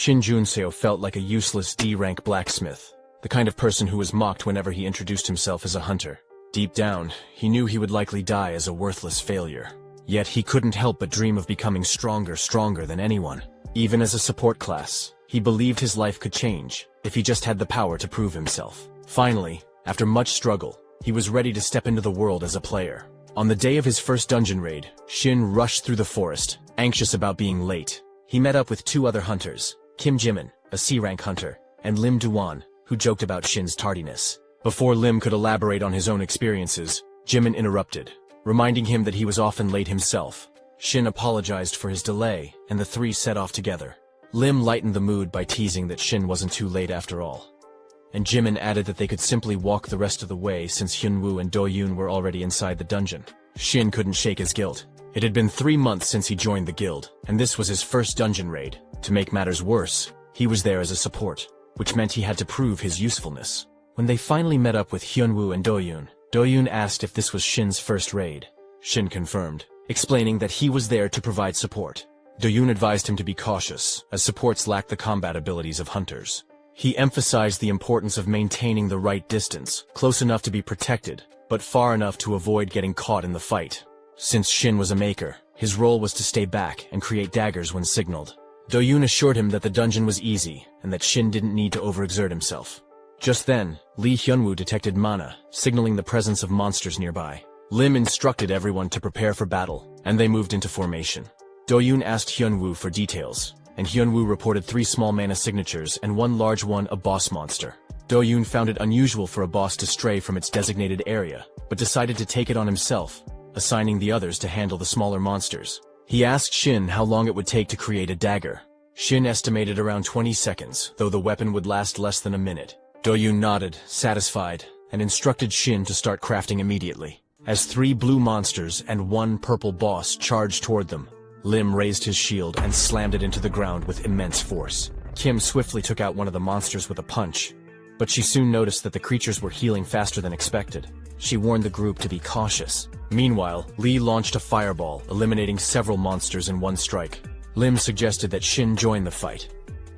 Shin Junseo felt like a useless D-rank blacksmith, the kind of person who was mocked whenever he introduced himself as a hunter. Deep down, he knew he would likely die as a worthless failure. Yet he couldn't help but dream of becoming stronger than anyone. Even as a support class, he believed his life could change, if he just had the power to prove himself. Finally, after much struggle, he was ready to step into the world as a player. On the day of his first dungeon raid, Shin rushed through the forest, anxious about being late. He met up with two other hunters, Kim Jimin, a C-rank hunter, and Lim Duan, who joked about Shin's tardiness. Before Lim could elaborate on his own experiences, Jimin interrupted, reminding him that he was often late himself. Shin apologized for his delay, and the three set off together. Lim lightened the mood by teasing that Shin wasn't too late after all. And Jimin added that they could simply walk the rest of the way since Hyunwoo and Do-yoon were already inside the dungeon. Shin couldn't shake his guilt. It had been 3 months since he joined the guild, and this was his first dungeon raid. To make matters worse, he was there as a support, which meant he had to prove his usefulness. When they finally met up with Hyunwoo and Do-yoon asked if this was Shin's first raid. Shin confirmed, explaining that he was there to provide support. Do-yoon advised him to be cautious, as supports lack the combat abilities of hunters. He emphasized the importance of maintaining the right distance, close enough to be protected, but far enough to avoid getting caught in the fight. Since Shin was a maker, his role was to stay back and create daggers when signaled. Do-yoon assured him that the dungeon was easy, and that Shin didn't need to overexert himself. Just then, Lee Hyunwoo detected mana, signaling the presence of monsters nearby. Lim instructed everyone to prepare for battle, and they moved into formation. Do-yoon asked Hyunwoo for details, and Hyunwoo reported 3 small mana signatures and 1 large one, a boss monster. Do-yoon found it unusual for a boss to stray from its designated area, but decided to take it on himself, assigning the others to handle the smaller monsters. He asked Shin how long it would take to create a dagger. Shin estimated around 20 seconds, though the weapon would last less than a minute. Do-yoon nodded, satisfied, and instructed Shin to start crafting immediately. As 3 blue monsters and 1 purple boss charged toward them, Lim raised his shield and slammed it into the ground with immense force. Kim swiftly took out one of the monsters with a punch, but she soon noticed that the creatures were healing faster than expected. She warned the group to be cautious. Meanwhile, Lee launched a fireball, eliminating several monsters in 1 strike. Lim suggested that Shin join the fight,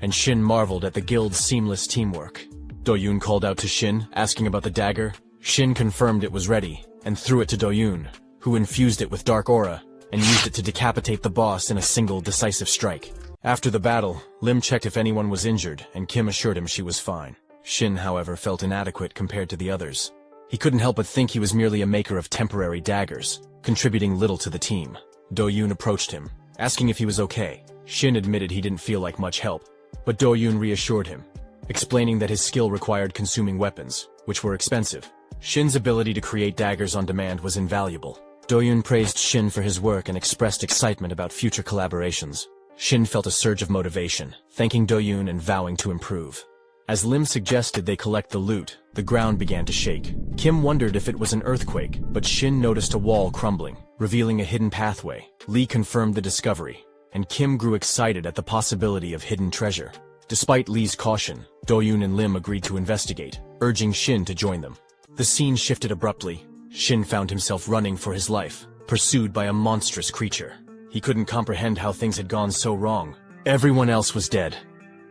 and Shin marveled at the guild's seamless teamwork. Do-yoon called out to Shin, asking about the dagger. Shin confirmed it was ready, and threw it to Do-yoon, who infused it with dark aura, and used it to decapitate the boss in a single decisive strike. After the battle, Lim checked if anyone was injured, and Kim assured him she was fine. Shin, however, felt inadequate compared to the others. He couldn't help but think he was merely a maker of temporary daggers, contributing little to the team. Do-yoon approached him, asking if he was okay. Shin admitted he didn't feel like much help, but Do-yoon reassured him, explaining that his skill required consuming weapons, which were expensive. Shin's ability to create daggers on demand was invaluable. Do-yoon praised Shin for his work and expressed excitement about future collaborations. Shin felt a surge of motivation, thanking Do-yoon and vowing to improve. As Lim suggested they collect the loot, the ground began to shake. Kim wondered if it was an earthquake, but Shin noticed a wall crumbling, revealing a hidden pathway. Lee confirmed the discovery, and Kim grew excited at the possibility of hidden treasure. Despite Lee's caution, Do-yoon and Lim agreed to investigate, urging Shin to join them. The scene shifted abruptly. Shin found himself running for his life, pursued by a monstrous creature. He couldn't comprehend how things had gone so wrong. Everyone else was dead,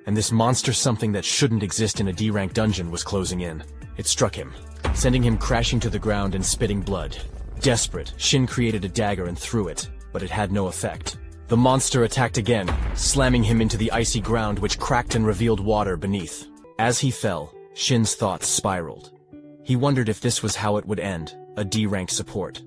and this monster, something that shouldn't exist in a D-rank dungeon, was closing in. It struck him, sending him crashing to the ground and spitting blood. Desperate, Shin created a dagger and threw it, but it had no effect. The monster attacked again, slamming him into the icy ground which cracked and revealed water beneath. As he fell, Shin's thoughts spiraled. He wondered if this was how it would end, a D-rank support,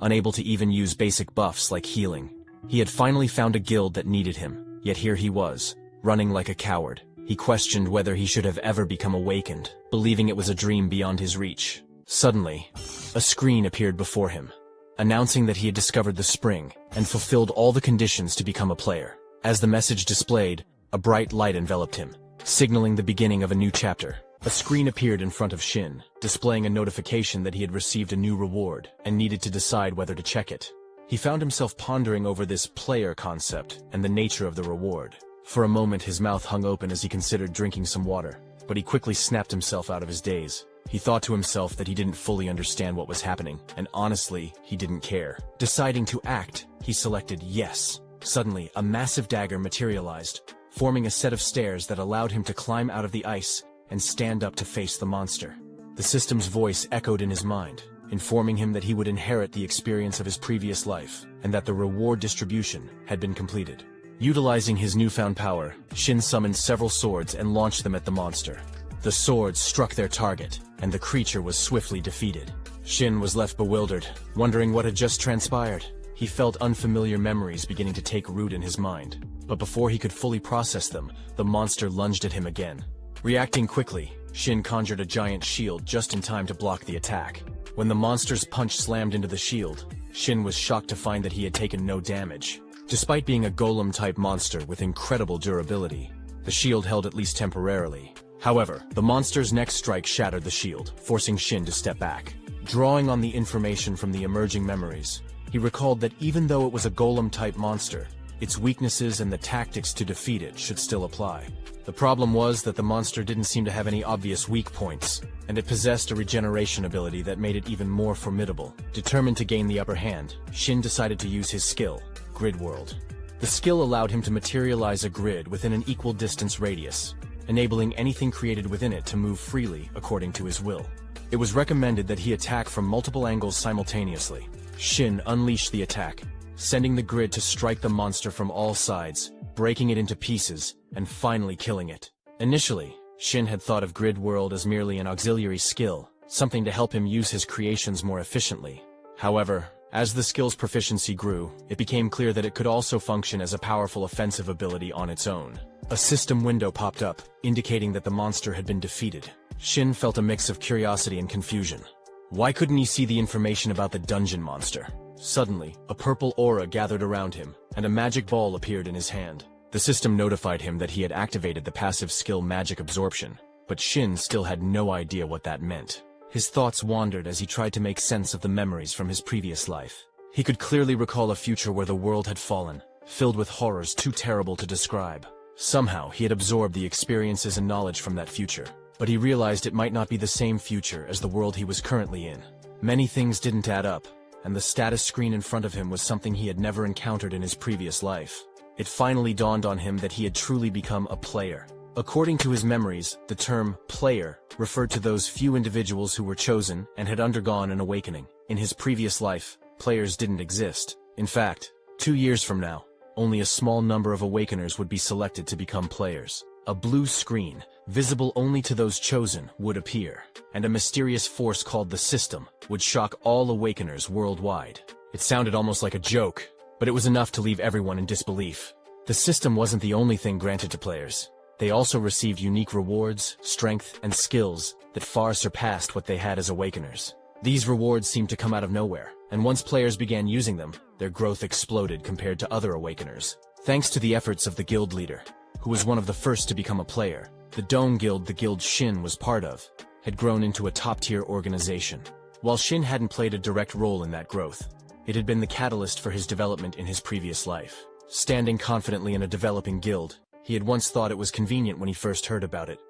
unable to even use basic buffs like healing. He had finally found a guild that needed him, yet here he was, running like a coward. He questioned whether he should have ever become awakened, believing it was a dream beyond his reach. Suddenly, a screen appeared before him, announcing that he had discovered the spring and fulfilled all the conditions to become a player. As the message displayed, a bright light enveloped him, signaling the beginning of a new chapter. A screen appeared in front of Shin, displaying a notification that he had received a new reward and needed to decide whether to check it. He found himself pondering over this player concept and the nature of the reward. For a moment his mouth hung open as he considered drinking some water, but he quickly snapped himself out of his daze. He thought to himself that he didn't fully understand what was happening, and honestly, he didn't care. Deciding to act, he selected yes. Suddenly, a massive dagger materialized, forming a set of stairs that allowed him to climb out of the ice and stand up to face the monster. The system's voice echoed in his mind, informing him that he would inherit the experience of his previous life, and that the reward distribution had been completed. Utilizing his newfound power, Shin summoned several swords and launched them at the monster. The swords struck their target, and the creature was swiftly defeated. Shin was left bewildered, wondering what had just transpired. He felt unfamiliar memories beginning to take root in his mind, but before he could fully process them, the monster lunged at him again. Reacting quickly, Shin conjured a giant shield just in time to block the attack. When the monster's punch slammed into the shield, Shin was shocked to find that he had taken no damage. Despite being a golem-type monster with incredible durability, the shield held at least temporarily. However, the monster's next strike shattered the shield, forcing Shin to step back. Drawing on the information from the emerging memories, he recalled that even though it was a golem-type monster, its weaknesses and the tactics to defeat it should still apply. The problem was that the monster didn't seem to have any obvious weak points, and it possessed a regeneration ability that made it even more formidable. Determined to gain the upper hand, Shin decided to use his skill, Grid World. The skill allowed him to materialize a grid within an equal distance radius, enabling anything created within it to move freely according to his will. It was recommended that he attack from multiple angles simultaneously. Shin unleashed the attack, sending the grid to strike the monster from all sides, breaking it into pieces, and finally killing it. Initially, Shin had thought of Grid World as merely an auxiliary skill, something to help him use his creations more efficiently. However, as the skill's proficiency grew, it became clear that it could also function as a powerful offensive ability on its own. A system window popped up, indicating that the monster had been defeated. Shin felt a mix of curiosity and confusion. Why couldn't he see the information about the dungeon monster? Suddenly, a purple aura gathered around him, and a magic ball appeared in his hand. The system notified him that he had activated the passive skill Magic Absorption, but Shin still had no idea what that meant. His thoughts wandered as he tried to make sense of the memories from his previous life. He could clearly recall a future where the world had fallen, filled with horrors too terrible to describe. Somehow, he had absorbed the experiences and knowledge from that future, but he realized it might not be the same future as the world he was currently in. Many things didn't add up, and the status screen in front of him was something he had never encountered in his previous life. It finally dawned on him that he had truly become a player. According to his memories, the term player referred to those few individuals who were chosen and had undergone an awakening. In his previous life, players didn't exist. In fact, 2 years from now, only a small number of awakeners would be selected to become players. A blue screen, visible only to those chosen, would appear, and a mysterious force called the System would shock all awakeners worldwide. It sounded almost like a joke, but it was enough to leave everyone in disbelief. The System wasn't the only thing granted to players. They also received unique rewards, strength, and skills that far surpassed what they had as awakeners. These rewards seemed to come out of nowhere, and once players began using them, their growth exploded compared to other awakeners. Thanks to the efforts of the guild leader, who was one of the first to become a player, the Dome Guild the guild Shin was part of had grown into a top-tier organization. While Shin hadn't played a direct role in that growth, it had been the catalyst for his development in his previous life. Standing confidently in a developing guild, he had once thought it was convenient when he first heard about it,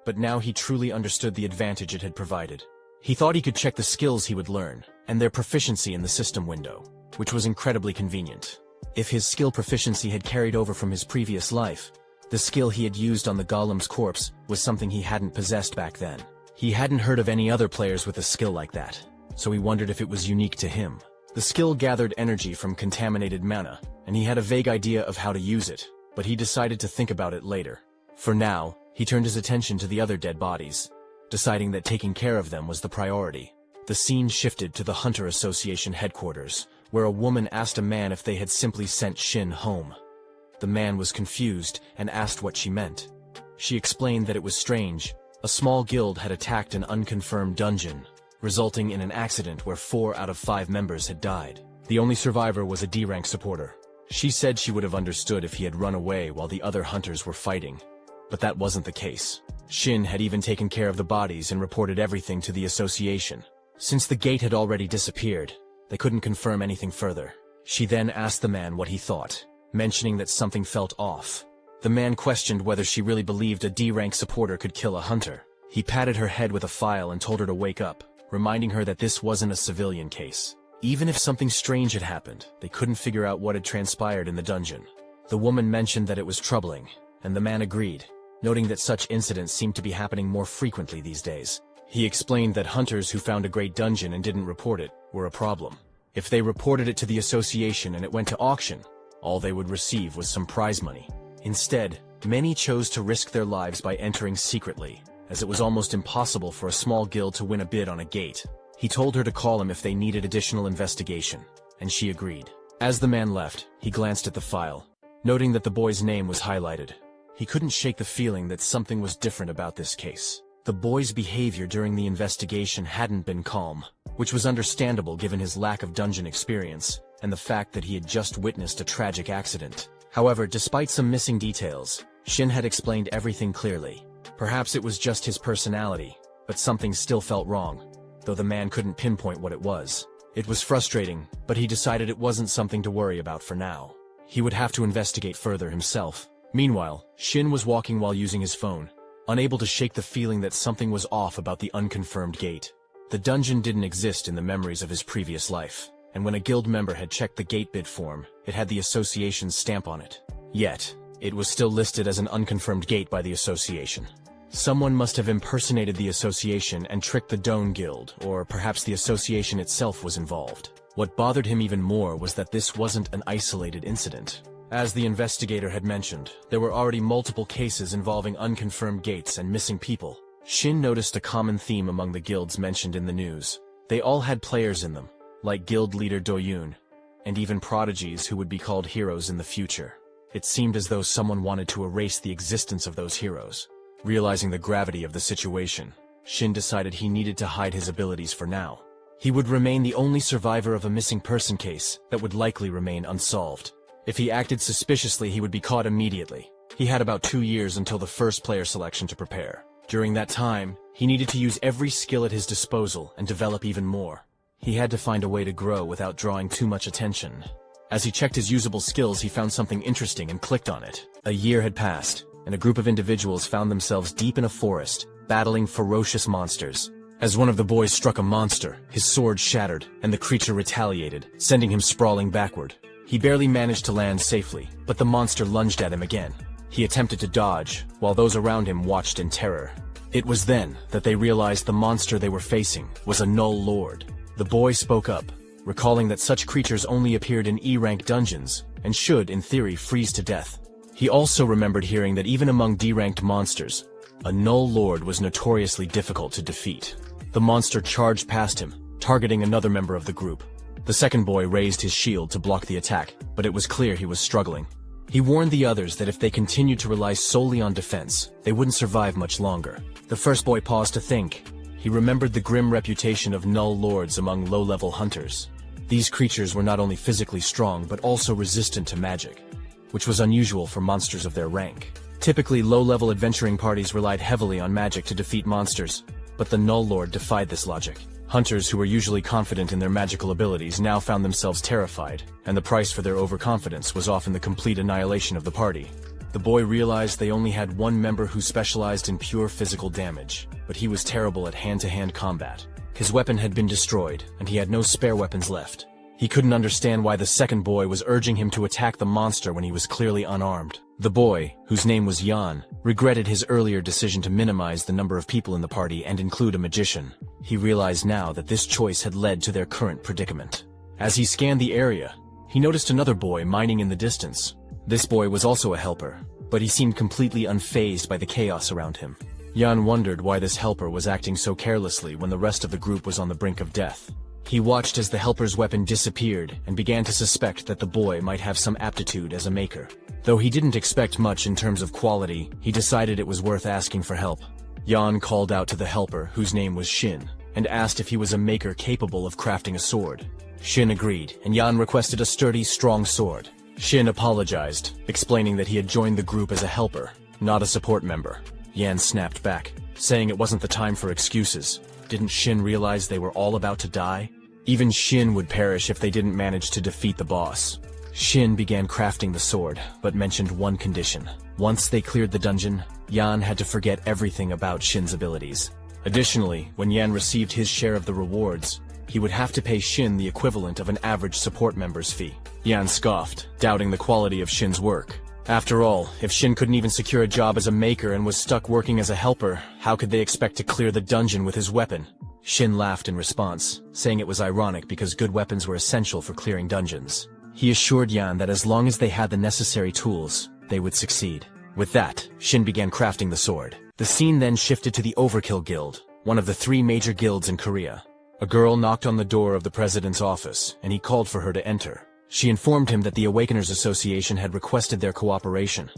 but now he truly understood the advantage it had provided. He thought he could check the skills he would learn, and their proficiency in the system window, which was incredibly convenient. If his skill proficiency had carried over from his previous life, the skill he had used on the golem's corpse was something he hadn't possessed back then. He hadn't heard of any other players with a skill like that, so he wondered if it was unique to him. The skill gathered energy from contaminated mana, and he had a vague idea of how to use it, but he decided to think about it later. For now, he turned his attention to the other dead bodies, deciding that taking care of them was the priority. The scene shifted to the Hunter Association headquarters, where a woman asked a man if they had simply sent Shin home. The man was confused and asked what she meant. She explained that it was strange. A small guild had attacked an unconfirmed dungeon, resulting in an accident where 4 out of 5 members had died. The only survivor was a D-rank supporter. She said she would have understood if he had run away while the other hunters were fighting, but that wasn't the case. Shin had even taken care of the bodies and reported everything to the association. Since the gate had already disappeared, they couldn't confirm anything further. She then asked the man what he thought, mentioning that something felt off. The man questioned whether she really believed a D-rank supporter could kill a hunter. He patted her head with a file and told her to wake up, reminding her that this wasn't a civilian case. Even if something strange had happened, they couldn't figure out what had transpired in the dungeon. The woman mentioned that it was troubling, and the man agreed, noting that such incidents seemed to be happening more frequently these days. He explained that hunters who found a great dungeon and didn't report it were a problem. If they reported it to the association and it went to auction, all they would receive was some prize money. Instead, many chose to risk their lives by entering secretly, as it was almost impossible for a small guild to win a bid on a gate. He told her to call him if they needed additional investigation, and she agreed. As the man left, he glanced at the file, noting that the boy's name was highlighted. He couldn't shake the feeling that something was different about this case. The boy's behavior during the investigation hadn't been calm, which was understandable given his lack of dungeon experience and the fact that he had just witnessed a tragic accident. However, despite some missing details, Shin had explained everything clearly. Perhaps it was just his personality, but something still felt wrong, though the man couldn't pinpoint what it was. It was frustrating, but he decided it wasn't something to worry about for now. He would have to investigate further himself. Meanwhile, Shin was walking while using his phone, unable to shake the feeling that something was off about the unconfirmed gate. The dungeon didn't exist in the memories of his previous life, and when a guild member had checked the gate bid form, it had the association's stamp on it. Yet, it was still listed as an unconfirmed gate by the association. Someone must have impersonated the association and tricked the Doan Guild, or perhaps the association itself was involved. What bothered him even more was that this wasn't an isolated incident. As the investigator had mentioned, there were already multiple cases involving unconfirmed gates and missing people. Shin noticed a common theme among the guilds mentioned in the news. They all had players in them, like guild leader Doyun, and even prodigies who would be called heroes in the future. It seemed as though someone wanted to erase the existence of those heroes. Realizing the gravity of the situation, Shin decided he needed to hide his abilities for now. He would remain the only survivor of a missing person case that would likely remain unsolved. If he acted suspiciously, he would be caught immediately. He had about 2 years until the first player selection to prepare. During that time, he needed to use every skill at his disposal and develop even more. He had to find a way to grow without drawing too much attention. As he checked his usable skills, he found something interesting and clicked on it. A year had passed, and a group of individuals found themselves deep in a forest, battling ferocious monsters. As one of the boys struck a monster, his sword shattered, and the creature retaliated, sending him sprawling backward. He barely managed to land safely, but the monster lunged at him again. He attempted to dodge, while those around him watched in terror. It was then that they realized the monster they were facing was a Null Lord. The boy spoke up, recalling that such creatures only appeared in E-rank dungeons, and should, in theory, freeze to death. He also remembered hearing that even among D-ranked monsters, a Null Lord was notoriously difficult to defeat. The monster charged past him, targeting another member of the group. The second boy raised his shield to block the attack, but it was clear he was struggling. He warned the others that if they continued to rely solely on defense, they wouldn't survive much longer. The first boy paused to think. He remembered the grim reputation of Null Lords among low-level hunters. These creatures were not only physically strong, but also resistant to magic, which was unusual for monsters of their rank. Typically, low-level adventuring parties relied heavily on magic to defeat monsters, but the Null Lord defied this logic. Hunters who were usually confident in their magical abilities now found themselves terrified, and the price for their overconfidence was often the complete annihilation of the party. The boy realized they only had one member who specialized in pure physical damage, but he was terrible at hand-to-hand combat. His weapon had been destroyed, and he had no spare weapons left. He couldn't understand why the second boy was urging him to attack the monster when he was clearly unarmed. The boy, whose name was Yan, regretted his earlier decision to minimize the number of people in the party and include a magician. He realized now that this choice had led to their current predicament. As he scanned the area, he noticed another boy mining in the distance. This boy was also a helper, but he seemed completely unfazed by the chaos around him. Yan wondered why this helper was acting so carelessly when the rest of the group was on the brink of death. He watched as the helper's weapon disappeared and began to suspect that the boy might have some aptitude as a maker. Though he didn't expect much in terms of quality, he decided it was worth asking for help. Yan called out to the helper, whose name was Shin, and asked if he was a maker capable of crafting a sword. Shin agreed, and Yan requested a sturdy, strong sword. Shin apologized, explaining that he had joined the group as a helper, not a support member. Yan snapped back, saying it wasn't the time for excuses. Didn't Shin realize they were all about to die? Even Shin would perish if they didn't manage to defeat the boss. Shin began crafting the sword, but mentioned one condition. Once they cleared the dungeon, Yan had to forget everything about Shin's abilities. Additionally, when Yan received his share of the rewards, he would have to pay Shin the equivalent of an average support member's fee. Yan scoffed, doubting the quality of Shin's work. After all, if Shin couldn't even secure a job as a maker and was stuck working as a helper, how could they expect to clear the dungeon with his weapon? Shin laughed in response, saying it was ironic because good weapons were essential for clearing dungeons. He assured Yan that as long as they had the necessary tools, they would succeed. With that, Shin began crafting the sword. The scene then shifted to the Overkill Guild, one of the 3 major guilds in Korea. A girl knocked on the door of the president's office, and he called for her to enter. She informed him that the Awakeners Association had requested their cooperation,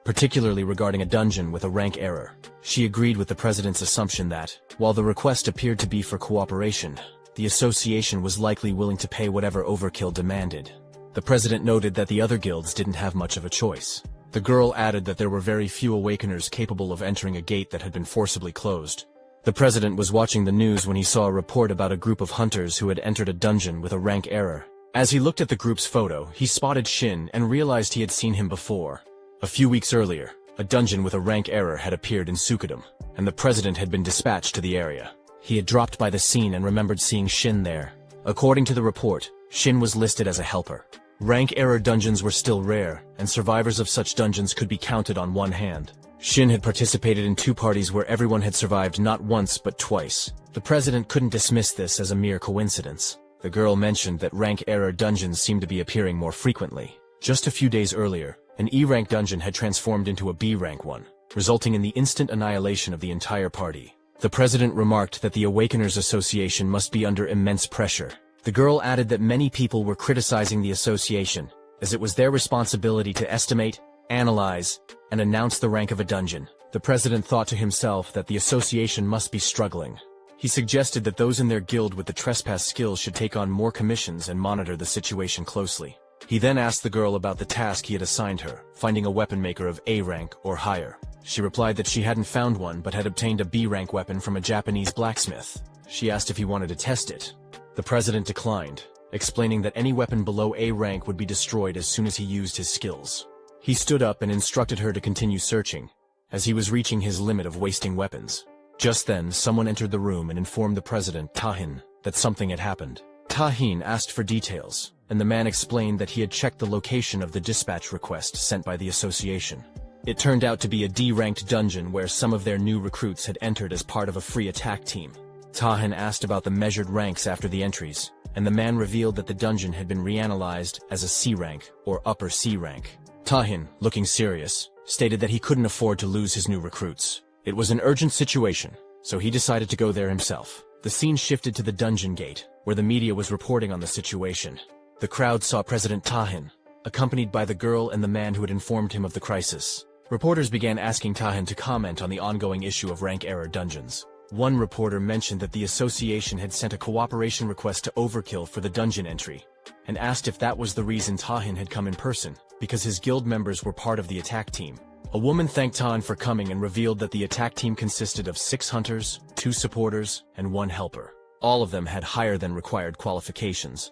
particularly regarding a dungeon with a rank error. She agreed with the president's assumption that, while the request appeared to be for cooperation, the association was likely willing to pay whatever Overkill demanded. The president noted that the other guilds didn't have much of a choice. The girl added that there were very few Awakeners capable of entering a gate that had been forcibly closed. The president was watching the news when he saw a report about a group of hunters who had entered a dungeon with a rank error. As he looked at the group's photo, he spotted Shin and realized he had seen him before. A few weeks earlier, a dungeon with a rank error had appeared in Sukadam, and the president had been dispatched to the area. He had dropped by the scene and remembered seeing Shin there. According to the report, Shin was listed as a helper. Rank error dungeons were still rare, and survivors of such dungeons could be counted on one hand. Shin had participated in 2 parties where everyone had survived not once but twice. The president couldn't dismiss this as a mere coincidence. The girl mentioned that rank error dungeons seemed to be appearing more frequently. Just a few days earlier, an E-rank dungeon had transformed into a B-rank one, resulting in the instant annihilation of the entire party. The president remarked that the Awakeners Association must be under immense pressure. The girl added that many people were criticizing the association, as it was their responsibility to estimate, analyze, and announce the rank of a dungeon. The president thought to himself that the association must be struggling. He suggested that those in their guild with the trespass skills should take on more commissions and monitor the situation closely. He then asked the girl about the task he had assigned her, finding a weapon maker of A rank or higher. She replied that she hadn't found one but had obtained a B rank weapon from a Japanese blacksmith. She asked if he wanted to test it. The president declined, explaining that any weapon below A rank would be destroyed as soon as he used his skills. He stood up and instructed her to continue searching, as he was reaching his limit of wasting weapons. Just then, someone entered the room and informed the president, Tahin, that something had happened. Tahin asked for details, and the man explained that he had checked the location of the dispatch request sent by the association. It turned out to be a D-ranked dungeon where some of their new recruits had entered as part of a free attack team. Tahin asked about the measured ranks after the entries, and the man revealed that the dungeon had been reanalyzed as a C rank or upper C rank. Tahin, looking serious, stated that he couldn't afford to lose his new recruits. It was an urgent situation, so he decided to go there himself. The scene shifted to the dungeon gate, where the media was reporting on the situation. The crowd saw President Tahin, accompanied by the girl and the man who had informed him of the crisis. Reporters began asking Tahin to comment on the ongoing issue of rank error dungeons. One reporter mentioned that the association had sent a cooperation request to Overkill for the dungeon entry, and asked if that was the reason Tahin had come in person, because his guild members were part of the attack team. A woman thanked Tahin for coming and revealed that the attack team consisted of 6 hunters, 2 supporters, and 1 helper. All of them had higher than required qualifications.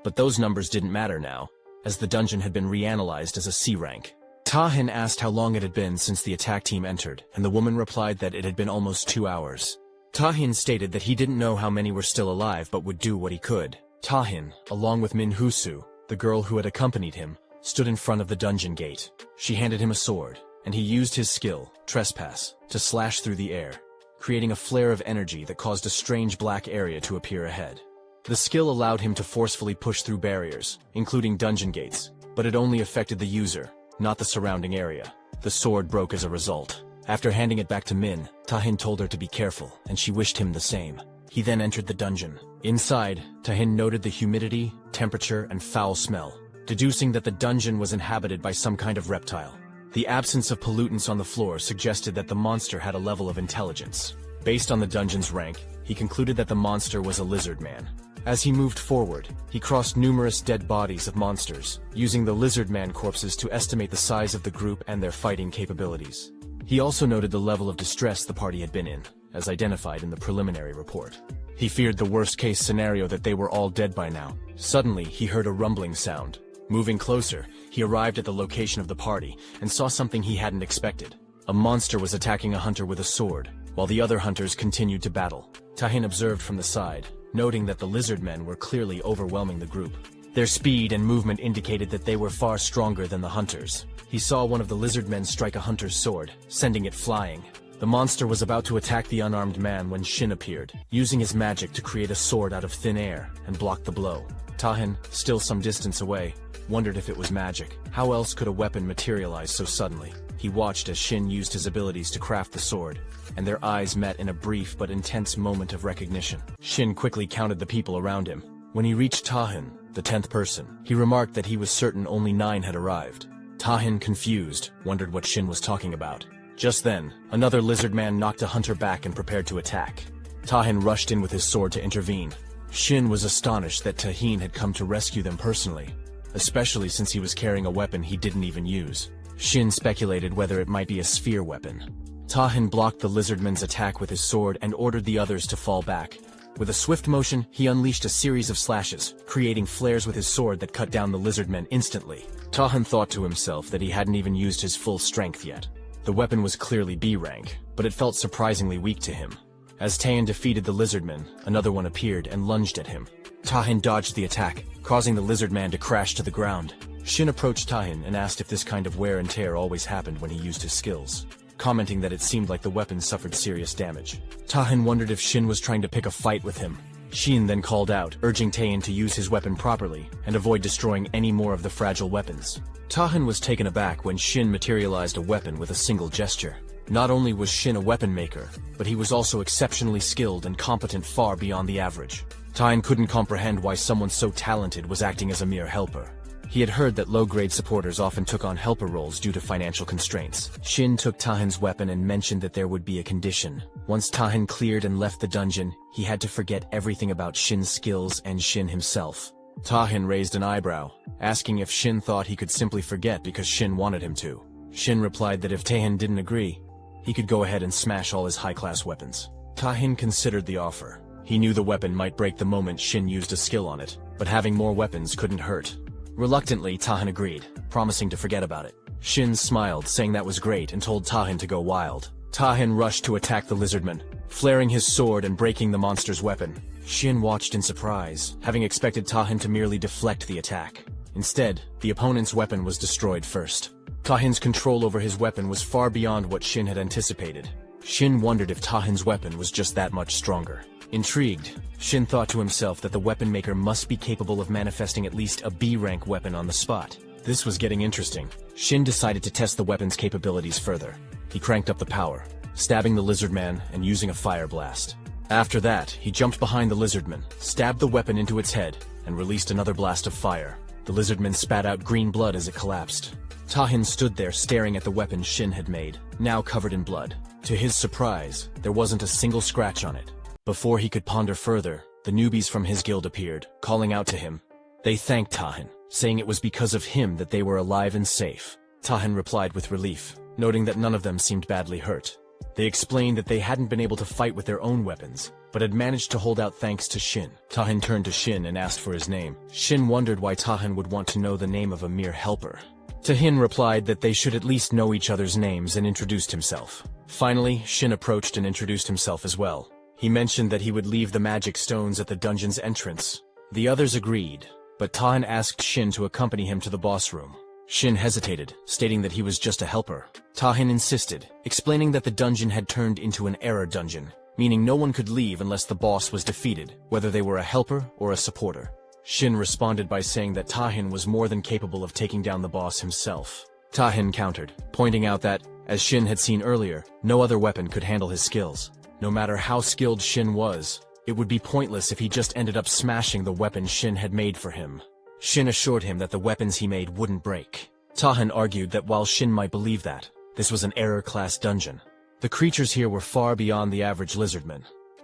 But those numbers didn't matter now, as the dungeon had been reanalyzed as a C rank. Tahin asked how long it had been since the attack team entered, and the woman replied that it had been almost 2 hours. Tahin stated that he didn't know how many were still alive but would do what he could. Tahin, along with Min Husu, the girl who had accompanied him, stood in front of the dungeon gate. She handed him a sword, and he used his skill, Trespass, to slash through the air, creating a flare of energy that caused a strange black area to appear ahead. The skill allowed him to forcefully push through barriers, including dungeon gates, but it only affected the user, not the surrounding area. The sword broke as a result. After handing it back to Min, Tahin told her to be careful, and she wished him the same. He then entered the dungeon. Inside, Tahin noted the humidity, temperature, and foul smell, deducing that the dungeon was inhabited by some kind of reptile. The absence of pollutants on the floor suggested that the monster had a level of intelligence. Based on the dungeon's rank, he concluded that the monster was a lizard man. As he moved forward, he crossed numerous dead bodies of monsters, using the lizard man corpses to estimate the size of the group and their fighting capabilities. He also noted the level of distress the party had been in, as identified in the preliminary report. He feared the worst-case scenario that they were all dead by now. Suddenly, he heard a rumbling sound. Moving closer, he arrived at the location of the party and saw something he hadn't expected. A monster was attacking a hunter with a sword, while the other hunters continued to battle. Tahin observed from the side, noting that the lizard men were clearly overwhelming the group. Their speed and movement indicated that they were far stronger than the hunters. He saw one of the lizard men strike a hunter's sword, sending it flying. The monster was about to attack the unarmed man when Shin appeared, using his magic to create a sword out of thin air and block the blow. Tahin, still some distance away, wondered if it was magic. How else could a weapon materialize so suddenly? He watched as Shin used his abilities to craft the sword, and their eyes met in a brief but intense moment of recognition. Shin quickly counted the people around him. When he reached Tahin, the 10th person, he remarked that he was certain only 9 had arrived. Tahin, confused, wondered what Shin was talking about. Just then, another lizard man knocked a hunter back and prepared to attack. Tahin rushed in with his sword to intervene. Shin was astonished that Tahin had come to rescue them personally, especially since he was carrying a weapon he didn't even use. Shin speculated whether it might be a sphere weapon. Tahin blocked the lizardman's attack with his sword and ordered the others to fall back. With a swift motion, he unleashed a series of slashes, creating flares with his sword that cut down the lizardmen instantly. Tahin thought to himself that he hadn't even used his full strength yet. The weapon was clearly B rank, but it felt surprisingly weak to him. As Tahin defeated the lizardman, another one appeared and lunged at him. Tahin dodged the attack, causing the lizardman to crash to the ground. Shin approached Tahin and asked if this kind of wear and tear always happened when he used his skills, commenting that it seemed like the weapon suffered serious damage. Tahin wondered if Shin was trying to pick a fight with him. Shin then called out, urging Tahin to use his weapon properly and avoid destroying any more of the fragile weapons. Tahin was taken aback when Shin materialized a weapon with a single gesture. Not only was Shin a weapon maker, but he was also exceptionally skilled and competent far beyond the average. Tahin couldn't comprehend why someone so talented was acting as a mere helper. He had heard that low-grade supporters often took on helper roles due to financial constraints. Shin took Tahin's weapon and mentioned that there would be a condition. Once Tahin cleared and left the dungeon, he had to forget everything about Shin's skills and Shin himself. Tahin raised an eyebrow, asking if Shin thought he could simply forget because Shin wanted him to. Shin replied that if Tahin didn't agree, he could go ahead and smash all his high-class weapons. Tahin considered the offer. He knew the weapon might break the moment Shin used a skill on it, but having more weapons couldn't hurt. Reluctantly, Tahin agreed, promising to forget about it. Shin smiled, saying that was great, and told Tahin to go wild. Tahin rushed to attack the lizardman, flaring his sword and breaking the monster's weapon. Shin watched in surprise, having expected Tahin to merely deflect the attack. Instead, the opponent's weapon was destroyed first. Tahin's control over his weapon was far beyond what Shin had anticipated. Shin wondered if Tahin's weapon was just that much stronger. Intrigued, Shin thought to himself that the weapon maker must be capable of manifesting at least a B-rank weapon on the spot. This was getting interesting. Shin decided to test the weapon's capabilities further. He cranked up the power, stabbing the lizardman and using a fire blast. After that, he jumped behind the lizardman, stabbed the weapon into its head, and released another blast of fire. The lizardman spat out green blood as it collapsed. Tahin stood there staring at the weapon Shin had made, now covered in blood. To his surprise, there wasn't a single scratch on it. Before he could ponder further, the newbies from his guild appeared, calling out to him. They thanked Tahin, saying it was because of him that they were alive and safe. Tahin replied with relief, noting that none of them seemed badly hurt. They explained that they hadn't been able to fight with their own weapons, but had managed to hold out thanks to Shin. Tahin turned to Shin and asked for his name. Shin wondered why Tahin would want to know the name of a mere helper. Tahin replied that they should at least know each other's names and introduced himself. Finally, Shin approached and introduced himself as well. He mentioned that he would leave the magic stones at the dungeon's entrance. The others agreed, but Tahin asked Shin to accompany him to the boss room. Shin hesitated, stating that he was just a helper. Tahin insisted, explaining that the dungeon had turned into an error dungeon, meaning no one could leave unless the boss was defeated, whether they were a helper or a supporter. Shin responded by saying that Tahin was more than capable of taking down the boss himself. Tahin countered, pointing out that, as Shin had seen earlier, no other weapon could handle his skills. No matter how skilled Shin was, it would be pointless if he just ended up smashing the weapon Shin had made for him. Shin assured him that the weapons he made wouldn't break. Tahin argued that while Shin might believe that, this was an error-class dungeon. The creatures here were far beyond the average lizardman,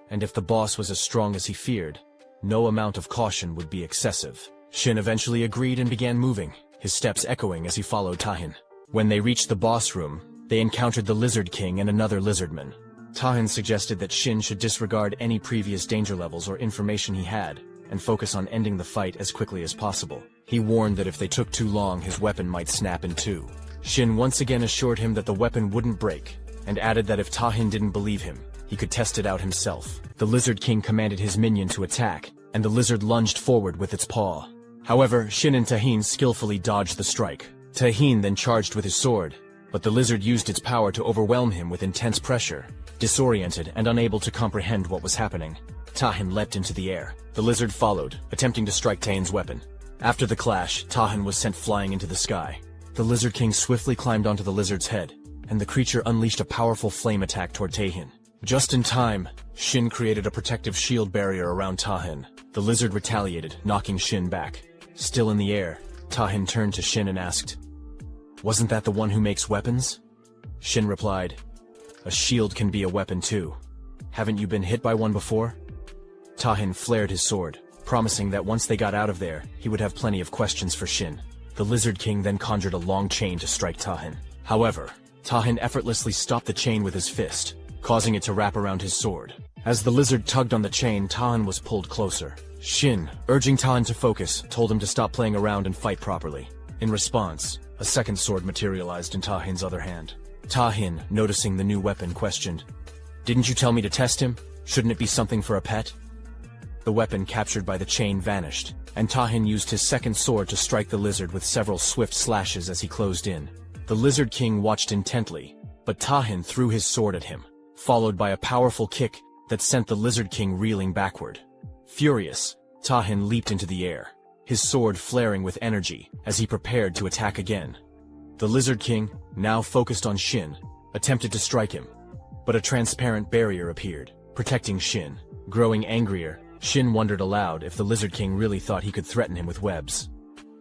and if the boss was as strong as he feared, no amount of caution would be excessive. Shin eventually agreed and began moving, his steps echoing as he followed Tahin. When they reached the boss room, they encountered the Lizard King and another lizardman. Tahin suggested that Shin should disregard any previous danger levels or information he had, and focus on ending the fight as quickly as possible. He warned that if they took too long, his weapon might snap in two. Shin once again assured him that the weapon wouldn't break, and added that if Tahin didn't believe him, he could test it out himself. The Lizard King commanded his minion to attack, and the lizard lunged forward with its paw. However, Shin and Tahin skillfully dodged the strike. Tahin then charged with his sword, but the lizard used its power to overwhelm him with intense pressure. Disoriented and unable to comprehend what was happening, Tahin leapt into the air. The lizard followed, attempting to strike Tahin's weapon. After the clash, Tahin was sent flying into the sky. The Lizard King swiftly climbed onto the lizard's head, and the creature unleashed a powerful flame attack toward Tahin. Just in time, Shin created a protective shield barrier around Tahin. The lizard retaliated, knocking Shin back. Still in the air, Tahin turned to Shin and asked, "Wasn't that the one who makes weapons?" Shin replied, "A shield can be a weapon too. Haven't you been hit by one before?" Tahin flared his sword, promising that once they got out of there, he would have plenty of questions for Shin. The Lizard King then conjured a long chain to strike Tahin. However, Tahin effortlessly stopped the chain with his fist, causing it to wrap around his sword. As the lizard tugged on the chain, Tahin was pulled closer. Shin, urging Tahin to focus, told him to stop playing around and fight properly. In response, a second sword materialized in Tahin's other hand. Tahin, noticing the new weapon, questioned, "Didn't you tell me to test him? Shouldn't it be something for a pet?" The weapon captured by the chain vanished, and Tahin used his second sword to strike the lizard with several swift slashes as he closed in. The Lizard King watched intently, but Tahin threw his sword at him, followed by a powerful kick that sent the Lizard King reeling backward. Furious, Tahin leaped into the air, his sword flaring with energy as he prepared to attack again. The Lizard King, now focused on Shin, attempted to strike him, but a transparent barrier appeared, protecting Shin. Growing angrier, Shin wondered aloud if the Lizard King really thought he could threaten him with webs.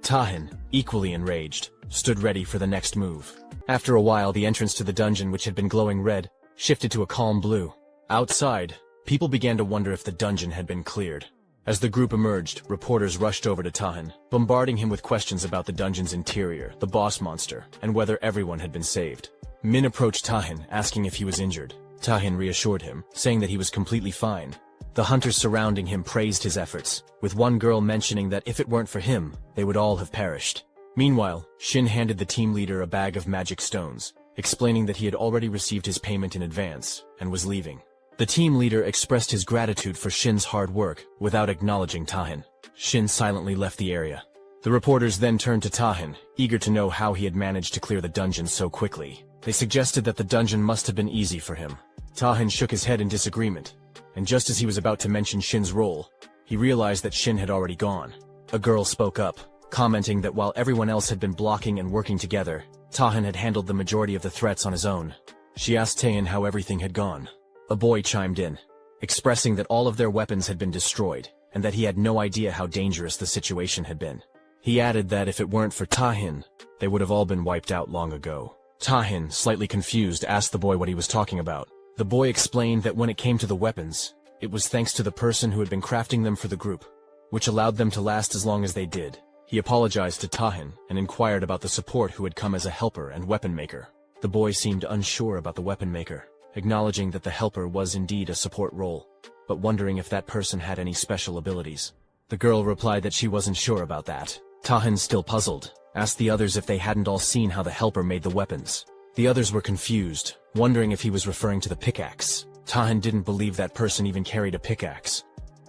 Tahin, equally enraged, stood ready for the next move. After a while, the entrance to the dungeon, which had been glowing red, shifted to a calm blue. Outside, people began to wonder if the dungeon had been cleared. As the group emerged, reporters rushed over to Tahin, bombarding him with questions about the dungeon's interior, the boss monster, and whether everyone had been saved. Min approached Tahin, asking if he was injured. Tahin reassured him, saying that he was completely fine. The hunters surrounding him praised his efforts, with one girl mentioning that if it weren't for him, they would all have perished. Meanwhile, Shin handed the team leader a bag of magic stones, explaining that he had already received his payment in advance, and was leaving. The team leader expressed his gratitude for Shin's hard work, without acknowledging Tahin. Shin silently left the area. The reporters then turned to Tahin, eager to know how he had managed to clear the dungeon so quickly. They suggested that the dungeon must have been easy for him. Tahin shook his head in disagreement, and just as he was about to mention Shin's role, he realized that Shin had already gone. A girl spoke up, commenting that while everyone else had been blocking and working together, Tahin had handled the majority of the threats on his own. She asked Tahin how everything had gone. A boy chimed in, expressing that all of their weapons had been destroyed, and that he had no idea how dangerous the situation had been. He added that if it weren't for Tahin, they would have all been wiped out long ago. Tahin, slightly confused, asked the boy what he was talking about. The boy explained that when it came to the weapons, it was thanks to the person who had been crafting them for the group, which allowed them to last as long as they did. He apologized to Tahin and inquired about the support who had come as a helper and weapon maker. The boy seemed unsure about the weapon maker, acknowledging that the helper was indeed a support role, but wondering if that person had any special abilities. The girl replied that she wasn't sure about that. Tahin, still puzzled, asked the others if they hadn't all seen how the helper made the weapons. The others were confused, wondering if he was referring to the pickaxe. Tahin didn't believe that person even carried a pickaxe,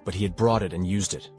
but he had brought it and used it,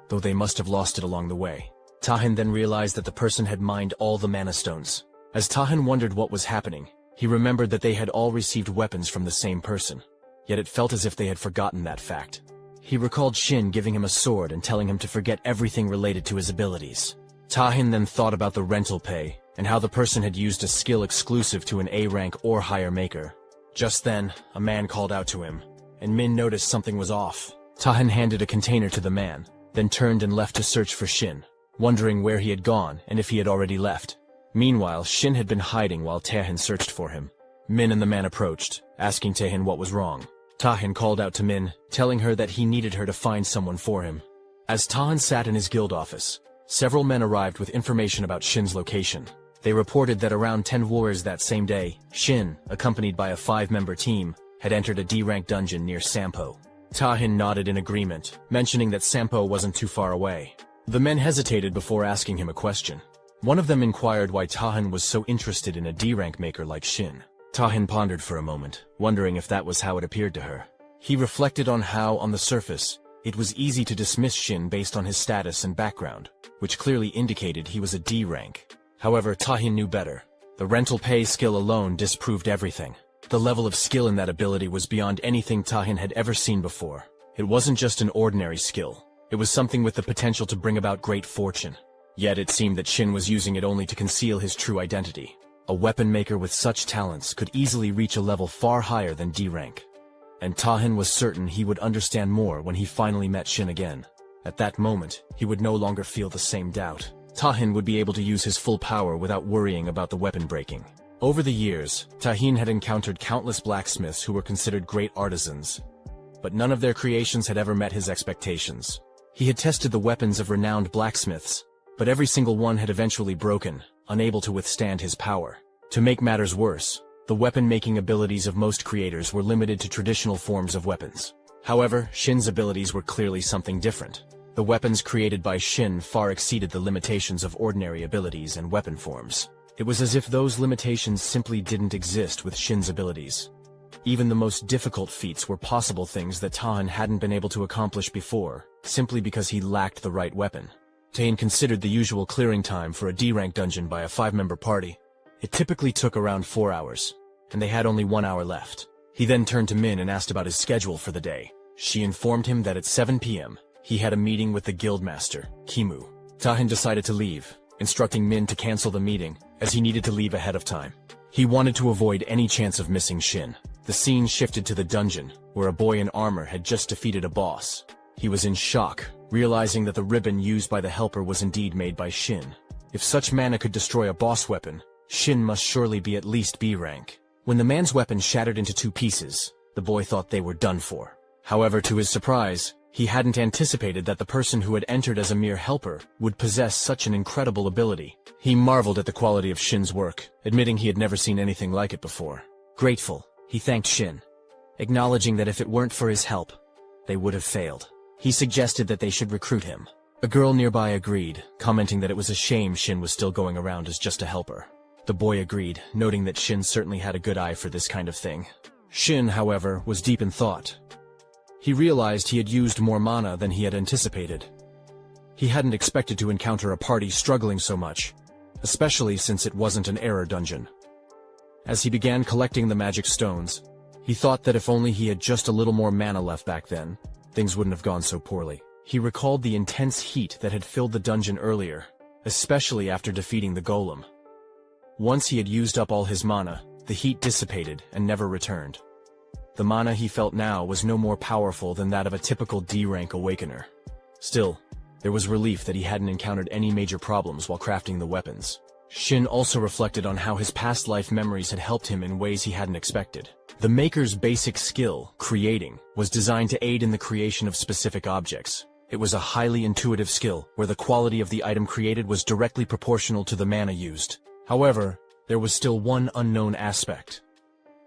though they must have lost it along the way. Tahin then realized that the person had mined all the mana stones. As Tahin wondered what was happening, he remembered that they had all received weapons from the same person, yet it felt as if they had forgotten that fact. He recalled Shin giving him a sword and telling him to forget everything related to his abilities. Tahin then thought about the rental pay, and how the person had used a skill exclusive to an A-rank or higher maker. Just then, a man called out to him, and Min noticed something was off. Tahin handed a container to the man, then turned and left to search for Shin, wondering where he had gone and if he had already left. Meanwhile, Shin had been hiding while Tahin searched for him. Min and the man approached, asking Tahin what was wrong. Tahin called out to Min, telling her that he needed her to find someone for him. As Tahin sat in his guild office, several men arrived with information about Shin's location. They reported that around 10 warriors that same day, Shin, accompanied by a 5-member team, had entered a D-rank dungeon near Sampo. Tahin nodded in agreement, mentioning that Sampo wasn't too far away. The men hesitated before asking him a question. One of them inquired why Tahin was so interested in a D-rank maker like Shin. Tahin pondered for a moment, wondering if that was how it appeared to her. He reflected on how, on the surface, It was easy to dismiss Shin based on his status and background, which clearly indicated he was a D rank. However, Tahin knew better. The rental pay skill alone disproved everything. The level of skill in that ability was beyond anything Tahin had ever seen before. It wasn't just an ordinary skill. It was something with the potential to bring about great fortune. Yet it seemed that Shin was using it only to conceal his true identity. A weapon maker with such talents could easily reach a level far higher than D rank. And Tahin was certain he would understand more when he finally met Shin again. At that moment, he would no longer feel the same doubt. Tahin would be able to use his full power without worrying about the weapon breaking. Over the years, Tahin had encountered countless blacksmiths who were considered great artisans, but none of their creations had ever met his expectations. He had tested the weapons of renowned blacksmiths, but every single one had eventually broken, unable to withstand his power. To make matters worse, the weapon-making abilities of most creators were limited to traditional forms of weapons. However, Shin's abilities were clearly something different. The weapons created by Shin far exceeded the limitations of ordinary abilities and weapon forms. It was as if those limitations simply didn't exist with Shin's abilities. Even the most difficult feats were possible things that Tahin hadn't been able to accomplish before, simply because he lacked the right weapon. Tahin considered the usual clearing time for a D-rank dungeon by a 5-member party. It typically took around 4 hours, and they had only 1 hour left. He then turned to Min and asked about his schedule for the day. She informed him that at 7 p.m., he had a meeting with the guildmaster, Kimu. Tahin decided to leave, instructing Min to cancel the meeting, as he needed to leave ahead of time. He wanted to avoid any chance of missing Shin. The scene shifted to the dungeon, where a boy in armor had just defeated a boss. He was in shock, realizing that the ribbon used by the helper was indeed made by Shin. If such mana could destroy a boss weapon, Shin must surely be at least B rank. When the man's weapon shattered into 2 pieces, the boy thought they were done for. However, to his surprise, he hadn't anticipated that the person who had entered as a mere helper would possess such an incredible ability. He marveled at the quality of Shin's work, admitting he had never seen anything like it before. Grateful, he thanked Shin, acknowledging that if it weren't for his help, they would have failed. He suggested that they should recruit him. A girl nearby agreed, commenting that it was a shame Shin was still going around as just a helper. The boy agreed, noting that Shin certainly had a good eye for this kind of thing. Shin, however, was deep in thought. He realized he had used more mana than he had anticipated. He hadn't expected to encounter a party struggling so much, especially since it wasn't an error dungeon. As he began collecting the magic stones, he thought that if only he had just a little more mana left back then, things wouldn't have gone so poorly. He recalled the intense heat that had filled the dungeon earlier, especially after defeating the golem. Once he had used up all his mana, the heat dissipated and never returned. The mana he felt now was no more powerful than that of a typical D-rank awakener. Still, there was relief that he hadn't encountered any major problems while crafting the weapons. Shin also reflected on how his past life memories had helped him in ways he hadn't expected. The maker's basic skill, creating, was designed to aid in the creation of specific objects. It was a highly intuitive skill, where the quality of the item created was directly proportional to the mana used. However, there was still one unknown aspect.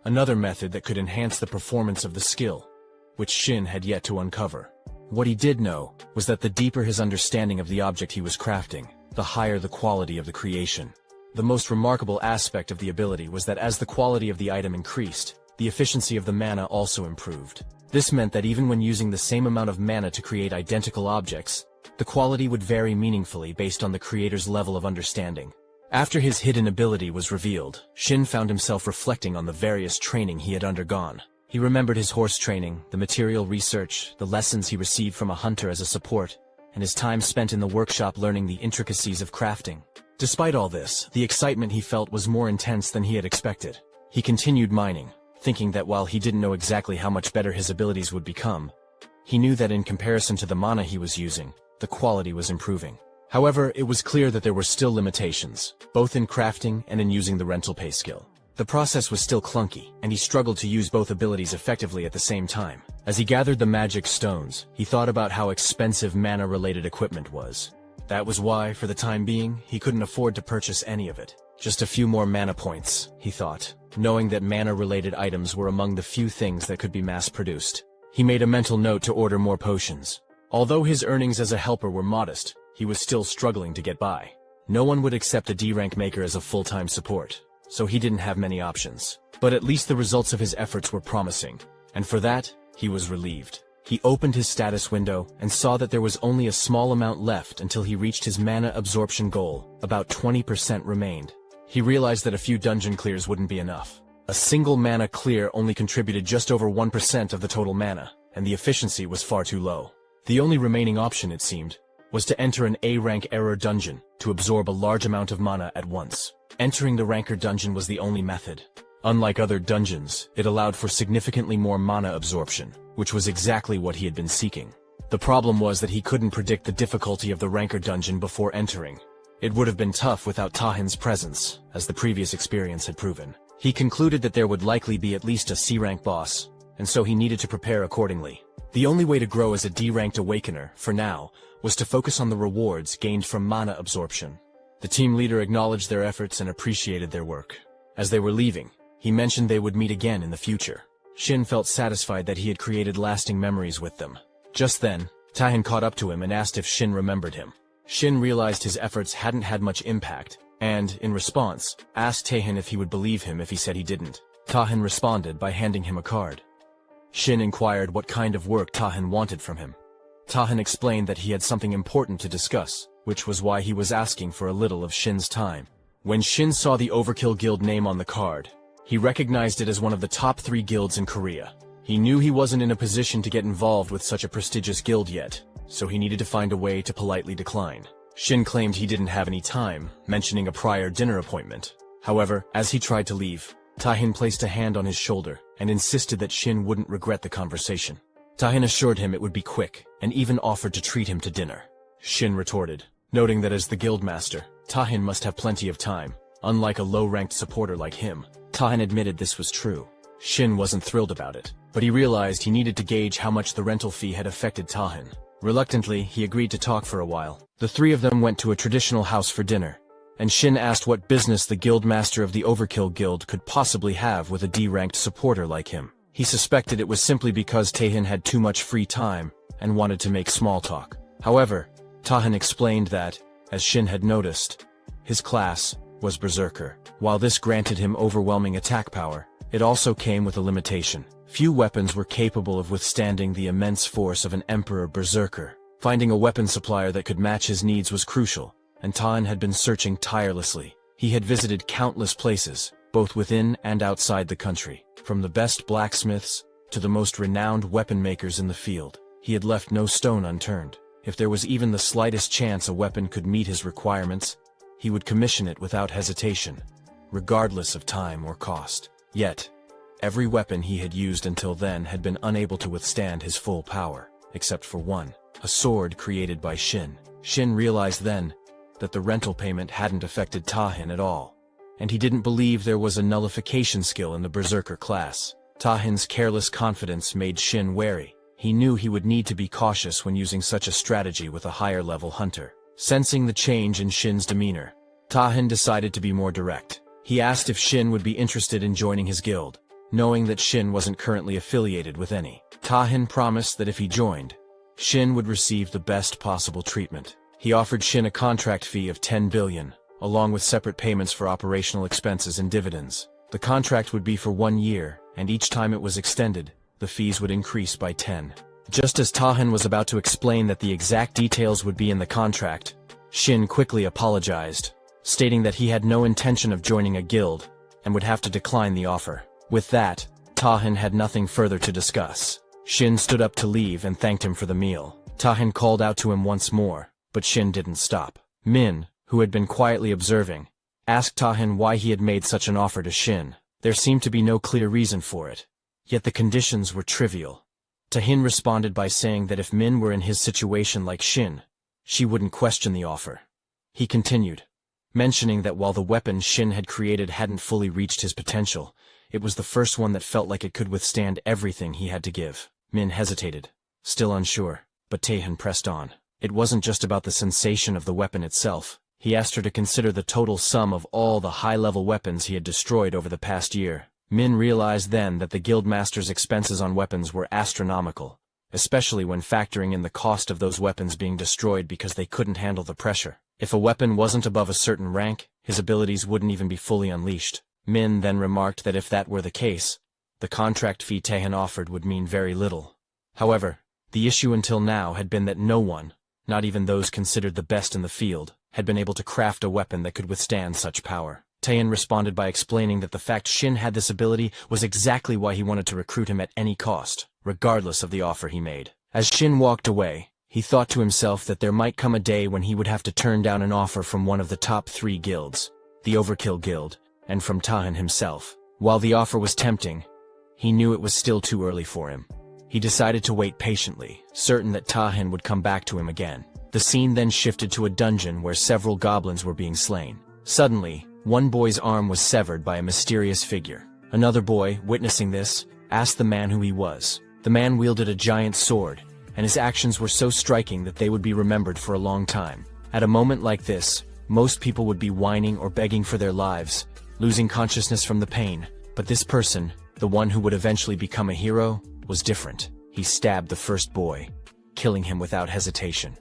Another method that could enhance the performance of the skill, which Shin had yet to uncover. What he did know was that the deeper his understanding of the object he was crafting, the higher the quality of the creation. The most remarkable aspect of the ability was that as the quality of the item increased, the efficiency of the mana also improved. This meant that even when using the same amount of mana to create identical objects, the quality would vary meaningfully based on the creator's level of understanding. After his hidden ability was revealed, Shin found himself reflecting on the various training he had undergone. He remembered his horse training, the material research, the lessons he received from a hunter as a support, and his time spent in the workshop learning the intricacies of crafting. Despite all this, the excitement he felt was more intense than he had expected. He continued mining, thinking that while he didn't know exactly how much better his abilities would become, he knew that in comparison to the mana he was using, the quality was improving. However, it was clear that there were still limitations, both in crafting and in using the rental pay skill. The process was still clunky, and he struggled to use both abilities effectively at the same time. As he gathered the magic stones, he thought about how expensive mana-related equipment was. That was why, for the time being, he couldn't afford to purchase any of it. Just a few more mana points, he thought, knowing that mana-related items were among the few things that could be mass-produced. He made a mental note to order more potions. Although his earnings as a helper were modest, he was still struggling to get by. No one would accept a D-rank maker as a full-time support, so he didn't have many options. But at least the results of his efforts were promising, and for that, he was relieved. He opened his status window and saw that there was only a small amount left until he reached his mana absorption goal. About 20% remained. He realized that a few dungeon clears wouldn't be enough. A single mana clear only contributed just over 1% of the total mana, and the efficiency was far too low. The only remaining option, it seemed, was to enter an A-rank error dungeon to absorb a large amount of mana at once. Entering the ranker dungeon was the only method. Unlike other dungeons, it allowed for significantly more mana absorption, which was exactly what he had been seeking. The problem was that he couldn't predict the difficulty of the ranker dungeon before entering. It would have been tough without Tahin's presence, as the previous experience had proven. He concluded that there would likely be at least a C-rank boss, and so he needed to prepare accordingly. The only way to grow as a D-ranked awakener, for now, was to focus on the rewards gained from mana absorption. The team leader acknowledged their efforts and appreciated their work. As they were leaving, he mentioned they would meet again in the future. Shin felt satisfied that he had created lasting memories with them. Just then, Tahin caught up to him and asked if Shin remembered him. Shin realized his efforts hadn't had much impact, and, in response, asked Tahin if he would believe him if he said he didn't. Tahin responded by handing him a card. Shin inquired what kind of work Tahin wanted from him. Tahin explained that he had something important to discuss, which was why he was asking for a little of Shin's time. When Shin saw the Overkill Guild name on the card, he recognized it as one of the top 3 guilds in Korea. He knew he wasn't in a position to get involved with such a prestigious guild yet, so he needed to find a way to politely decline. Shin claimed he didn't have any time, mentioning a prior dinner appointment. However, as he tried to leave, Tahin placed a hand on his shoulder and insisted that Shin wouldn't regret the conversation. Tahin assured him it would be quick, and even offered to treat him to dinner. Shin retorted, noting that as the guildmaster, Tahin must have plenty of time. Unlike a low-ranked supporter like him, Tahin admitted this was true. Shin wasn't thrilled about it, but he realized he needed to gauge how much the rental fee had affected Tahin. Reluctantly, he agreed to talk for a while. The 3 of them went to a traditional house for dinner, and Shin asked what business the guildmaster of the Overkill Guild could possibly have with a D-ranked supporter like him. He suspected it was simply because Tahin had too much free time and wanted to make small talk. However, Tahin explained that, as Shin had noticed, his class was Berserker. While this granted him overwhelming attack power, it also came with a limitation. Few weapons were capable of withstanding the immense force of an Emperor Berserker. Finding a weapon supplier that could match his needs was crucial, and Tahin had been searching tirelessly. He had visited countless places, both within and outside the country. From the best blacksmiths to the most renowned weapon makers in the field, he had left no stone unturned. If there was even the slightest chance a weapon could meet his requirements, he would commission it without hesitation, regardless of time or cost. Yet, every weapon he had used until then had been unable to withstand his full power, except for one, a sword created by Shin. Shin realized then that the rental payment hadn't affected Tahin at all, and he didn't believe there was a nullification skill in the Berserker class. Tahin's careless confidence made Shin wary. He knew he would need to be cautious when using such a strategy with a higher-level hunter. Sensing the change in Shin's demeanor, Tahin decided to be more direct. He asked if Shin would be interested in joining his guild, knowing that Shin wasn't currently affiliated with any. Tahin promised that if he joined, Shin would receive the best possible treatment. He offered Shin a contract fee of 10 billion, along with separate payments for operational expenses and dividends. The contract would be for 1 year, and each time it was extended, the fees would increase by 10. Just as Tahin was about to explain that the exact details would be in the contract, Shin quickly apologized, stating that he had no intention of joining a guild, and would have to decline the offer. With that, Tahin had nothing further to discuss. Shin stood up to leave and thanked him for the meal. Tahin called out to him once more, but Shin didn't stop. Min, who had been quietly observing, asked Tahin why he had made such an offer to Shin. There seemed to be no clear reason for it, yet the conditions were trivial. Tahin responded by saying that if Min were in his situation like Shin, she wouldn't question the offer. He continued, mentioning that while the weapon Shin had created hadn't fully reached his potential, it was the first one that felt like it could withstand everything he had to give. Min hesitated, still unsure, but Tahin pressed on. It wasn't just about the sensation of the weapon itself. He asked her to consider the total sum of all the high-level weapons he had destroyed over the past year. Min realized then that the guildmaster's expenses on weapons were astronomical, especially when factoring in the cost of those weapons being destroyed because they couldn't handle the pressure. If a weapon wasn't above a certain rank, his abilities wouldn't even be fully unleashed. Min then remarked that if that were the case, the contract fee Tahin offered would mean very little. However, The issue until now had been that no one, not even those considered the best in the field, had been able to craft a weapon that could withstand such power. Taehin responded by explaining that the fact Shin had this ability was exactly why he wanted to recruit him at any cost, regardless of the offer he made. As Shin walked away, he thought to himself that there might come a day when he would have to turn down an offer from one of the top 3 guilds, the Overkill Guild, and from Taehin himself. While the offer was tempting, he knew it was still too early for him. He decided to wait patiently, certain that Taehin would come back to him again. The scene then shifted to a dungeon where several goblins were being slain. Suddenly, one boy's arm was severed by a mysterious figure. Another boy, witnessing this, asked the man who he was. The man wielded a giant sword, and his actions were so striking that they would be remembered for a long time. At a moment like this, most people would be whining or begging for their lives, losing consciousness from the pain. But this person, the one who would eventually become a hero, was different. He stabbed the first boy, killing him without hesitation.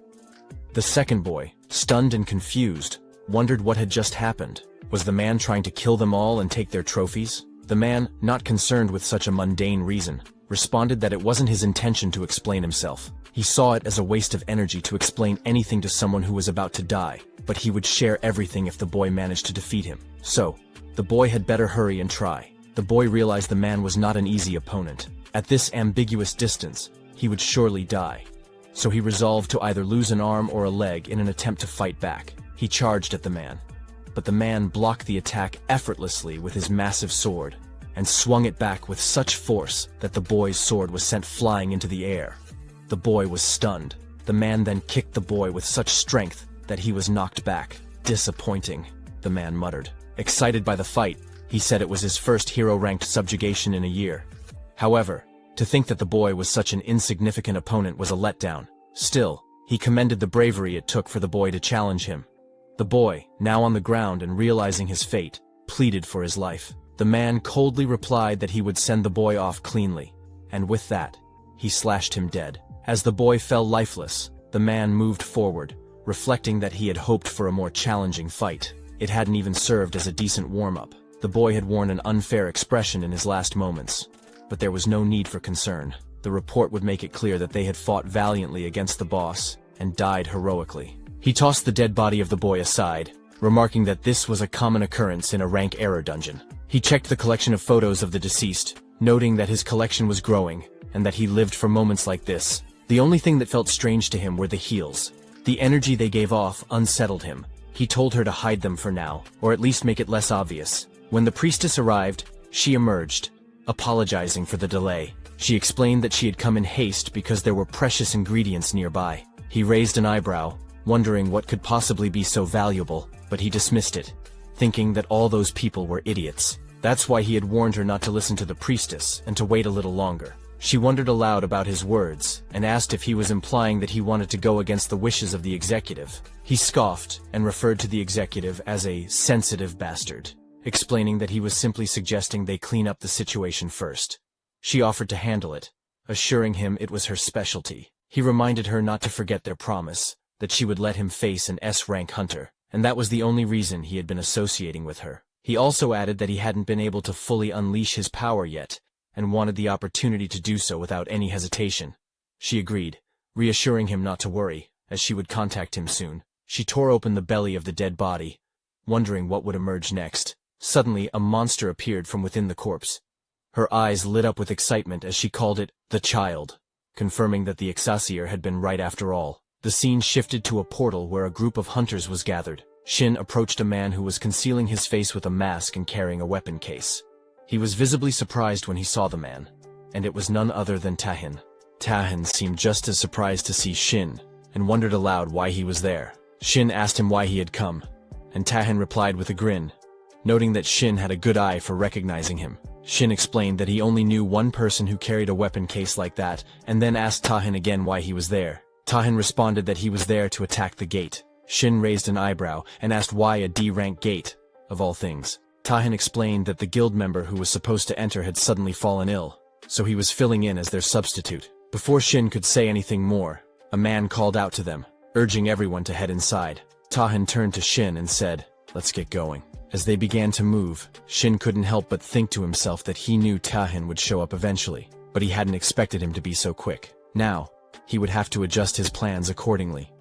The second boy, stunned and confused, wondered what had just happened. Was the man trying to kill them all and take their trophies? The man, not concerned with such a mundane reason, responded that it wasn't his intention to explain himself. He saw it as a waste of energy to explain anything to someone who was about to die, but he would share everything if the boy managed to defeat him. So, the boy had better hurry and try. The boy realized the man was not an easy opponent. At this ambiguous distance, he would surely die. So he resolved to either lose an arm or a leg in an attempt to fight back. He charged at the man. But the man blocked the attack effortlessly with his massive sword, and swung it back with such force that the boy's sword was sent flying into the air. The boy was stunned. The man then kicked the boy with such strength that he was knocked back. Disappointing, the man muttered. Excited by the fight, he said it was his first hero-ranked subjugation in a year. However, to think that the boy was such an insignificant opponent was a letdown. Still, he commended the bravery it took for the boy to challenge him. The boy, now on the ground and realizing his fate, pleaded for his life. The man coldly replied that he would send the boy off cleanly, and with that, he slashed him dead. As the boy fell lifeless, the man moved forward, reflecting that he had hoped for a more challenging fight. It hadn't even served as a decent warm-up. The boy had worn an unfair expression in his last moments, but there was no need for concern. The report would make it clear that they had fought valiantly against the boss and died heroically. He tossed the dead body of the boy aside, remarking that this was a common occurrence in a rank error dungeon. He checked the collection of photos of the deceased, noting that his collection was growing, and that he lived for moments like this. The only thing that felt strange to him were the heals. The energy they gave off unsettled him. He told her to hide them for now, or at least make it less obvious. When the priestess arrived, she emerged, apologizing for the delay. She explained that she had come in haste because there were precious ingredients nearby. He raised an eyebrow, wondering what could possibly be so valuable, but he dismissed it, thinking that all those people were idiots. That's why he had warned her not to listen to the priestess and to wait a little longer. She wondered aloud about his words and asked if he was implying that he wanted to go against the wishes of the executive. He scoffed and referred to the executive as a sensitive bastard, explaining that he was simply suggesting they clean up the situation first. She offered to handle it, assuring him it was her specialty. He reminded her not to forget their promise, that she would let him face an S-rank hunter, and that was the only reason he had been associating with her. He also added that he hadn't been able to fully unleash his power yet, and wanted the opportunity to do so without any hesitation. She agreed, reassuring him not to worry, as she would contact him soon. She tore open the belly of the dead body, wondering what would emerge next. Suddenly, a monster appeared from within the corpse. Her eyes lit up with excitement as she called it the child, confirming that the Excelsior had been right after all. The scene shifted to a portal where a group of hunters was gathered. Shin approached a man who was concealing his face with a mask and carrying a weapon case. He was visibly surprised when he saw the man, and it was none other than Taehin. Taehin seemed just as surprised to see Shin, and wondered aloud why he was there. Shin asked him why he had come, and Taehin replied with a grin, noting that Shin had a good eye for recognizing him. Shin explained that he only knew one person who carried a weapon case like that, and then asked Taehin again why he was there. Taehin responded that he was there to attack the gate. Shin raised an eyebrow and asked why a D-rank gate, of all things. Taehin explained that the guild member who was supposed to enter had suddenly fallen ill, so he was filling in as their substitute. Before Shin could say anything more, a man called out to them, urging everyone to head inside. Taehin turned to Shin and said, "Let's get going." As they began to move, Shin couldn't help but think to himself that he knew Taehin would show up eventually, but he hadn't expected him to be so quick. Now, he would have to adjust his plans accordingly.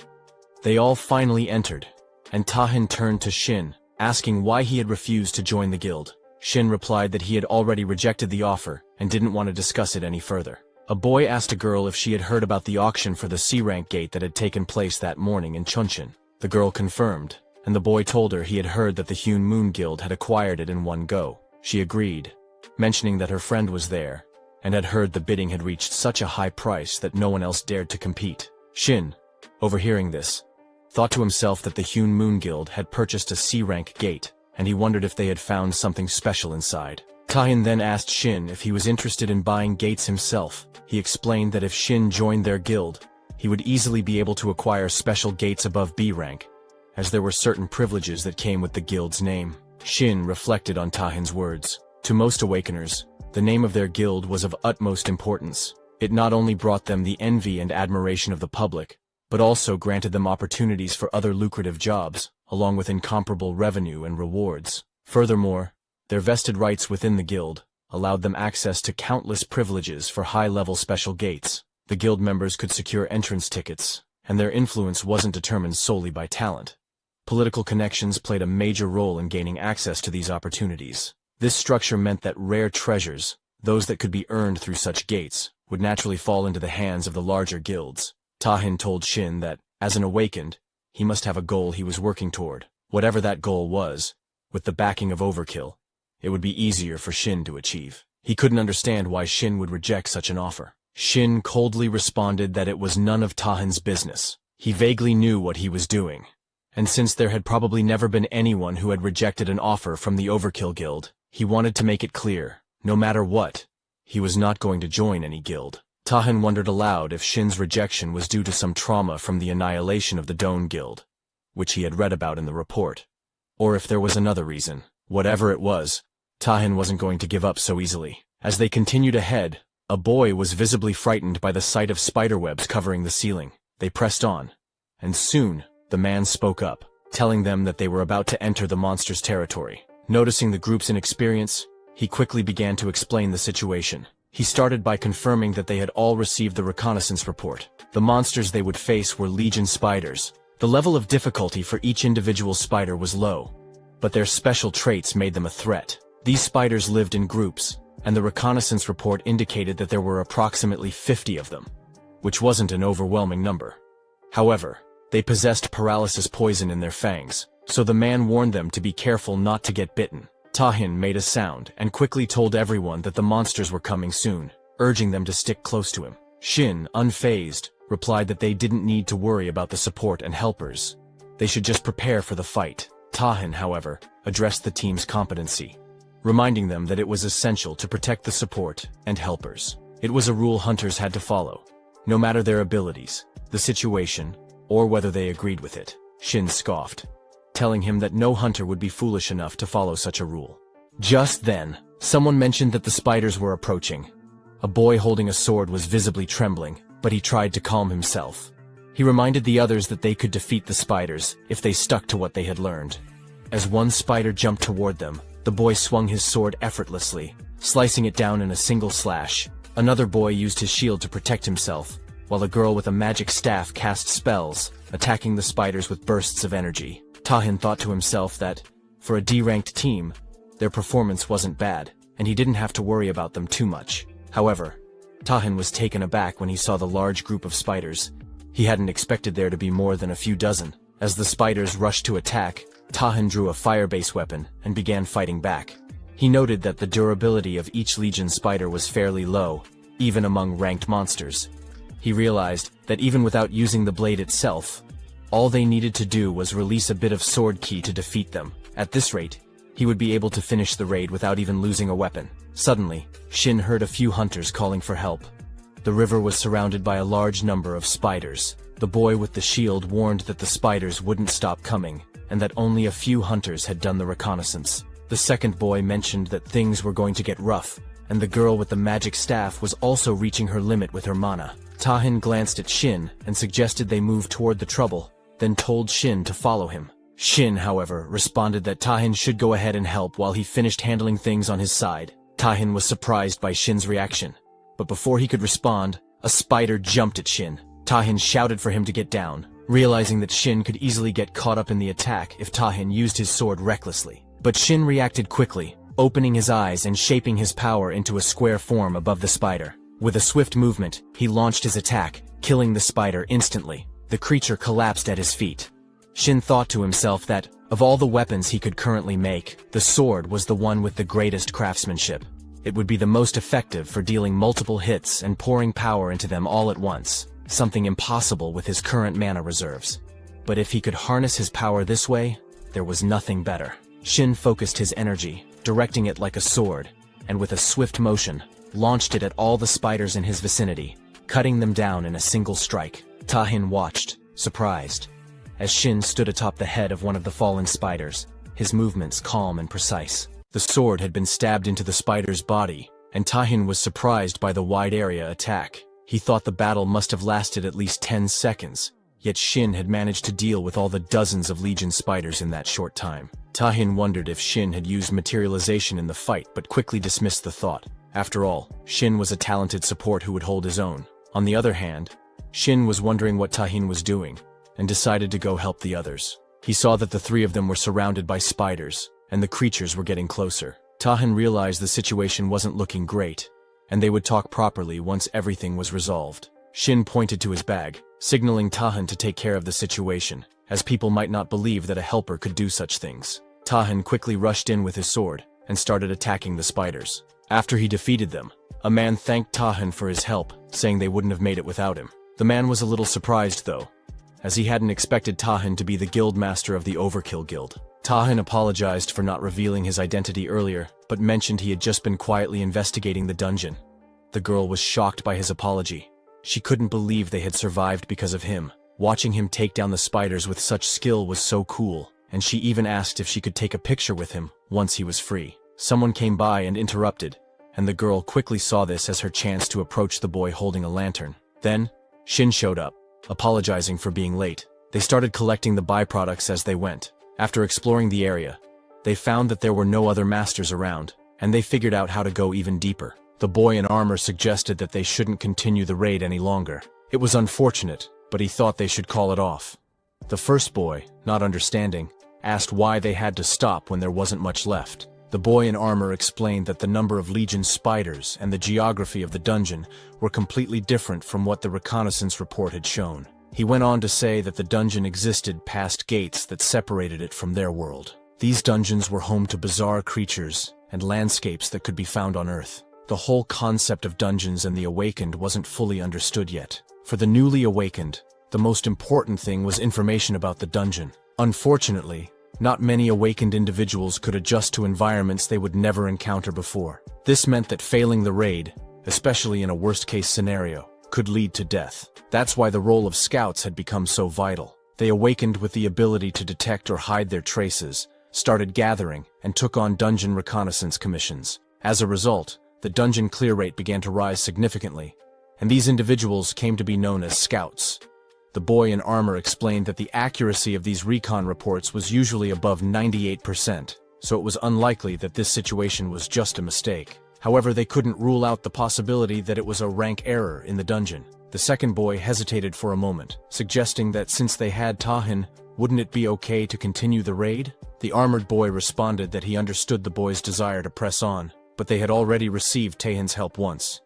They all finally entered, and Tahin turned to Shin, asking why he had refused to join the guild. Shin replied that he had already rejected the offer and didn't want to discuss it any further. A boy asked a girl if she had heard about the auction for the C-rank gate that had taken place that morning in Chunshin. The girl confirmed, and the boy told her he had heard that the Hewn Moon Guild had acquired it in one go. She agreed, mentioning that her friend was there, and had heard the bidding had reached such a high price that no one else dared to compete. Shin, overhearing this, thought to himself that the Hewn Moon Guild had purchased a C-rank gate, and he wondered if they had found something special inside. Tahin then asked Shin if he was interested in buying gates himself. He explained that if Shin joined their guild, he would easily be able to acquire special gates above B rank, as there were certain privileges that came with the guild's name. Shin reflected on Tahin's words. To most awakeners, the name of their guild was of utmost importance. It not only brought them the envy and admiration of the public, but also granted them opportunities for other lucrative jobs, along with incomparable revenue and rewards. Furthermore, their vested rights within the guild allowed them access to countless privileges for high-level special gates. The guild members could secure entrance tickets, and their influence wasn't determined solely by talent. Political connections played a major role in gaining access to these opportunities. This structure meant that rare treasures, those that could be earned through such gates, would naturally fall into the hands of the larger guilds. Tahin told Shin that, as an awakened, he must have a goal he was working toward. Whatever that goal was, with the backing of Overkill, it would be easier for Shin to achieve. He couldn't understand why Shin would reject such an offer. Shin coldly responded that it was none of Tahin's business. He vaguely knew what he was doing, and since there had probably never been anyone who had rejected an offer from the Overkill Guild, he wanted to make it clear, no matter what, he was not going to join any guild. Tahin wondered aloud if Shin's rejection was due to some trauma from the annihilation of the Doan Guild, which he had read about in the report, or if there was another reason. Whatever it was, Tahin wasn't going to give up so easily. As they continued ahead, a boy was visibly frightened by the sight of spiderwebs covering the ceiling. They pressed on, and soon, the man spoke up, telling them that they were about to enter the monster's territory. Noticing the group's inexperience, he quickly began to explain the situation. He started by confirming that they had all received the reconnaissance report. The monsters they would face were legion spiders. The level of difficulty for each individual spider was low, but their special traits made them a threat. These spiders lived in groups, and the reconnaissance report indicated that there were approximately 50 of them, which wasn't an overwhelming number. However, they possessed paralysis poison in their fangs, so the man warned them to be careful not to get bitten. Tahin made a sound and quickly told everyone that the monsters were coming soon, urging them to stick close to him. Shin, unfazed, replied that they didn't need to worry about the support and helpers. They should just prepare for the fight. Tahin, however, addressed the team's competency, reminding them that it was essential to protect the support and helpers. It was a rule hunters had to follow, no matter their abilities, the situation, or whether they agreed with it. Shin scoffed, telling him that no hunter would be foolish enough to follow such a rule. Just then, someone mentioned that the spiders were approaching. A boy holding a sword was visibly trembling, but he tried to calm himself. He reminded the others that they could defeat the spiders if they stuck to what they had learned. As one spider jumped toward them, the boy swung his sword effortlessly, slicing it down in a single slash. Another boy used his shield to protect himself, while a girl with a magic staff cast spells, attacking the spiders with bursts of energy. Tahin thought to himself that, for a D-ranked team, their performance wasn't bad, and he didn't have to worry about them too much. However, Tahin was taken aback when he saw the large group of spiders. He hadn't expected there to be more than a few dozen. As the spiders rushed to attack, Tahin drew a fire-based weapon and began fighting back. He noted that the durability of each legion spider was fairly low, even among ranked monsters. He realized that even without using the blade itself, all they needed to do was release a bit of sword ki to defeat them. At this rate, he would be able to finish the raid without even losing a weapon. Suddenly, Shin heard a few hunters calling for help. The river was surrounded by a large number of spiders. The boy with the shield warned that the spiders wouldn't stop coming, and that only a few hunters had done the reconnaissance. The second boy mentioned that things were going to get rough, and the girl with the magic staff was also reaching her limit with her mana. Tahin glanced at Shin and suggested they move toward the trouble, then told Shin to follow him. Shin, however, responded that Tahin should go ahead and help while he finished handling things on his side. Tahin was surprised by Shin's reaction, but before he could respond, A spider jumped at Shin. Tahin shouted for him to get down, realizing that Shin could easily get caught up in the attack if Tahin used his sword recklessly. But Shin reacted quickly, opening his eyes and shaping his power into a square form above the spider. With a swift movement, he launched his attack, killing the spider instantly. The creature collapsed at his feet. Shin thought to himself that, of all the weapons he could currently make, the sword was the one with the greatest craftsmanship. It would be the most effective for dealing multiple hits and pouring power into them all at once, something impossible with his current mana reserves. But if he could harness his power this way, there was nothing better. Shin focused his energy, directing it like a sword, and with a swift motion, launched it at all the spiders in his vicinity, cutting them down in a single strike. Tahin watched, surprised, as Shin stood atop the head of one of the fallen spiders, his movements calm and precise. The sword had been stabbed into the spider's body, and Tahin was surprised by the wide area attack. He thought the battle must have lasted at least 10 seconds, yet Shin had managed to deal with all the dozens of Legion spiders in that short time. Tahin wondered if Shin had used materialization in the fight, but quickly dismissed the thought. After all, Shin was a talented support who would hold his own. On the other hand, Shin was wondering what Tahin was doing, and decided to go help the others. He saw that the three of them were surrounded by spiders, and the creatures were getting closer. Tahin realized the situation wasn't looking great, and they would talk properly once everything was resolved. Shin pointed to his bag, signaling Tahin to take care of the situation, as people might not believe that a helper could do such things. Tahin quickly rushed in with his sword, and started attacking the spiders. After he defeated them, a man thanked Tahin for his help, saying they wouldn't have made it without him. The man was a little surprised though, as he hadn't expected Tahin to be the guild master of the Overkill Guild. Tahin apologized for not revealing his identity earlier, but mentioned he had just been quietly investigating the dungeon. The girl was shocked by his apology. She couldn't believe they had survived because of him. Watching him take down the spiders with such skill was so cool, and she even asked if she could take a picture with him once he was free. Someone came by and interrupted, and the girl quickly saw this as her chance to approach the boy holding a lantern. Then, Shin showed up, apologizing for being late. They started collecting the byproducts as they went. After exploring the area, they found that there were no other masters around, and they figured out how to go even deeper. The boy in armor suggested that they shouldn't continue the raid any longer. It was unfortunate, but he thought they should call it off. The first boy, not understanding, asked why they had to stop when there wasn't much left. The boy in armor explained that the number of Legion spiders and the geography of the dungeon were completely different from what the reconnaissance report had shown. He went on to say that the dungeon existed past gates that separated it from their world. These dungeons were home to bizarre creatures and landscapes that could be found on Earth. The whole concept of dungeons and the awakened wasn't fully understood yet. For the newly awakened, the most important thing was information about the dungeon. Unfortunately, not many awakened individuals could adjust to environments they would never encounter before. This meant that failing the raid, especially in a worst-case scenario, could lead to death. That's why the role of scouts had become so vital. They awakened with the ability to detect or hide their traces, started gathering, and took on dungeon reconnaissance commissions. As a result, the dungeon clear rate began to rise significantly, and these individuals came to be known as scouts. The boy in armor explained that the accuracy of these recon reports was usually above 98%, so it was unlikely that this situation was just a mistake. However, they couldn't rule out the possibility that it was a rank error in the dungeon. The second boy hesitated for a moment, suggesting that since they had Tahin, wouldn't it be okay to continue the raid? The armored boy responded that he understood the boy's desire to press on, but they had already received Tahin's help once,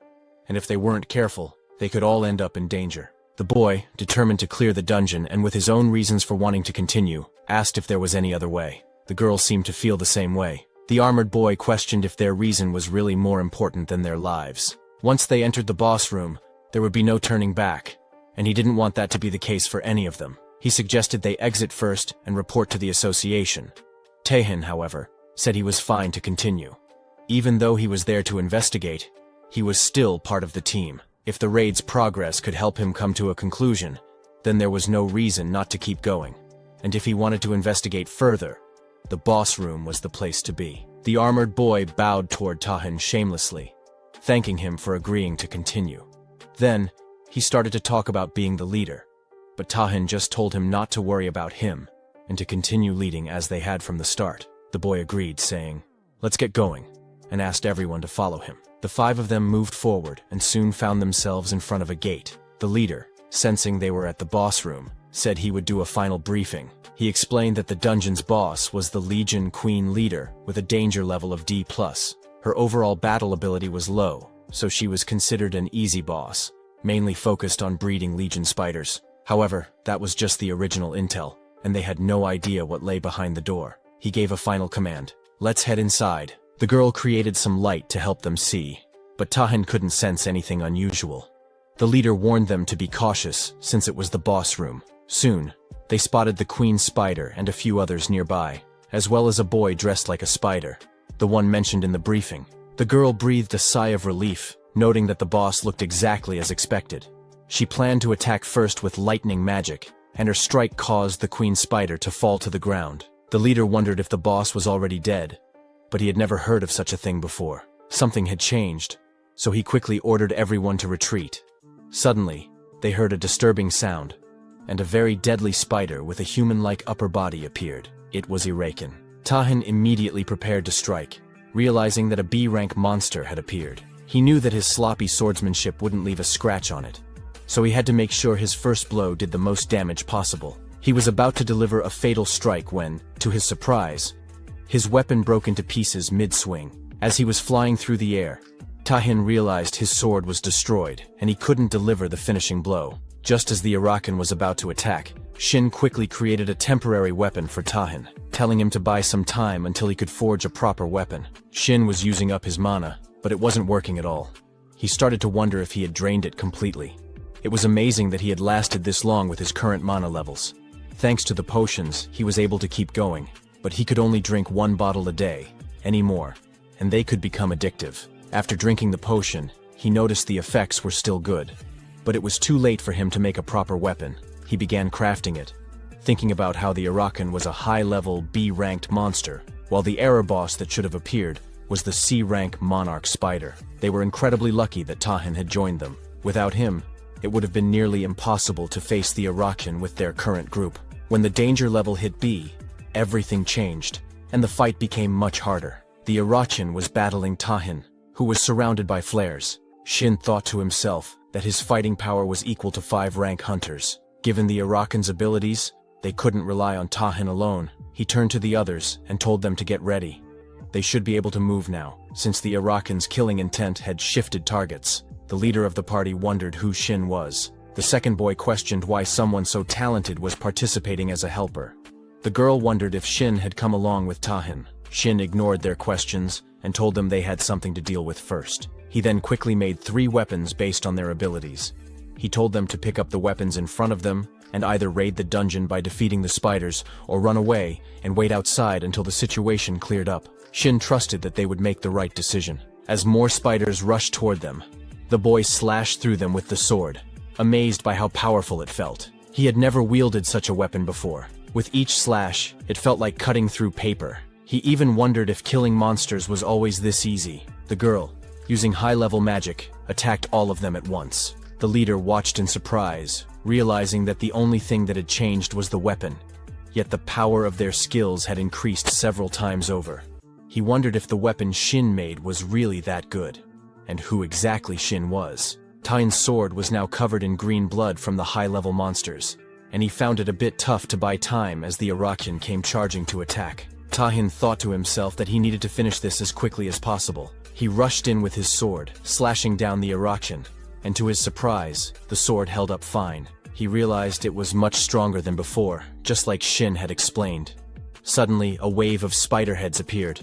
and if they weren't careful, they could all end up in danger. The boy, determined to clear the dungeon and with his own reasons for wanting to continue, asked if there was any other way. The girl seemed to feel the same way. The armored boy questioned if their reason was really more important than their lives. Once they entered the boss room, there would be no turning back, and he didn't want that to be the case for any of them. He suggested they exit first and report to the association. Tahin, however, said he was fine to continue. Even though he was there to investigate, he was still part of the team. If the raid's progress could help him come to a conclusion, then there was no reason not to keep going. And if he wanted to investigate further, the boss room was the place to be. The armored boy bowed toward Tahin shamelessly, thanking him for agreeing to continue. Then, he started to talk about being the leader, but Tahin just told him not to worry about him, and to continue leading as they had from the start. The boy agreed, saying, "Let's get going," and asked everyone to follow him. The five of them moved forward and soon found themselves in front of a gate. The leader, sensing they were at the boss room, said he would do a final briefing. He explained that the dungeon's boss was the Legion Queen leader with a danger level of D+. Her overall battle ability was low, so she was considered an easy boss, mainly focused on breeding Legion spiders. However, that was just the original intel, and they had no idea what lay behind the door. He gave a final command. "Let's head inside." The girl created some light to help them see, but Tahin couldn't sense anything unusual. The leader warned them to be cautious since it was the boss room. Soon, they spotted the queen spider and a few others nearby, as well as a boy dressed like a spider, the one mentioned in the briefing. The girl breathed a sigh of relief, noting that the boss looked exactly as expected. She planned to attack first with lightning magic, and her strike caused the queen spider to fall to the ground. The leader wondered if the boss was already dead, but he had never heard of such a thing before. Something had changed, so he quickly ordered everyone to retreat. Suddenly, they heard a disturbing sound, and a very deadly spider with a human-like upper body appeared. It was Awakens. Tahin immediately prepared to strike, realizing that a B-rank monster had appeared. He knew that his sloppy swordsmanship wouldn't leave a scratch on it, so he had to make sure his first blow did the most damage possible. He was about to deliver a fatal strike when, to his surprise, his weapon broke into pieces mid-swing. As he was flying through the air, Tahin realized his sword was destroyed, and he couldn't deliver the finishing blow. Just as the Awakens was about to attack, Shin quickly created a temporary weapon for Tahin, telling him to buy some time until he could forge a proper weapon. Shin was using up his mana, but it wasn't working at all. He started to wonder if he had drained it completely. It was amazing that he had lasted this long with his current mana levels. Thanks to the potions, he was able to keep going, but he could only drink 1 bottle a day, anymore, and they could become addictive. After drinking the potion, he noticed the effects were still good. But it was too late for him to make a proper weapon. He began crafting it, thinking about how the Awakens was a high-level B-ranked monster, while the error boss that should have appeared was the C-rank monarch spider. They were incredibly lucky that Tahin had joined them. Without him, it would have been nearly impossible to face the Awakens with their current group. When the danger level hit B, everything changed, and the fight became much harder. The Awakens was battling Tahin, who was surrounded by flares. Shin thought to himself that his fighting power was equal to 5-rank hunters. Given the Awakens' abilities, they couldn't rely on Tahin alone. He turned to the others and told them to get ready. They should be able to move now, since the Awakens' killing intent had shifted targets. The leader of the party wondered who Shin was. The second boy questioned why someone so talented was participating as a helper. The girl wondered if Shin had come along with Tahin. Shin ignored their questions and told them they had something to deal with first. He then quickly made 3 weapons based on their abilities. He told them to pick up the weapons in front of them and either raid the dungeon by defeating the spiders or run away and wait outside until the situation cleared up. Shin trusted that they would make the right decision. As more spiders rushed toward them, the boy slashed through them with the sword, amazed by how powerful it felt. He had never wielded such a weapon before. With each slash, it felt like cutting through paper. He even wondered if killing monsters was always this easy. The girl, using high-level magic, attacked all of them at once. The leader watched in surprise, realizing that the only thing that had changed was the weapon. Yet the power of their skills had increased several times over. He wondered if the weapon Shin made was really that good, and who exactly Shin was. Tain's sword was now covered in green blood from the high-level monsters, and he found it a bit tough to buy time as the Awakens came charging to attack. Tahin thought to himself that he needed to finish this as quickly as possible. He rushed in with his sword, slashing down the Awakens, and to his surprise, the sword held up fine. He realized it was much stronger than before, just like Shin had explained. Suddenly, a wave of spider heads appeared.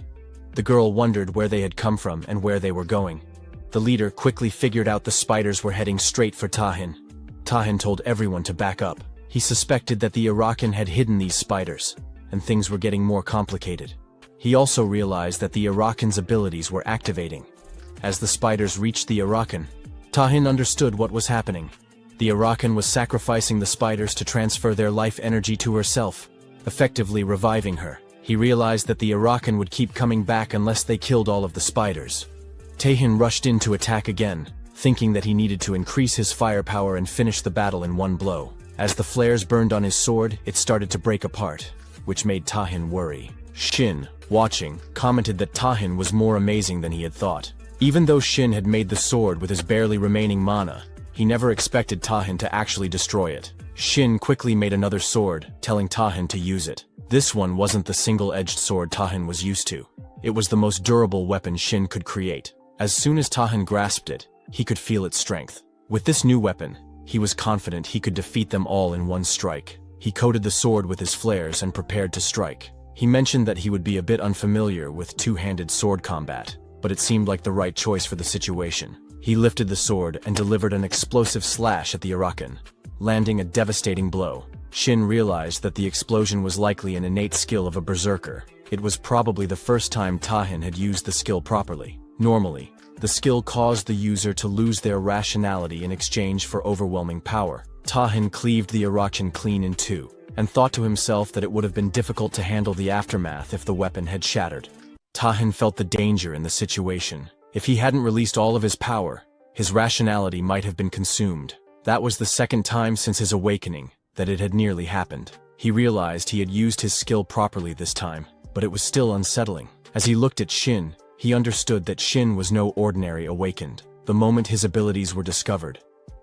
The girl wondered where they had come from and where they were going. The leader quickly figured out the spiders were heading straight for Tahin. Tahin told everyone to back up. He suspected that the Awakens had hidden these spiders, and things were getting more complicated. He also realized that the Awakens' abilities were activating. As the spiders reached the Awakens, Tahin understood what was happening. The Awakens was sacrificing the spiders to transfer their life energy to herself, effectively reviving her. He realized that the Awakens would keep coming back unless they killed all of the spiders. Tahin rushed in to attack again, thinking that he needed to increase his firepower and finish the battle in one blow. As the flares burned on his sword, it started to break apart, which made Tahin worry. Shin, watching, commented that Tahin was more amazing than he had thought. Even though Shin had made the sword with his barely remaining mana, he never expected Tahin to actually destroy it. Shin quickly made another sword, telling Tahin to use it. This one wasn't the single-edged sword Tahin was used to. It was the most durable weapon Shin could create. As soon as Tahin grasped it, he could feel its strength. With this new weapon, he was confident he could defeat them all in one strike. He coated the sword with his flares and prepared to strike. He mentioned that he would be a bit unfamiliar with two-handed sword combat, but it seemed like the right choice for the situation. He lifted the sword and delivered an explosive slash at the Arakan, landing a devastating blow. Shin realized that the explosion was likely an innate skill of a berserker. It was probably the first time Tahin had used the skill properly. Normally, the skill caused the user to lose their rationality in exchange for overwhelming power. Tahin cleaved the Arakan clean in two, and thought to himself that it would have been difficult to handle the aftermath if the weapon had shattered. Tahin felt the danger in the situation. If he hadn't released all of his power, his rationality might have been consumed. That was the second time since his awakening that it had nearly happened. He realized he had used his skill properly this time, but it was still unsettling. As he looked at Shin, he understood that Shin was no ordinary awakened. The moment his abilities were discovered,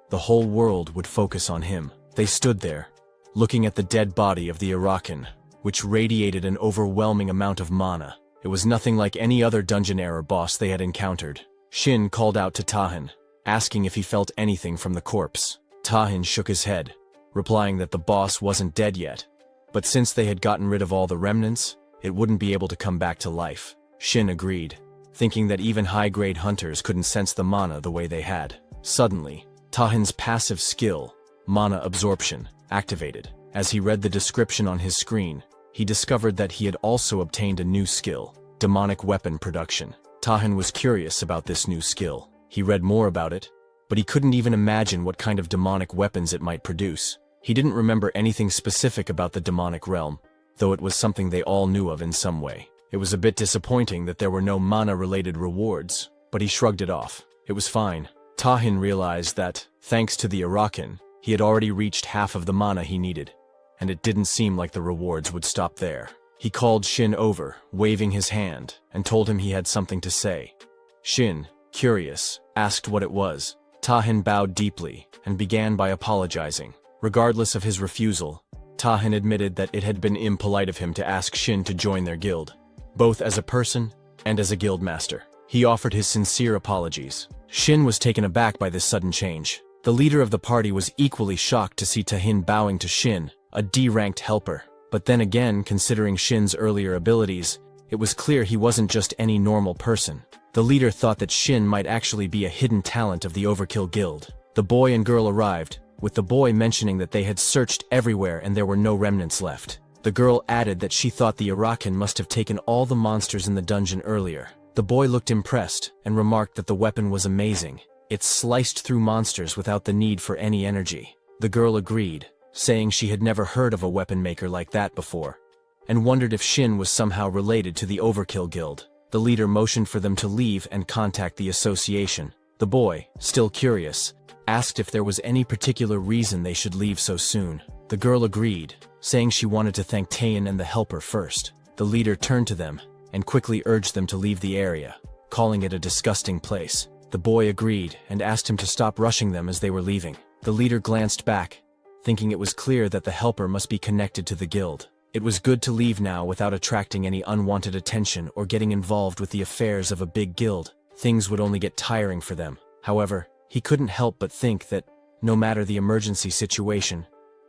the whole world would focus on him. They stood there, looking at the dead body of the Arakan, which radiated an overwhelming amount of mana. It was nothing like any other dungeon-era boss they had encountered. Shin called out to Tahin, asking if he felt anything from the corpse. Tahin shook his head, replying that the boss wasn't dead yet, but since they had gotten rid of all the remnants, it wouldn't be able to come back to life. Shin agreed, thinking that even high-grade hunters couldn't sense the mana the way they had. Suddenly, Tahin's passive skill, mana absorption, activated. As he read the description on his screen, he discovered that he had also obtained a new skill, demonic weapon production. Tahin was curious about this new skill. He read more about it, but he couldn't even imagine what kind of demonic weapons it might produce. He didn't remember anything specific about the demonic realm, though it was something they all knew of in some way. It was a bit disappointing that there were no mana-related rewards, but he shrugged it off. It was fine. Tahin realized that, thanks to the Arakan, he had already reached half of the mana he needed, and it didn't seem like the rewards would stop there. He called Shin over, waving his hand, and told him he had something to say. Shin, curious, asked what it was. Tahin bowed deeply, and began by apologizing. Regardless of his refusal, Tahin admitted that it had been impolite of him to ask Shin to join their guild, both as a person and as a guild master. He offered his sincere apologies. Shin was taken aback by this sudden change. The leader of the party was equally shocked to see Tahin bowing to Shin, a D-ranked helper. But then again, considering Shin's earlier abilities, it was clear he wasn't just any normal person. The leader thought that Shin might actually be a hidden talent of the Overkill Guild. The boy and girl arrived, with the boy mentioning that they had searched everywhere and there were no remnants left. The girl added that she thought the Arakan must have taken all the monsters in the dungeon earlier. The boy looked impressed and remarked that the weapon was amazing. It sliced through monsters without the need for any energy. The girl agreed, saying she had never heard of a weapon maker like that before, and wondered if Shin was somehow related to the Overkill Guild. The leader motioned for them to leave and contact the association. The boy, still curious, asked if there was any particular reason they should leave so soon. The girl agreed, saying she wanted to thank Tayin and the helper first. The leader turned to them and quickly urged them to leave the area, calling it a disgusting place. The boy agreed and asked him to stop rushing them as they were leaving. The leader glanced back, thinking it was clear that the helper must be connected to the guild. It was good to leave now without attracting any unwanted attention or getting involved with the affairs of a big guild. Things would only get tiring for them. However, he couldn't help but think that, no matter the emergency situation,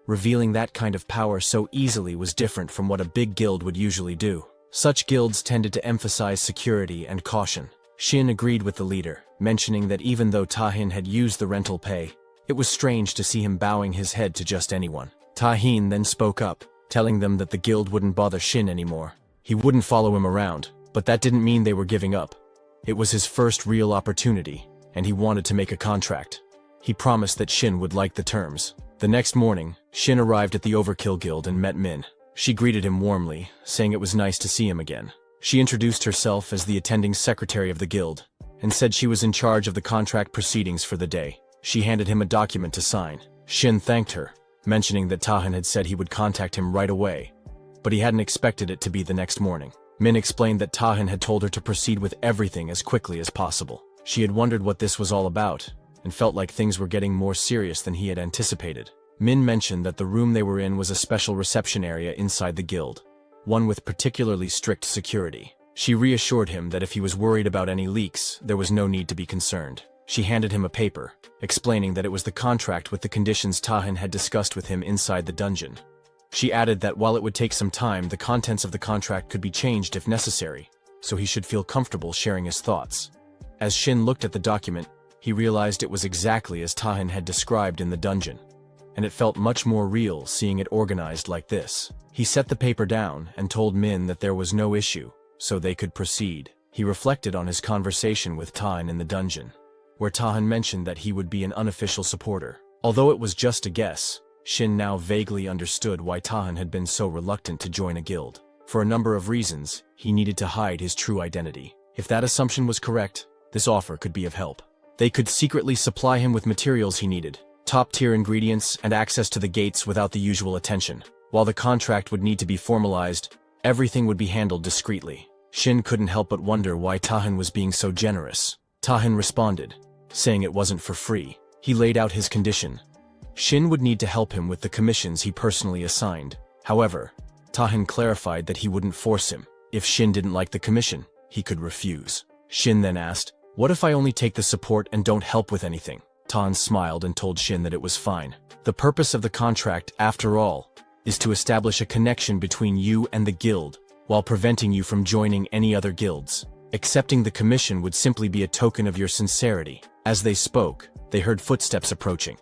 revealing that kind of power so easily was different from what a big guild would usually do. Such guilds tended to emphasize security and caution. Shin agreed with the leader, mentioning that even though Tahin had used the rental pay, it was strange to see him bowing his head to just anyone. Tahin then spoke up, telling them that the guild wouldn't bother Shin anymore. He wouldn't follow him around, but that didn't mean they were giving up. It was his first real opportunity, and he wanted to make a contract. He promised that Shin would like the terms. The next morning, Shin arrived at the Overkill Guild and met Min. She greeted him warmly, saying it was nice to see him again. She introduced herself as the attending secretary of the guild, and said she was in charge of the contract proceedings for the day. She handed him a document to sign. Shin thanked her, mentioning that Tahin had said he would contact him right away, but he hadn't expected it to be the next morning. Min explained that Tahin had told her to proceed with everything as quickly as possible. She had wondered what this was all about, and felt like things were getting more serious than he had anticipated. Min mentioned that the room they were in was a special reception area inside the guild, one with particularly strict security. She reassured him that if he was worried about any leaks, there was no need to be concerned. She handed him a paper, explaining that it was the contract with the conditions Tahan had discussed with him inside the dungeon. She added that while it would take some time, the contents of the contract could be changed if necessary, so he should feel comfortable sharing his thoughts. As Shin looked at the document, he realized it was exactly as Tahan had described in the dungeon, and it felt much more real seeing it organized like this. He set the paper down and told Min that there was no issue, so they could proceed. He reflected on his conversation with Tahan in the dungeon, where Tahan mentioned that he would be an unofficial supporter. Although it was just a guess, Shin now vaguely understood why Tahan had been so reluctant to join a guild. For a number of reasons, he needed to hide his true identity. If that assumption was correct, this offer could be of help. They could secretly supply him with materials he needed, top-tier ingredients, and access to the gates without the usual attention. While the contract would need to be formalized, everything would be handled discreetly. Shin couldn't help but wonder why Tahan was being so generous. Tahan responded, saying it wasn't for free. He laid out his condition. Shin would need to help him with the commissions he personally assigned. However, Tahan clarified that he wouldn't force him. If Shin didn't like the commission, he could refuse. Shin then asked, "What if I only take the support and don't help with anything?" Tahan smiled and told Shin that it was fine. The purpose of the contract, after all, is to establish a connection between you and the guild, while preventing you from joining any other guilds. Accepting the commission would simply be a token of your sincerity. As they spoke, they heard footsteps approaching,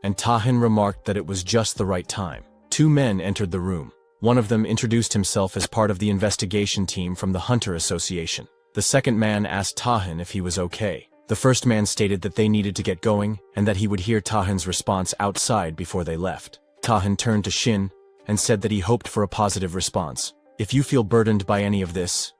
and Tahan remarked that it was just the right time. Two men entered the room. One of them introduced himself as part of the investigation team from the Hunter Association. The second man asked Tahan if he was okay. The first man stated that they needed to get going, and that he would hear Tahan's response outside before they left. Tahan turned to Shin and said that he hoped for a positive response. "If you feel burdened by any of this,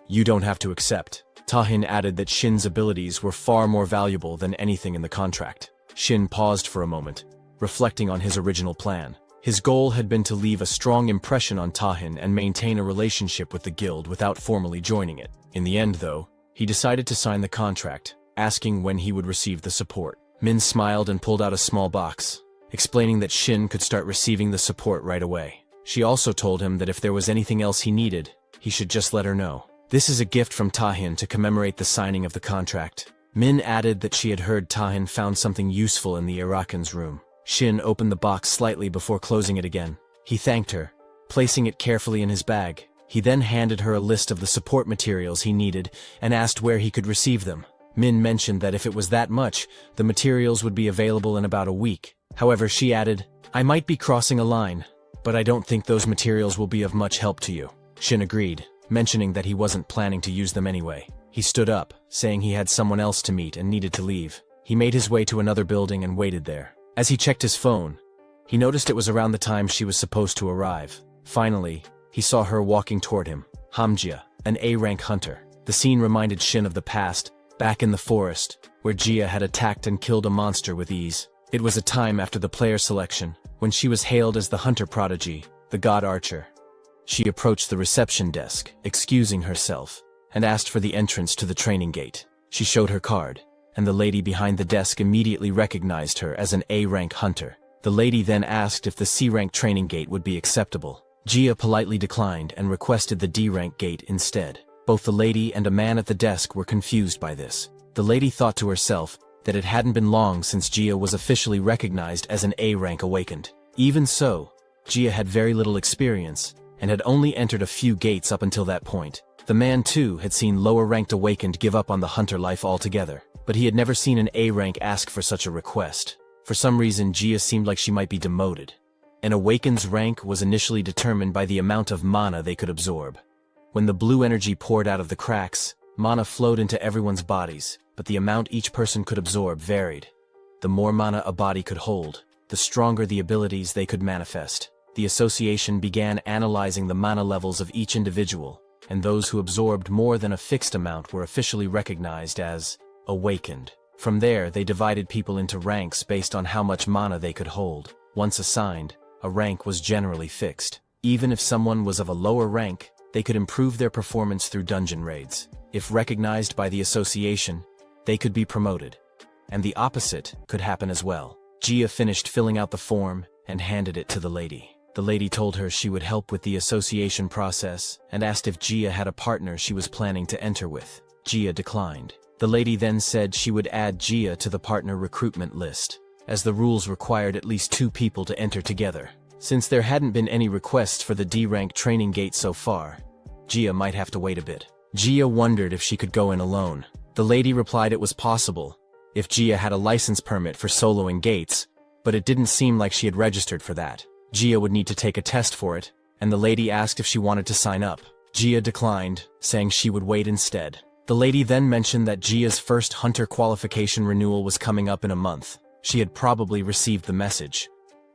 you don't have to accept." Tahan added that Shin's abilities were far more valuable than anything in the contract. Shin paused for a moment, reflecting on his original plan. His goal had been to leave a strong impression on Tahan and maintain a relationship with the guild without formally joining it. In the end, though, he decided to sign the contract, asking when he would receive the support. Min smiled and pulled out a small box, explaining that Shin could start receiving the support right away. She also told him that if there was anything else he needed, he should just let her know. "This is a gift from Tahan to commemorate the signing of the contract." Min added that she had heard Tahan found something useful in the awakens room. Shin opened the box slightly before closing it again. He thanked her, placing it carefully in his bag. He then handed her a list of the support materials he needed and asked where he could receive them. Min mentioned that if it was that much, the materials would be available in about a week. However, she added, "I might be crossing a line, but I don't think those materials will be of much help to you." Shin agreed, mentioning that he wasn't planning to use them anyway. He stood up, saying he had someone else to meet and needed to leave. He made his way to another building and waited there. As he checked his phone, he noticed it was around the time she was supposed to arrive. Finally, he saw her walking toward him, Hamjia, an A-rank hunter. The scene reminded Shin of the past, back in the forest, where Jia had attacked and killed a monster with ease. It was a time after the player selection, when she was hailed as the hunter prodigy, the god archer. She approached the reception desk, excusing herself, and asked for the entrance to the training gate. She showed her card, and the lady behind the desk immediately recognized her as an A-rank hunter. The lady then asked if the C-rank training gate would be acceptable. Jia politely declined and requested the D-rank gate instead. Both the lady and a man at the desk were confused by this. The lady thought to herself that it hadn't been long since Jia was officially recognized as an A-rank awakened. Even so, Jia had very little experience, and had only entered a few gates up until that point. The man too had seen lower-ranked awakened give up on the hunter life altogether, but he had never seen an A-rank ask for such a request. For some reason, Jia seemed like she might be demoted. An awaken's rank was initially determined by the amount of mana they could absorb. When the blue energy poured out of the cracks, mana flowed into everyone's bodies, but the amount each person could absorb varied. The more mana a body could hold, the stronger the abilities they could manifest. The association began analyzing the mana levels of each individual, and those who absorbed more than a fixed amount were officially recognized as awakened. From there, they divided people into ranks based on how much mana they could hold. Once assigned, a rank was generally fixed. Even if someone was of a lower rank, they could improve their performance through dungeon raids. If recognized by the association, they could be promoted. And the opposite could happen as well. Gia finished filling out the form and handed it to the lady. The lady told her she would help with the association process and asked if Gia had a partner she was planning to enter with. Gia declined. The lady then said she would add Gia to the partner recruitment list, as the rules required at least 2 people to enter together. Since there hadn't been any requests for the D-rank training gate so far, Gia might have to wait a bit. Gia wondered if she could go in alone. The lady replied it was possible, if Gia had a license permit for soloing gates, but it didn't seem like she had registered for that. Gia would need to take a test for it, and the lady asked if she wanted to sign up. Gia declined, saying she would wait instead. The lady then mentioned that Gia's first hunter qualification renewal was coming up in a month. She had probably received the message.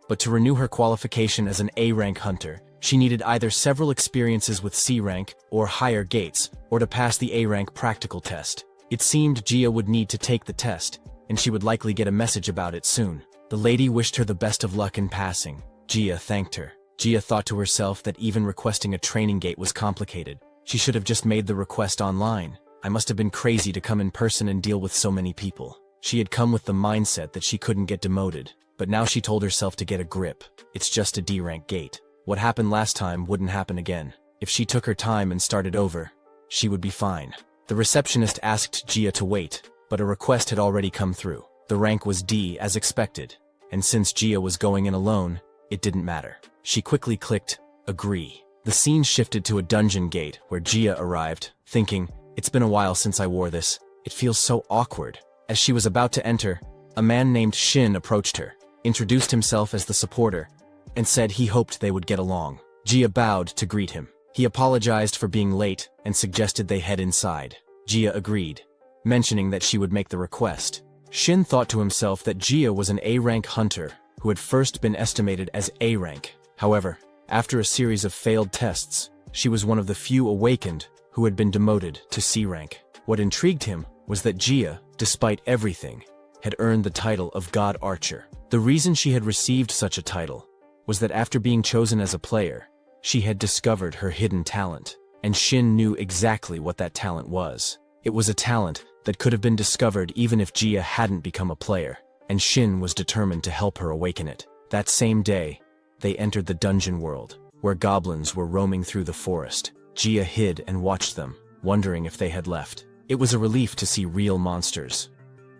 But to renew her qualification as an A-rank hunter, she needed either several experiences with C-rank or higher gates, or to pass the A-rank practical test. It seemed Gia would need to take the test, and she would likely get a message about it soon. The lady wished her the best of luck in passing. Gia thanked her. Gia thought to herself that even requesting a training gate was complicated. She should have just made the request online. I must have been crazy to come in person and deal with so many people. She had come with the mindset that she couldn't get demoted, but now she told herself to get a grip. It's just a D-rank gate. What happened last time wouldn't happen again. If she took her time and started over, she would be fine. The receptionist asked Gia to wait, but a request had already come through. The rank was D as expected, and since Gia was going in alone, it didn't matter. She quickly clicked agree. The scene shifted to a dungeon gate where Gia arrived, thinking, it's been a while since I wore this. It feels so awkward. As she was about to enter, a man named Shin approached her, introduced himself as the supporter, and said he hoped they would get along. Gia bowed to greet him. He apologized for being late and suggested they head inside. Gia agreed, mentioning that she would make the request. Shin thought to himself that Gia was an A-rank hunter who had first been estimated as A-rank. However, after a series of failed tests, she was one of the few awakened who had been demoted to C-rank. What intrigued him was that Gia, despite everything, had earned the title of God Archer. The reason she had received such a title was that after being chosen as a player, she had discovered her hidden talent, and Shin knew exactly what that talent was. It was a talent that could have been discovered even if Gia hadn't become a player, and Shin was determined to help her awaken it. That same day, they entered the dungeon world, where goblins were roaming through the forest. Gia hid and watched them, wondering if they had left. It was a relief to see real monsters,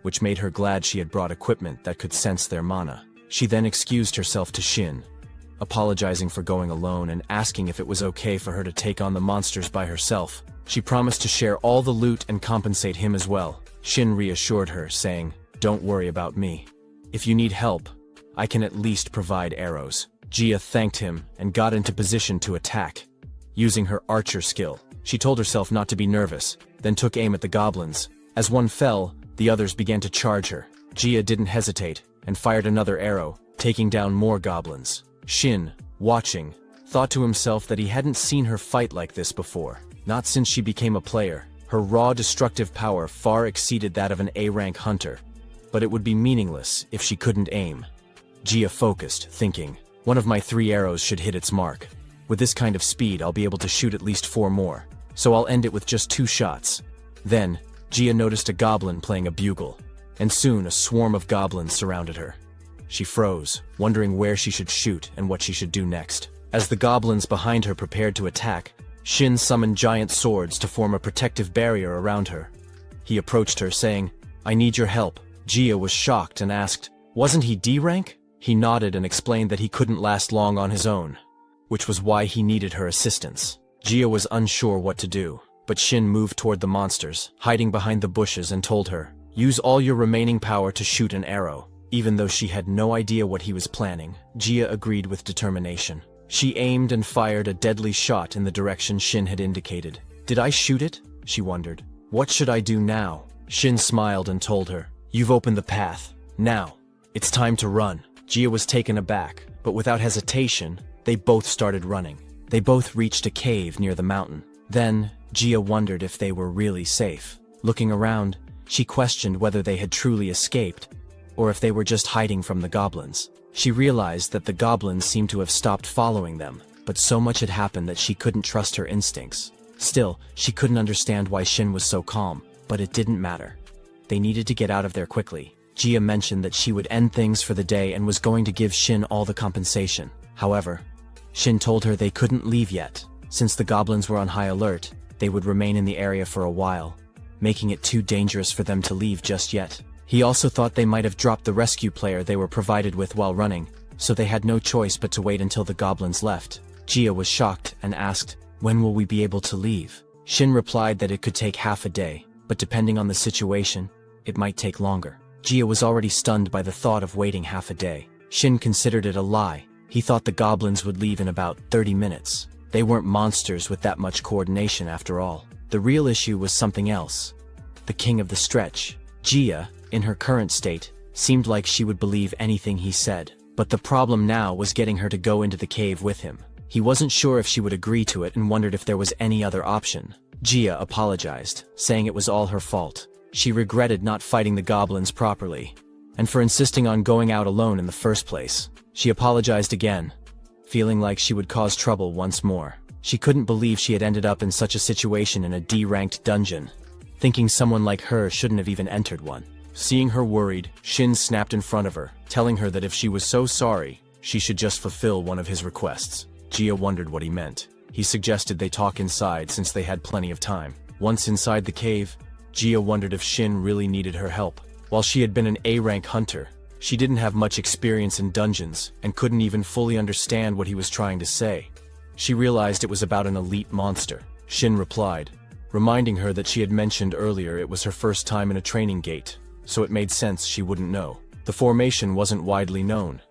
which made her glad she had brought equipment that could sense their mana. She then excused herself to Shin, apologizing for going alone and asking if it was okay for her to take on the monsters by herself. She promised to share all the loot and compensate him as well. Shin reassured her, saying, "Don't worry about me. If you need help, I can at least provide arrows." Gia thanked him and got into position to attack. Using her archer skill, she told herself not to be nervous, then took aim at the goblins. As one fell, the others began to charge her. Gia didn't hesitate and fired another arrow, taking down more goblins. Shin, watching, thought to himself that he hadn't seen her fight like this before. Not since she became a player. Her raw destructive power far exceeded that of an A-rank hunter, but it would be meaningless if she couldn't aim. Gia focused, thinking, one of my 3 arrows should hit its mark. With this kind of speed, I'll be able to shoot at least 4 more, so I'll end it with just 2 shots. Then, Gia noticed a goblin playing a bugle, and soon a swarm of goblins surrounded her. She froze, wondering where she should shoot and what she should do next. As the goblins behind her prepared to attack, Shin summoned giant swords to form a protective barrier around her. He approached her, saying, "I need your help." Gia was shocked and asked, "Wasn't he D-rank?" He nodded and explained that he couldn't last long on his own, which was why he needed her assistance. Gia was unsure what to do, but Shin moved toward the monsters, hiding behind the bushes, and told her, "Use all your remaining power to shoot an arrow." Even though she had no idea what he was planning, Gia agreed with determination. She aimed and fired a deadly shot in the direction Shin had indicated. "Did I shoot it?" she wondered. "What should I do now?" Shin smiled and told her, "You've opened the path. Now, it's time to run." Gia was taken aback, but without hesitation, they both started running. They both reached a cave near the mountain. Then, Gia wondered if they were really safe. Looking around, she questioned whether they had truly escaped, or if they were just hiding from the goblins. She realized that the goblins seemed to have stopped following them, but so much had happened that she couldn't trust her instincts. Still, she couldn't understand why Shin was so calm, but it didn't matter. They needed to get out of there quickly. Gia mentioned that she would end things for the day and was going to give Shin all the compensation. However, Shin told her they couldn't leave yet. Since the goblins were on high alert, they would remain in the area for a while, making it too dangerous for them to leave just yet. He also thought they might have dropped the rescue player they were provided with while running, so they had no choice but to wait until the goblins left. Gia was shocked and asked, "When will we be able to leave?" Shin replied that it could take half a day, but depending on the situation, it might take longer. Gia was already stunned by the thought of waiting half a day. Shin considered it a lie. He thought the goblins would leave in about 30 minutes. They weren't monsters with that much coordination after all. The real issue was something else. The king of the stretch. Gia, in her current state, seemed like she would believe anything he said. But the problem now was getting her to go into the cave with him. He wasn't sure if she would agree to it and wondered if there was any other option. Gia apologized, saying it was all her fault. She regretted not fighting the goblins properly, and for insisting on going out alone in the first place. She apologized again, feeling like she would cause trouble once more. She couldn't believe she had ended up in such a situation in a D-ranked dungeon, thinking someone like her shouldn't have even entered one. Seeing her worried, Shin snapped in front of her, telling her that if she was so sorry, she should just fulfill one of his requests. Gia wondered what he meant. He suggested they talk inside since they had plenty of time. Once inside the cave, Gia wondered if Shin really needed her help. While she had been an A-rank hunter, she didn't have much experience in dungeons and couldn't even fully understand what he was trying to say. She realized it was about an elite monster. Shin replied, reminding her that she had mentioned earlier it was her first time in a training gate, so it made sense she wouldn't know. The formation wasn't widely known.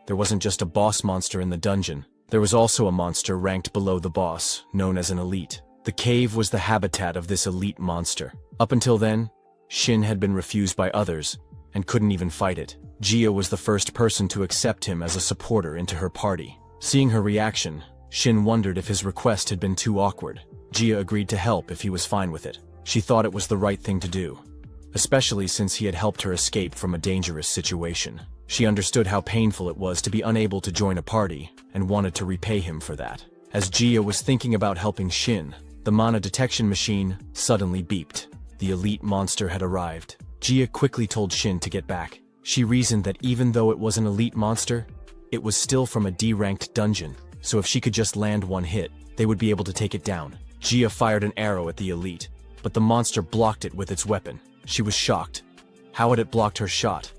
There wasn't just a boss monster in the dungeon. There was also a monster ranked below the boss, known as an elite. The cave was the habitat of this elite monster. Up until then, Shin had been refused by others and couldn't even fight it. Gia was the first person to accept him as a supporter into her party. Seeing her reaction, Shin wondered if his request had been too awkward. Gia agreed to help if he was fine with it. She thought it was the right thing to do, especially since he had helped her escape from a dangerous situation. She understood how painful it was to be unable to join a party and wanted to repay him for that. As Gia was thinking about helping Shin, the mana detection machine suddenly beeped. The elite monster had arrived. Gia quickly told Shin to get back. She reasoned that even though it was an elite monster, it was still from a D-ranked dungeon, so if she could just land one hit, they would be able to take it down. Gia fired an arrow at the elite, but the monster blocked it with its weapon. She was shocked. How had it blocked her shot?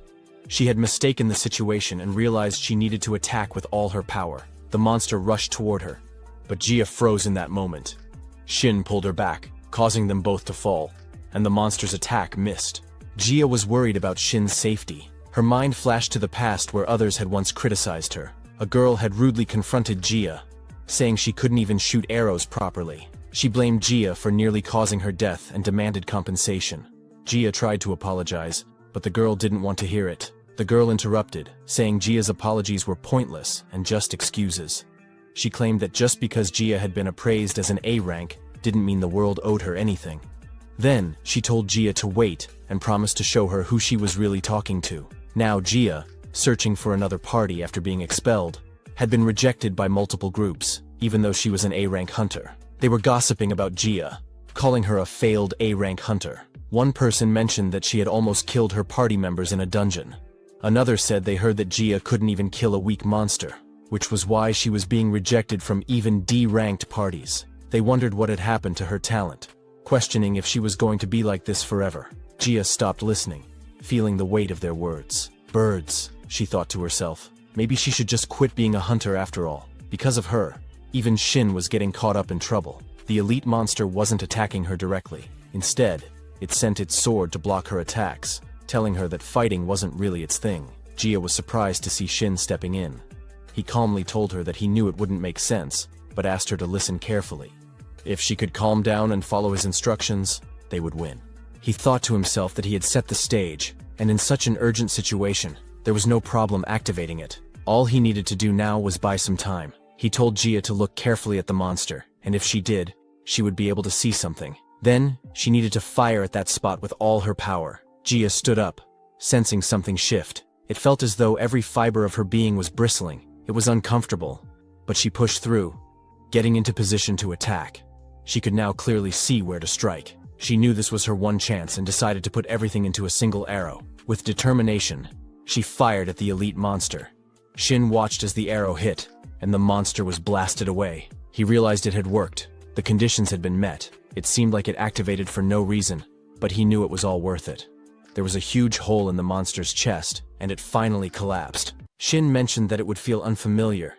She had mistaken the situation and realized she needed to attack with all her power. The monster rushed toward her, but Gia froze in that moment. Shin pulled her back, causing them both to fall, and the monster's attack missed. Gia was worried about Shin's safety. Her mind flashed to the past where others had once criticized her. A girl had rudely confronted Gia, saying she couldn't even shoot arrows properly. She blamed Gia for nearly causing her death and demanded compensation. Gia tried to apologize, but the girl didn't want to hear it. The girl interrupted, saying Gia's apologies were pointless and just excuses. She claimed that just because Gia had been appraised as an A rank didn't mean the world owed her anything. Then, she told Gia to wait and promised to show her who she was really talking to. Now Gia, searching for another party after being expelled, had been rejected by multiple groups, even though she was an A-rank hunter. They were gossiping about Gia, calling her a failed A-rank hunter. One person mentioned that she had almost killed her party members in a dungeon. Another said they heard that Gia couldn't even kill a weak monster, which was why she was being rejected from even D-ranked parties. They wondered what had happened to her talent, questioning if she was going to be like this forever. Gia stopped listening, feeling the weight of their words. Birds, she thought to herself. Maybe she should just quit being a hunter after all. Because of her, even Shin was getting caught up in trouble. The elite monster wasn't attacking her directly. Instead, it sent its sword to block her attacks, telling her that fighting wasn't really its thing. Gia was surprised to see Shin stepping in. He calmly told her that he knew it wouldn't make sense, but asked her to listen carefully. If she could calm down and follow his instructions, they would win. He thought to himself that he had set the stage, and in such an urgent situation, there was no problem activating it. All he needed to do now was buy some time. He told Gia to look carefully at the monster, and if she did, she would be able to see something. Then, she needed to fire at that spot with all her power. Gia stood up, sensing something shift. It felt as though every fiber of her being was bristling. It was uncomfortable, but she pushed through, getting into position to attack. She could now clearly see where to strike. She knew this was her one chance and decided to put everything into a single arrow. With determination, she fired at the elite monster. Shin watched as the arrow hit, and the monster was blasted away. He realized it had worked. The conditions had been met. It seemed like it activated for no reason, but he knew it was all worth it. There was a huge hole in the monster's chest, and it finally collapsed. Shin mentioned that it would feel unfamiliar,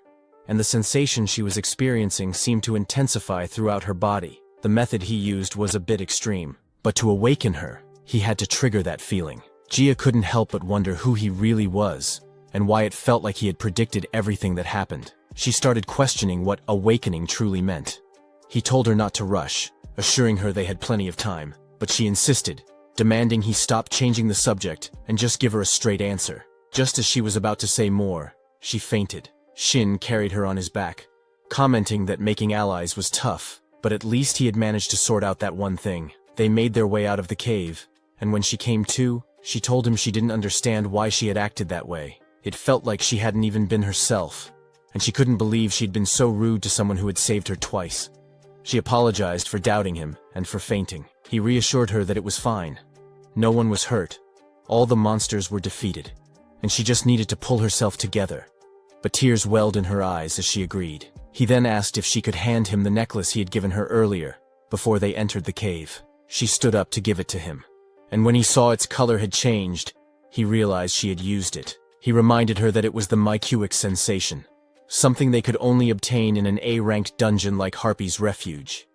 and the sensation she was experiencing seemed to intensify throughout her body. The method he used was a bit extreme, but to awaken her, he had to trigger that feeling. Gia couldn't help but wonder who he really was, and why it felt like he had predicted everything that happened. She started questioning what awakening truly meant. He told her not to rush, assuring her they had plenty of time, but she insisted, demanding he stop changing the subject and just give her a straight answer. Just as she was about to say more, she fainted. Shin carried her on his back, commenting that making allies was tough, but at least he had managed to sort out that one thing. They made their way out of the cave, and when she came to, she told him she didn't understand why she had acted that way. It felt like she hadn't even been herself, and she couldn't believe she'd been so rude to someone who had saved her twice. She apologized for doubting him and for fainting. He reassured her that it was fine. No one was hurt. All the monsters were defeated, and she just needed to pull herself together. But tears welled in her eyes as she agreed. He then asked if she could hand him the necklace he had given her earlier, before they entered the cave. She stood up to give it to him, and when he saw its color had changed, he realized she had used it. He reminded her that it was the myqx sensation, something they could only obtain in an A-ranked dungeon like Harpy's Refuge.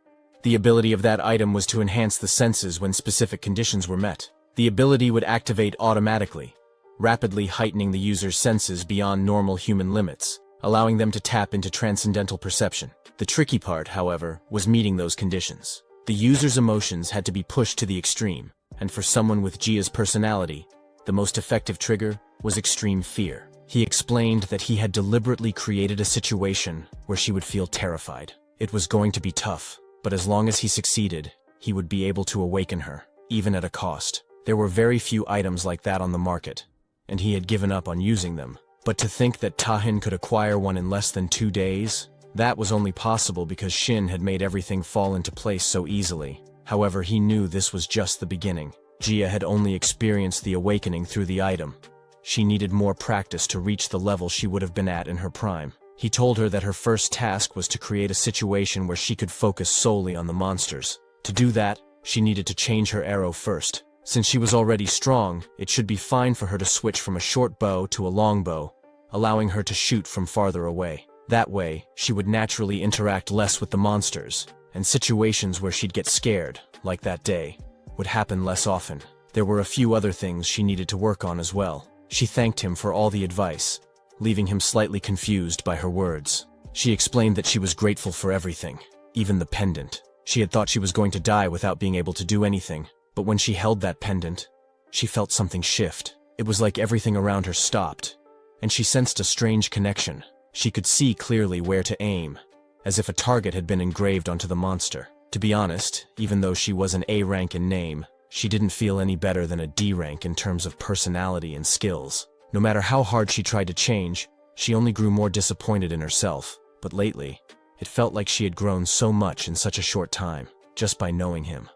The ability of that item was to enhance the senses when specific conditions were met. The ability would activate automatically, rapidly heightening the user's senses beyond normal human limits, allowing them to tap into transcendental perception. The tricky part, however, was meeting those conditions. The user's emotions had to be pushed to the extreme, and for someone with Gia's personality, the most effective trigger was extreme fear. He explained that he had deliberately created a situation where she would feel terrified. It was going to be tough, but as long as he succeeded, he would be able to awaken her, even at a cost. There were very few items like that on the market, and he had given up on using them. But to think that Tahin could acquire one in less than 2 days, that was only possible because Shin had made everything fall into place so easily. However, he knew this was just the beginning. Gia had only experienced the awakening through the item. She needed more practice to reach the level she would have been at in her prime. He told her that her first task was to create a situation where she could focus solely on the monsters. To do that, she needed to change her arrow first. Since she was already strong, it should be fine for her to switch from a short bow to a long bow, allowing her to shoot from farther away. That way, she would naturally interact less with the monsters, and situations where she'd get scared, like that day, would happen less often. There were a few other things she needed to work on as well. She thanked him for all the advice, leaving him slightly confused by her words. She explained that she was grateful for everything, even the pendant. She had thought she was going to die without being able to do anything, but when she held that pendant, she felt something shift. It was like everything around her stopped, and she sensed a strange connection. She could see clearly where to aim, as if a target had been engraved onto the monster. To be honest, even though she was an A rank in name, she didn't feel any better than a D rank in terms of personality and skills. No matter how hard she tried to change, she only grew more disappointed in herself. But lately, it felt like she had grown so much in such a short time, just by knowing him.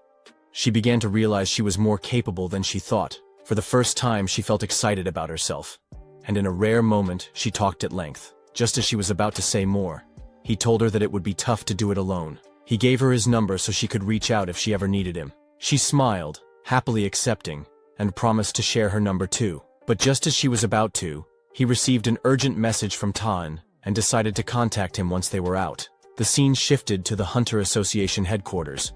She began to realize she was more capable than she thought. For the first time, she felt excited about herself, and in a rare moment, she talked at length. Just as she was about to say more, he told her that it would be tough to do it alone. He gave her his number so she could reach out if she ever needed him. She smiled, happily accepting, and promised to share her number too. But just as she was about to, he received an urgent message from Tan and decided to contact him once they were out. The scene shifted to the Hunter Association headquarters,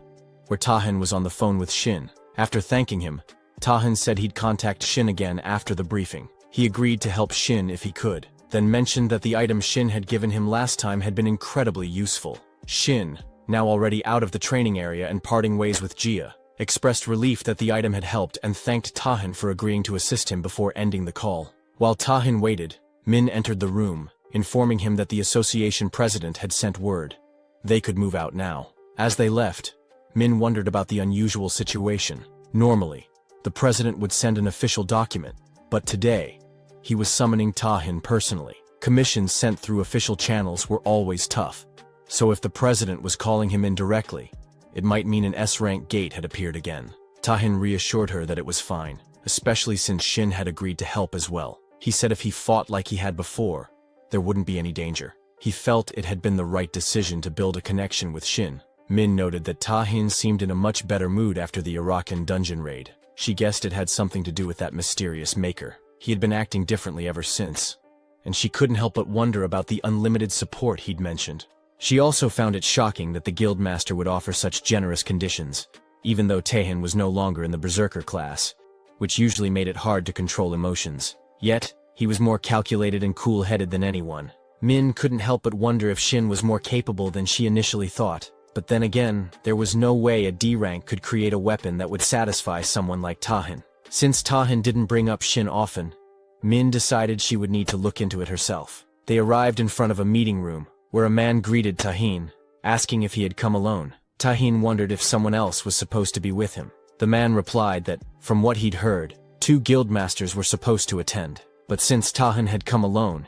where Tahin was on the phone with Shin. After thanking him, Tahin said he'd contact Shin again after the briefing. He agreed to help Shin if he could, then mentioned that the item Shin had given him last time had been incredibly useful. Shin, now already out of the training area and parting ways with Gia, expressed relief that the item had helped and thanked Tahin for agreeing to assist him before ending the call. While Tahin waited, Min entered the room, informing him that the association president had sent word. They could move out now. As they left, Min wondered about the unusual situation. Normally, the president would send an official document, but today, he was summoning Tahin personally. Commissions sent through official channels were always tough, so if the president was calling him in directly, It might mean an S-rank gate had appeared again. Tahin reassured her that it was fine, especially since Shin had agreed to help as well. He said if he fought like he had before, there wouldn't be any danger. He felt it had been the right decision to build a connection with Shin. Min noted that Tahin seemed in a much better mood after the Arakan dungeon raid. She guessed it had something to do with that mysterious maker. He had been acting differently ever since, and she couldn't help but wonder about the unlimited support he'd mentioned. She also found it shocking that the guildmaster would offer such generous conditions, even though Tahin was no longer in the berserker class, which usually made it hard to control emotions. Yet, he was more calculated and cool-headed than anyone. Min couldn't help but wonder if Shin was more capable than she initially thought. But then again, there was no way a D rank could create a weapon that would satisfy someone like Tahin. Since Tahin didn't bring up Shin often, Min decided she would need to look into it herself. They arrived in front of a meeting room, where a man greeted Tahin, asking if he had come alone. Tahin wondered if someone else was supposed to be with him. The man replied that, from what he'd heard, 2 guildmasters were supposed to attend. But since Tahin had come alone,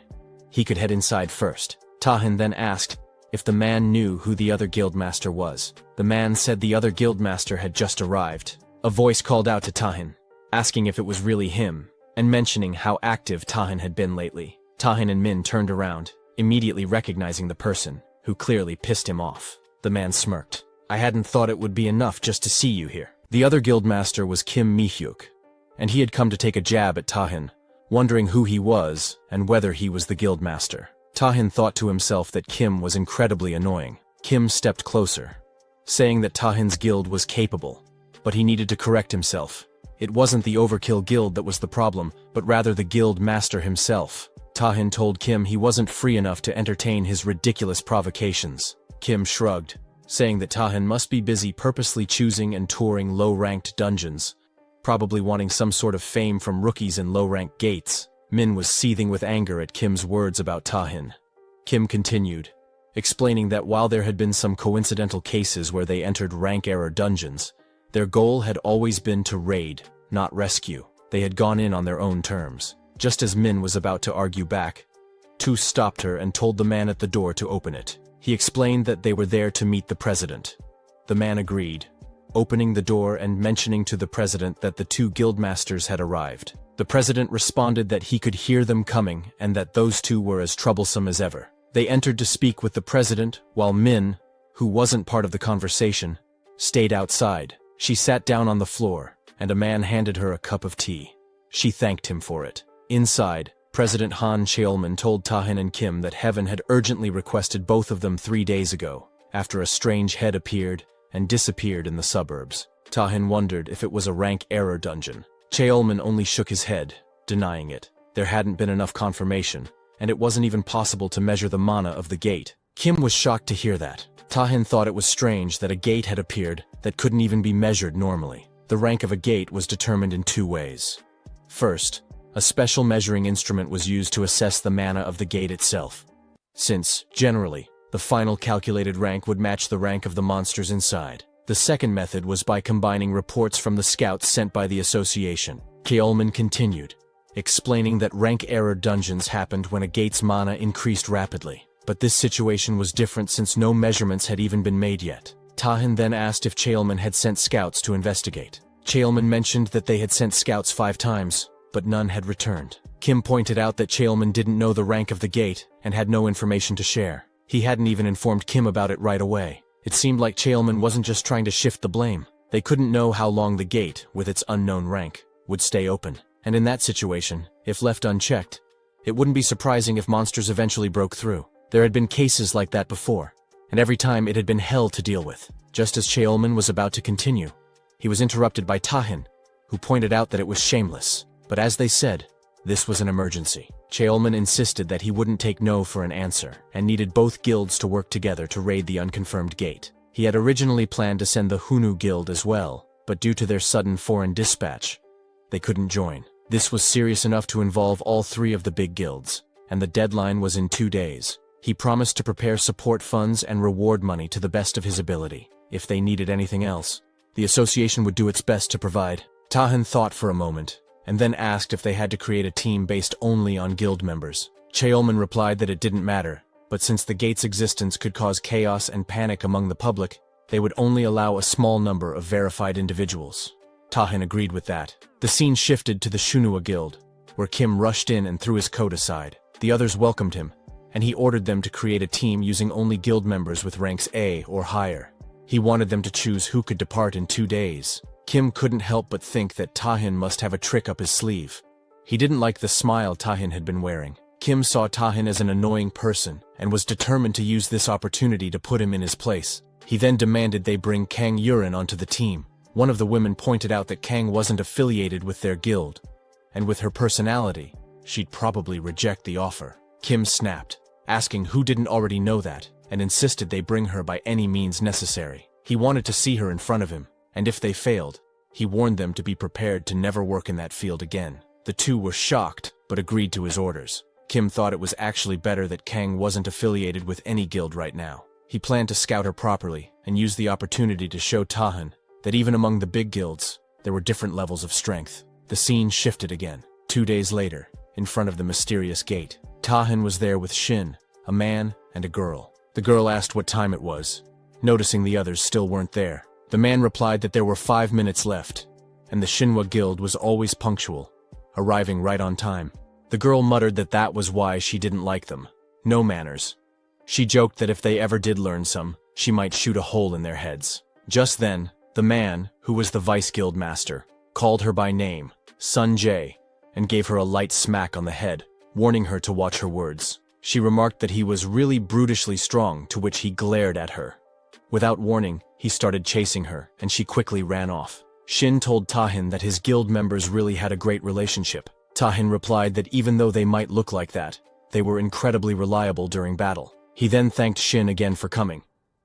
he could head inside first. Tahin then asked if the man knew who the other guildmaster was. The man said the other guildmaster had just arrived. A voice called out to Tahin, asking if it was really him, and mentioning how active Tahin had been lately. Tahin and Min turned around, immediately recognizing the person, who clearly pissed him off. The man smirked. I hadn't thought it would be enough just to see you here. The other guildmaster was Kim Mi-hyuk, and he had come to take a jab at Tahin, wondering who he was and whether he was the guildmaster. Tahin thought to himself that Kim was incredibly annoying. Kim stepped closer, saying that Tahin's guild was capable, but he needed to correct himself. It wasn't the Overkill guild that was the problem, but rather the guild master himself. Tahin told Kim he wasn't free enough to entertain his ridiculous provocations. Kim shrugged, saying that Tahin must be busy purposely choosing and touring low-ranked dungeons, probably wanting some sort of fame from rookies in low-ranked gates. Min was seething with anger at Kim's words about Tahin. Kim continued, explaining that while there had been some coincidental cases where they entered rank-error dungeons, their goal had always been to raid, not rescue. They had gone in on their own terms. Just as Min was about to argue back, Tu stopped her and told the man at the door to open it. He explained that they were there to meet the president. The man agreed, opening the door and mentioning to the president that the 2 guildmasters had arrived. The president responded that he could hear them coming and that those 2 were as troublesome as ever. They entered to speak with the president, while Min, who wasn't part of the conversation, stayed outside. She sat down on the floor, and a man handed her a cup of tea. She thanked him for it. Inside, President Han Cheolman told Tahin and Kim that Heaven had urgently requested both of them 3 days ago, after a strange head appeared and disappeared in the suburbs. Tahin wondered if it was a rank error dungeon. Cheolman only shook his head, denying it. There hadn't been enough confirmation, and it wasn't even possible to measure the mana of the gate. Kim was shocked to hear that. Tahin thought it was strange that a gate had appeared that couldn't even be measured normally. The rank of a gate was determined in 2 ways. First, a special measuring instrument was used to assess the mana of the gate itself, since, generally, the final calculated rank would match the rank of the monsters inside. The second method was by combining reports from the scouts sent by the association. Cheolman continued, explaining that rank error dungeons happened when a gate's mana increased rapidly. But this situation was different since no measurements had even been made yet. Tahin then asked if Cheolman had sent scouts to investigate. Cheolman mentioned that they had sent scouts 5 times, but none had returned. Kim pointed out that Cheolman didn't know the rank of the gate and had no information to share. He hadn't even informed Kim about it right away. It seemed like Cheolman wasn't just trying to shift the blame. They couldn't know how long the gate, with its unknown rank, would stay open. And in that situation, if left unchecked, it wouldn't be surprising if monsters eventually broke through. There had been cases like that before, and every time it had been hell to deal with. Just as Cheolman was about to continue, he was interrupted by Tahin, who pointed out that it was shameless. But as they said, this was an emergency. Cheolman insisted that he wouldn't take no for an answer, and needed both guilds to work together to raid the unconfirmed gate. He had originally planned to send the Hunu guild as well, but due to their sudden foreign dispatch, they couldn't join. This was serious enough to involve all 3 of the big guilds, and the deadline was in 2 days. He promised to prepare support funds and reward money to the best of his ability. If they needed anything else, the association would do its best to provide. Tahin thought for a moment, and then asked if they had to create a team based only on guild members. Cheolman replied that it didn't matter, but since the gate's existence could cause chaos and panic among the public, They would only allow a small number of verified individuals. Tahin agreed with that. The scene shifted to the Shunua Guild, where Kim rushed in and threw his coat aside. The others welcomed him, and he ordered them to create a team using only guild members with ranks A or higher. He wanted them to choose who could depart in 2 days. Kim couldn't help but think that Tahin must have a trick up his sleeve. He didn't like the smile Tahin had been wearing. Kim saw Tahin as an annoying person and was determined to use this opportunity to put him in his place. He then demanded they bring Kang Yurin onto the team. One of the women pointed out that Kang wasn't affiliated with their guild, and with her personality, she'd probably reject the offer. Kim snapped, asking who didn't already know that, and insisted they bring her by any means necessary. He wanted to see her in front of him, and if they failed, he warned them to be prepared to never work in that field again. The two were shocked, but agreed to his orders. Kim thought it was actually better that Kang wasn't affiliated with any guild right now. He planned to scout her properly, and use the opportunity to show Tahin that even among the big guilds, there were different levels of strength. The scene shifted again. 2 days later, in front of the mysterious gate, Tahin was there with Shin, a man and a girl. The girl asked what time it was, noticing the others still weren't there. The man replied that there were 5 minutes left, and the Shinwa Guild was always punctual, arriving right on time. The girl muttered that that was why she didn't like them. No manners. She joked that if they ever did learn some, she might shoot a hole in their heads. Just then, the man, who was the vice guild master, called her by name, Sun Jae, and gave her a light smack on the head, warning her to watch her words. She remarked that he was really brutishly strong, to which he glared at her. Without warning, he started chasing her, and she quickly ran off. Shin told Tahin that his guild members really had a great relationship. Tahin replied that even though they might look like that, they were incredibly reliable during battle. He then thanked Shin again for coming,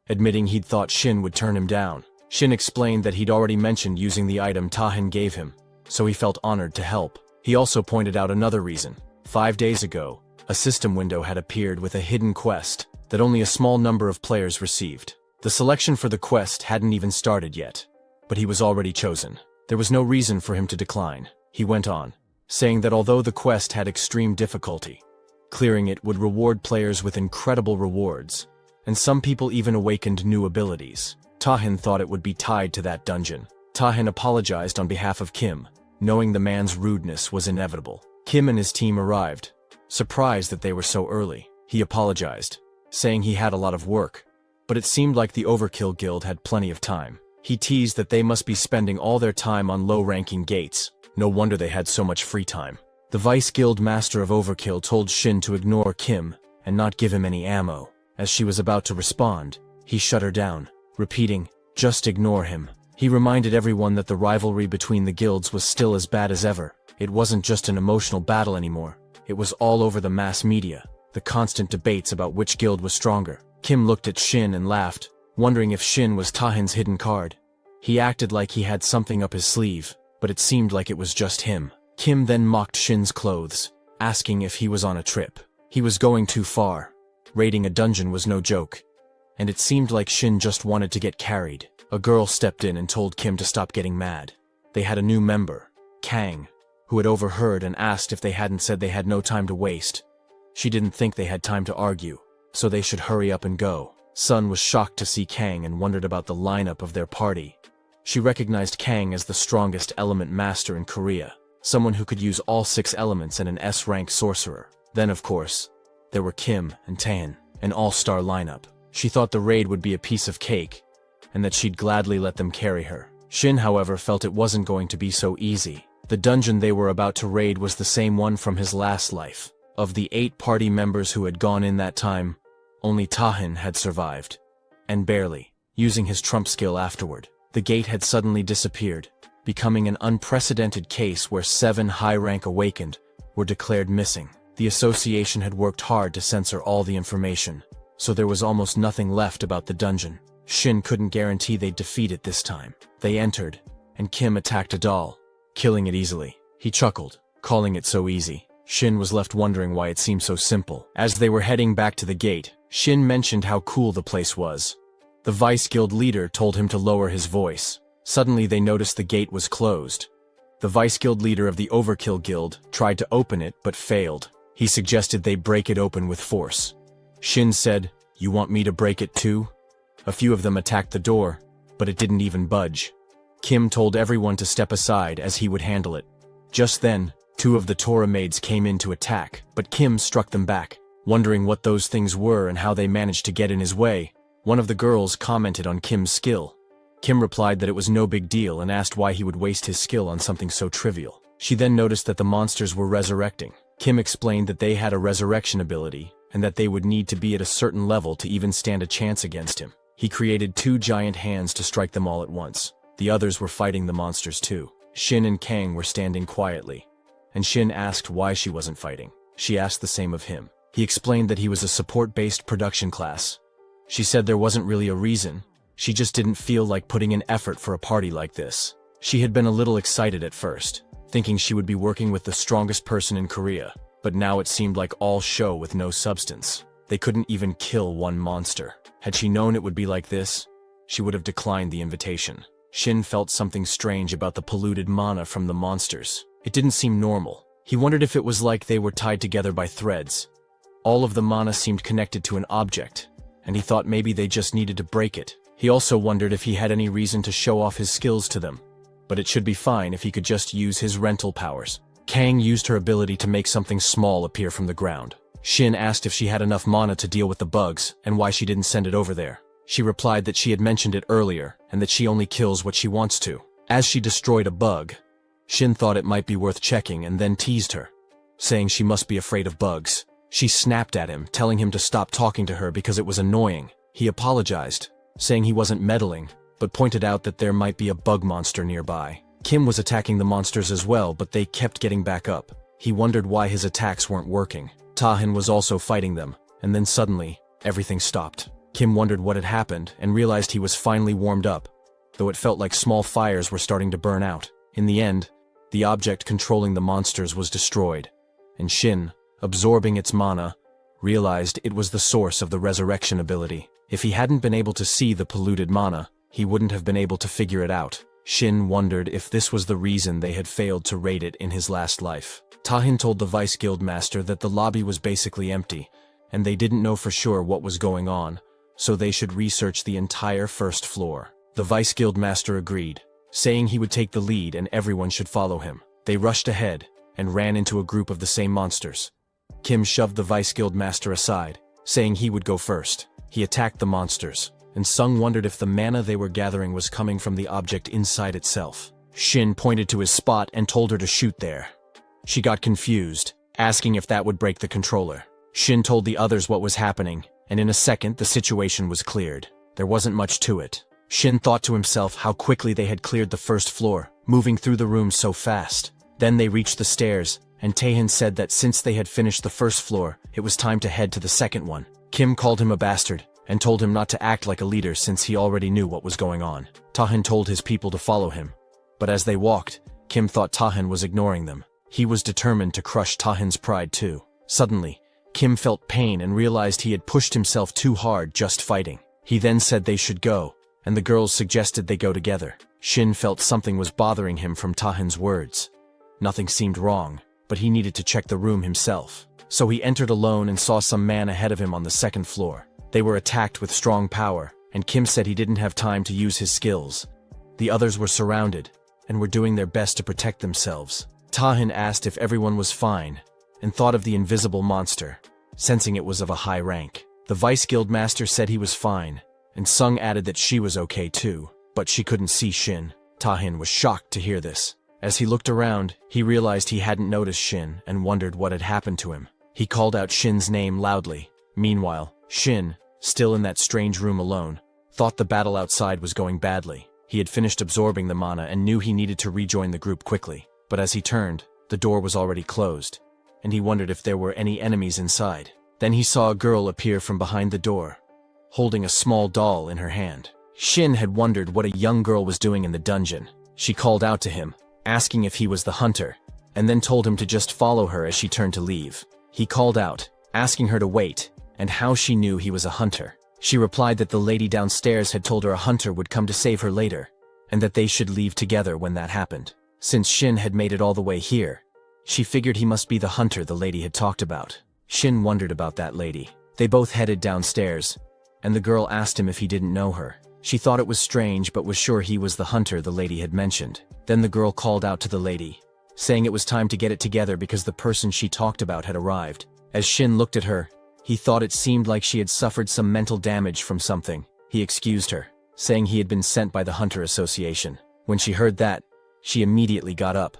admitting he'd thought Shin would turn him down. Shin explained that he'd already mentioned using the item Tahin gave him, so he felt honored to help. He also pointed out another reason. 5 days ago, a system window had appeared with a hidden quest that only a small number of players received. The selection for the quest hadn't even started yet, but he was already chosen. There was no reason for him to decline. He went on, saying that although the quest had extreme difficulty, clearing it would reward players with incredible rewards, and some people even awakened new abilities. Tahin thought it would be tied to that dungeon. Tahin apologized on behalf of Kim, knowing the man's rudeness was inevitable. Kim and his team arrived, surprised that they were so early. He apologized, saying he had a lot of work, but it seemed like the Overkill Guild had plenty of time. He teased that they must be spending all their time on low-ranking gates. No wonder they had so much free time. The Vice Guild Master of Overkill told Shin to ignore Kim and not give him any ammo. As she was about to respond, he shut her down, repeating, "Just ignore him." He reminded everyone that the rivalry between the guilds was still as bad as ever. It wasn't just an emotional battle anymore. It was all over the mass media, the constant debates about which guild was stronger. Kim looked at Shin and laughed, wondering if Shin was Tahin's hidden card. He acted like he had something up his sleeve, but it seemed like it was just him. Kim then mocked Shin's clothes, asking if he was on a trip. He was going too far. Raiding a dungeon was no joke, and it seemed like Shin just wanted to get carried. A girl stepped in and told Kim to stop getting mad. They had a new member, Kang, who had overheard and asked if they hadn't said they had no time to waste. She didn't think they had time to argue, so they should hurry up and go. Sun was shocked to see Kang and wondered about the lineup of their party. She recognized Kang as the strongest element master in Korea, someone who could use all 6 elements and an S-rank sorcerer. Then, of course, there were Kim and Taehin, an all-star lineup. She thought the raid would be a piece of cake, and that she'd gladly let them carry her. Shin, however, felt it wasn't going to be so easy. The dungeon they were about to raid was the same one from his last life. Of the 8 party members who had gone in that time, only Tahin had survived. And barely, using his trump skill afterward. The gate had suddenly disappeared, becoming an unprecedented case where 7 high-rank awakened were declared missing. The association had worked hard to censor all the information, so there was almost nothing left about the dungeon. Shin couldn't guarantee they'd defeat it this time. They entered, and Kim attacked a doll, killing it easily. He chuckled, calling it so easy. Shin was left wondering why it seemed so simple. As they were heading back to the gate, Shin mentioned how cool the place was. The Vice Guild leader told him to lower his voice. Suddenly they noticed the gate was closed. The Vice Guild leader of the Overkill Guild tried to open it but failed. He suggested they break it open with force. Shin said, "You want me to break it too?" A few of them attacked the door, but it didn't even budge. Kim told everyone to step aside as he would handle it. Just then, 2 of the Torah maids came in to attack, but Kim struck them back. Wondering what those things were and how they managed to get in his way, one of the girls commented on Kim's skill. Kim replied that it was no big deal and asked why he would waste his skill on something so trivial. She then noticed that the monsters were resurrecting. Kim explained that they had a resurrection ability, and that they would need to be at a certain level to even stand a chance against him. He created 2 giant hands to strike them all at once. The others were fighting the monsters too. Shin and Kang were standing quietly, and Shin asked why she wasn't fighting. She asked the same of him. He explained that he was a support-based production class. She said there wasn't really a reason, she just didn't feel like putting in effort for a party like this. She had been a little excited at first, thinking she would be working with the strongest person in Korea, but now it seemed like all show with no substance. They couldn't even kill one monster. Had she known it would be like this, she would have declined the invitation. Shin felt something strange about the polluted mana from the monsters. It didn't seem normal. He wondered if it was like they were tied together by threads. All of the mana seemed connected to an object, and he thought maybe they just needed to break it. He also wondered if he had any reason to show off his skills to them, but it should be fine if he could just use his rental powers. Kang used her ability to make something small appear from the ground. Shin asked if she had enough mana to deal with the bugs and why she didn't send it over there. She replied that she had mentioned it earlier and that she only kills what she wants to. As she destroyed a bug, Shin thought it might be worth checking and then teased her, saying she must be afraid of bugs. She snapped at him, telling him to stop talking to her because it was annoying. He apologized, saying he wasn't meddling, but pointed out that there might be a bug monster nearby. Kim was attacking the monsters as well, but they kept getting back up. He wondered why his attacks weren't working. Tahin was also fighting them, and then suddenly, everything stopped. Kim wondered what had happened and realized he was finally warmed up, though it felt like small fires were starting to burn out. In the end, the object controlling the monsters was destroyed, and Shin, absorbing its mana, realized it was the source of the resurrection ability. If he hadn't been able to see the polluted mana, he wouldn't have been able to figure it out. Shin wondered if this was the reason they had failed to raid it in his last life. Tahin told the Vice Guild Master that the lobby was basically empty, and they didn't know for sure what was going on, so they should research the entire first floor. The Vice Guild Master agreed, saying he would take the lead and everyone should follow him. They rushed ahead and ran into a group of the same monsters. Kim shoved the Vice Guild Master aside, saying he would go first. He attacked the monsters, and Sung wondered if the mana they were gathering was coming from the object inside itself. Shin pointed to his spot and told her to shoot there. She got confused, asking if that would break the controller. Shin told the others what was happening, and in a second the situation was cleared. There wasn't much to it. Shin thought to himself how quickly they had cleared the first floor, moving through the rooms so fast. Then they reached the stairs, and Taehin said that since they had finished the first floor, it was time to head to the second one. Kim called him a bastard, and told him not to act like a leader since he already knew what was going on. Taehin told his people to follow him, but as they walked, Kim thought Taehin was ignoring them. He was determined to crush Taehin's pride too. Suddenly, Kim felt pain and realized he had pushed himself too hard just fighting. He then said they should go, and the girls suggested they go together. Shin felt something was bothering him from Taehin's words. Nothing seemed wrong, but he needed to check the room himself. So he entered alone and saw some man ahead of him on the second floor. They were attacked with strong power, and Kim said he didn't have time to use his skills. The others were surrounded, and were doing their best to protect themselves. Taehin asked if everyone was fine, and thought of the invisible monster, sensing it was of a high rank. The Vice Guild Master said he was fine, and Sung added that she was okay too, but she couldn't see Shin. Taehin was shocked to hear this. As he looked around, he realized he hadn't noticed Shin and wondered what had happened to him. He called out Shin's name loudly. Meanwhile, Shin, still in that strange room alone, thought the battle outside was going badly. He had finished absorbing the mana and knew he needed to rejoin the group quickly. But as he turned, the door was already closed, and he wondered if there were any enemies inside. Then he saw a girl appear from behind the door, holding a small doll in her hand. Shin had wondered what a young girl was doing in the dungeon. She called out to him, asking if he was the hunter, and then told him to just follow her as she turned to leave. He called out, asking her to wait, and how she knew he was a hunter. She replied that the lady downstairs had told her a hunter would come to save her later, and that they should leave together when that happened. Since Shin had made it all the way here, she figured he must be the hunter the lady had talked about. Shin wondered about that lady. They both headed downstairs, and the girl asked him if he didn't know her. She thought it was strange but was sure he was the hunter the lady had mentioned. Then the girl called out to the lady, saying it was time to get it together because the person she talked about had arrived. As Shin looked at her, he thought it seemed like she had suffered some mental damage from something. He excused her, saying he had been sent by the Hunter Association. When she heard that, she immediately got up,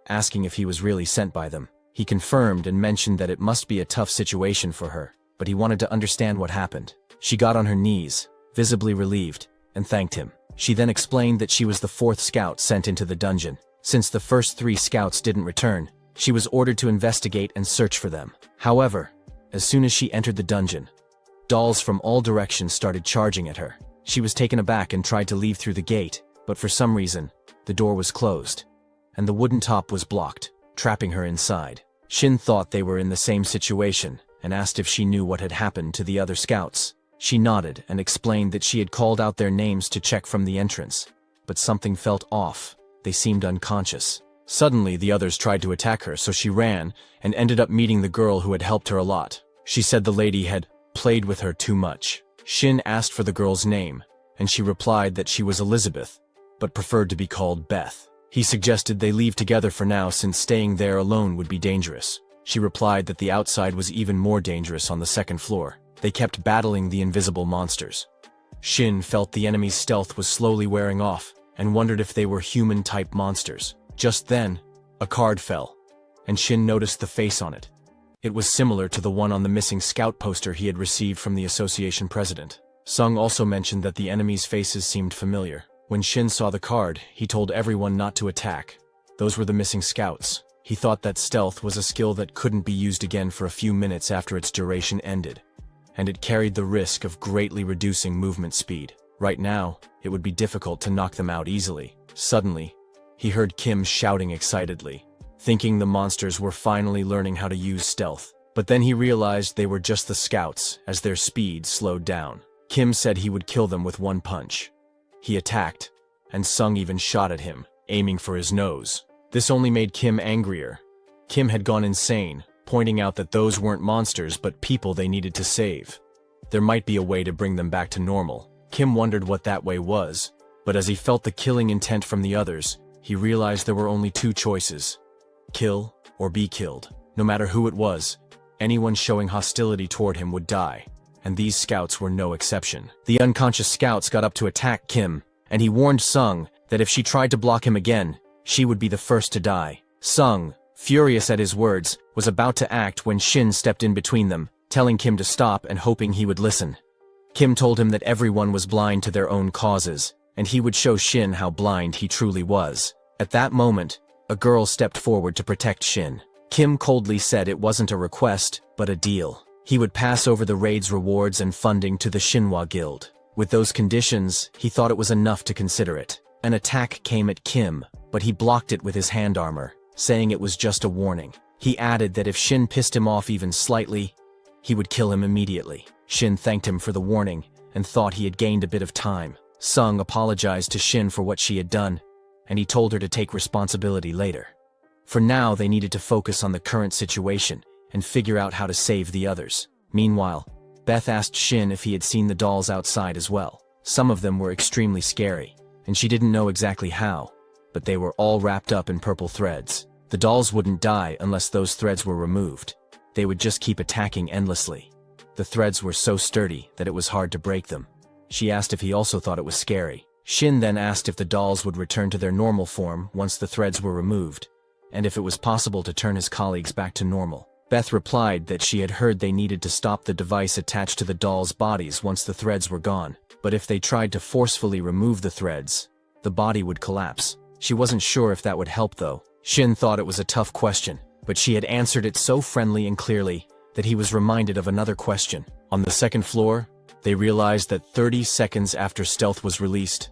asking if he was really sent by them. He confirmed and mentioned that it must be a tough situation for her, but he wanted to understand what happened. She got on her knees, visibly relieved, and thanked him. She then explained that she was the 4th scout sent into the dungeon. Since the first 3 scouts didn't return, she was ordered to investigate and search for them. However, as soon as she entered the dungeon, dolls from all directions started charging at her. She was taken aback and tried to leave through the gate, but for some reason, the door was closed, and the wooden top was blocked, trapping her inside. Shin thought they were in the same situation, and asked if she knew what had happened to the other scouts. She nodded and explained that she had called out their names to check from the entrance, but something felt off. They seemed unconscious. Suddenly, the others tried to attack her, so she ran and ended up meeting the girl who had helped her a lot. She said the lady had played with her too much. Shin asked for the girl's name, and she replied that she was Elizabeth, but preferred to be called Beth. He suggested they leave together for now since staying there alone would be dangerous. She replied that the outside was even more dangerous on the 2nd floor. They kept battling the invisible monsters. Shin felt the enemy's stealth was slowly wearing off, and wondered if they were human-type monsters. Just then, a card fell, and Shin noticed the face on it. It was similar to the one on the missing scout poster he had received from the association president. Sung also mentioned that the enemy's faces seemed familiar. When Shin saw the card, he told everyone not to attack. Those were the missing scouts. He thought that stealth was a skill that couldn't be used again for a few minutes after its duration ended, and it carried the risk of greatly reducing movement speed. Right now, it would be difficult to knock them out easily. Suddenly, he heard Kim shouting excitedly, thinking the monsters were finally learning how to use stealth. But then he realized they were just the scouts, as their speed slowed down. Kim said he would kill them with one punch. He attacked, and Sung even shot at him, aiming for his nose. This only made Kim angrier. Kim had gone insane, pointing out that those weren't monsters but people they needed to save. There might be a way to bring them back to normal. Kim wondered what that way was, but as he felt the killing intent from the others, he realized there were only 2 choices: kill or be killed. No matter who it was, anyone showing hostility toward him would die, and these scouts were no exception. The unconscious scouts got up to attack Kim, and he warned Sung that if she tried to block him again, she would be the first to die. Sung, furious at his words, was about to act when Shin stepped in between them, telling Kim to stop and hoping he would listen. Kim told him that everyone was blind to their own causes, and he would show Shin how blind he truly was. At that moment, a girl stepped forward to protect Shin. Kim coldly said it wasn't a request, but a deal. He would pass over the raid's rewards and funding to the Shinhwa Guild. With those conditions, he thought it was enough to consider it. An attack came at Kim, but he blocked it with his hand armor, saying it was just a warning. He added that if Shin pissed him off even slightly, he would kill him immediately. Shin thanked him for the warning and thought he had gained a bit of time. Sung apologized to Shin for what she had done, and he told her to take responsibility later. For now, they needed to focus on the current situation and figure out how to save the others. Meanwhile, Beth asked Shin if he had seen the dolls outside as well. Some of them were extremely scary, and she didn't know exactly how, but they were all wrapped up in purple threads. The dolls wouldn't die unless those threads were removed. They would just keep attacking endlessly. The threads were so sturdy that it was hard to break them. She asked if he also thought it was scary. Shin then asked if the dolls would return to their normal form once the threads were removed, and if it was possible to turn his colleagues back to normal. Beth replied that she had heard they needed to stop the device attached to the dolls' bodies once the threads were gone, but if they tried to forcefully remove the threads, the body would collapse. She wasn't sure if that would help though. Shin thought it was a tough question, but she had answered it so friendly and clearly that he was reminded of another question. On the 2nd floor, they realized that 30 seconds after stealth was released,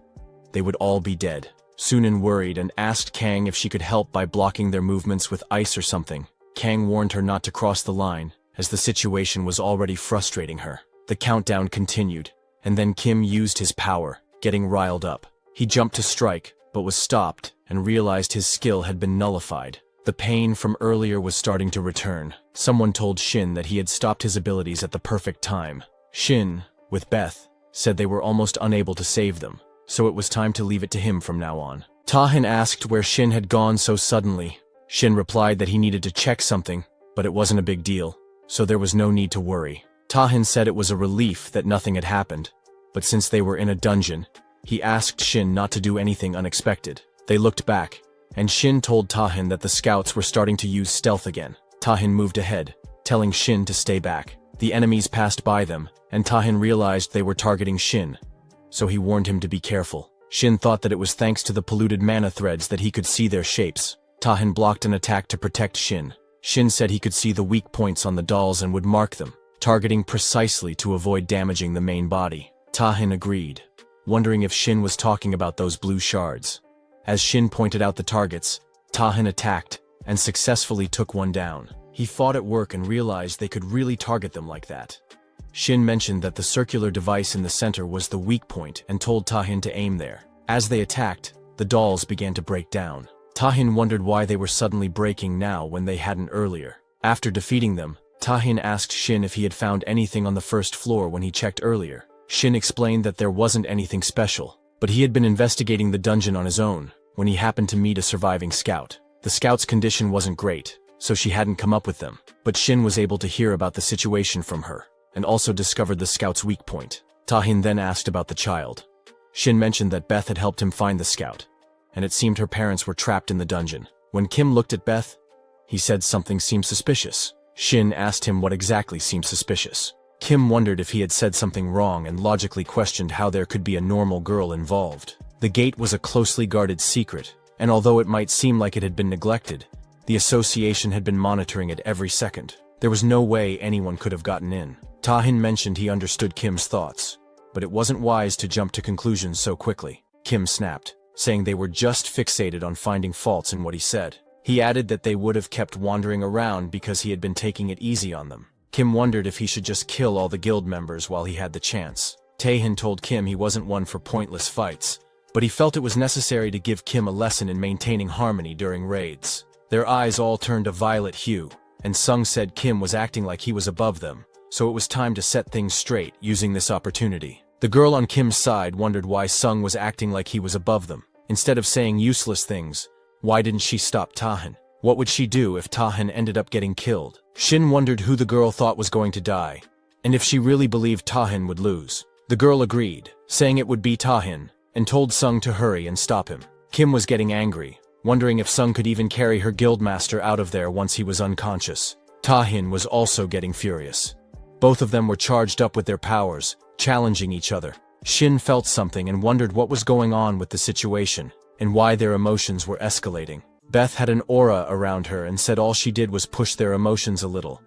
they would all be dead. Sunan worried and asked Kang if she could help by blocking their movements with ice or something. Kang warned her not to cross the line, as the situation was already frustrating her. The countdown continued, and then Kim used his power, getting riled up. He jumped to strike, but was stopped and realized his skill had been nullified. The pain from earlier was starting to return. Someone told Shin that he had stopped his abilities at the perfect time. Shin, with Beth, said they were almost unable to save them, so it was time to leave it to him from now on. Tahin asked where Shin had gone so suddenly. Shin replied that he needed to check something, but it wasn't a big deal, so there was no need to worry. Tahin said it was a relief that nothing had happened, but since they were in a dungeon, he asked Shin not to do anything unexpected. They looked back, and Shin told Tahin that the scouts were starting to use stealth again. Tahin moved ahead, telling Shin to stay back. The enemies passed by them, and Tahin realized they were targeting Shin, so he warned him to be careful. Shin thought that it was thanks to the polluted mana threads that he could see their shapes. Tahin blocked an attack to protect Shin. Shin said he could see the weak points on the dolls and would mark them, targeting precisely to avoid damaging the main body. Tahin agreed, wondering if Shin was talking about those blue shards. As Shin pointed out the targets, Tahin attacked and successfully took one down. He fought at work and realized they could really target them like that. Shin mentioned that the circular device in the center was the weak point and told Tahin to aim there. As they attacked, the dolls began to break down. Tahin wondered why they were suddenly breaking now when they hadn't earlier. After defeating them, Tahin asked Shin if he had found anything on the first floor when he checked earlier. Shin explained that there wasn't anything special, but he had been investigating the dungeon on his own when he happened to meet a surviving scout. The scout's condition wasn't great, so she hadn't come up with them, but Shin was able to hear about the situation from her, and also discovered the scout's weak point. Tahin then asked about the child. Shin mentioned that Beth had helped him find the scout, and it seemed her parents were trapped in the dungeon. When Kim looked at Beth, he said something seemed suspicious. Shin asked him what exactly seemed suspicious. Kim wondered if he had said something wrong and logically questioned how there could be a normal girl involved. The gate was a closely guarded secret, and although it might seem like it had been neglected, the association had been monitoring it every second. There was no way anyone could have gotten in. Tahin mentioned he understood Kim's thoughts, but it wasn't wise to jump to conclusions so quickly. Kim snapped, saying they were just fixated on finding faults in what he said. He added that they would have kept wandering around because he had been taking it easy on them. Kim wondered if he should just kill all the guild members while he had the chance. Tahin told Kim he wasn't one for pointless fights, but he felt it was necessary to give Kim a lesson in maintaining harmony during raids. Their eyes all turned a violet hue, and Sung said Kim was acting like he was above them, so it was time to set things straight using this opportunity. The girl on Kim's side wondered why Sung was acting like he was above them. Instead of saying useless things, why didn't she stop Tahin? What would she do if Tahin ended up getting killed? Shin wondered who the girl thought was going to die, and if she really believed Tahin would lose. The girl agreed, saying it would be Tahin, and told Sung to hurry and stop him. Kim was getting angry, wondering if Sung could even carry her guildmaster out of there once he was unconscious. Tahin was also getting furious. Both of them were charged up with their powers, challenging each other. Shin felt something and wondered what was going on with the situation, and why their emotions were escalating. Beth had an aura around her and said all she did was push their emotions a little,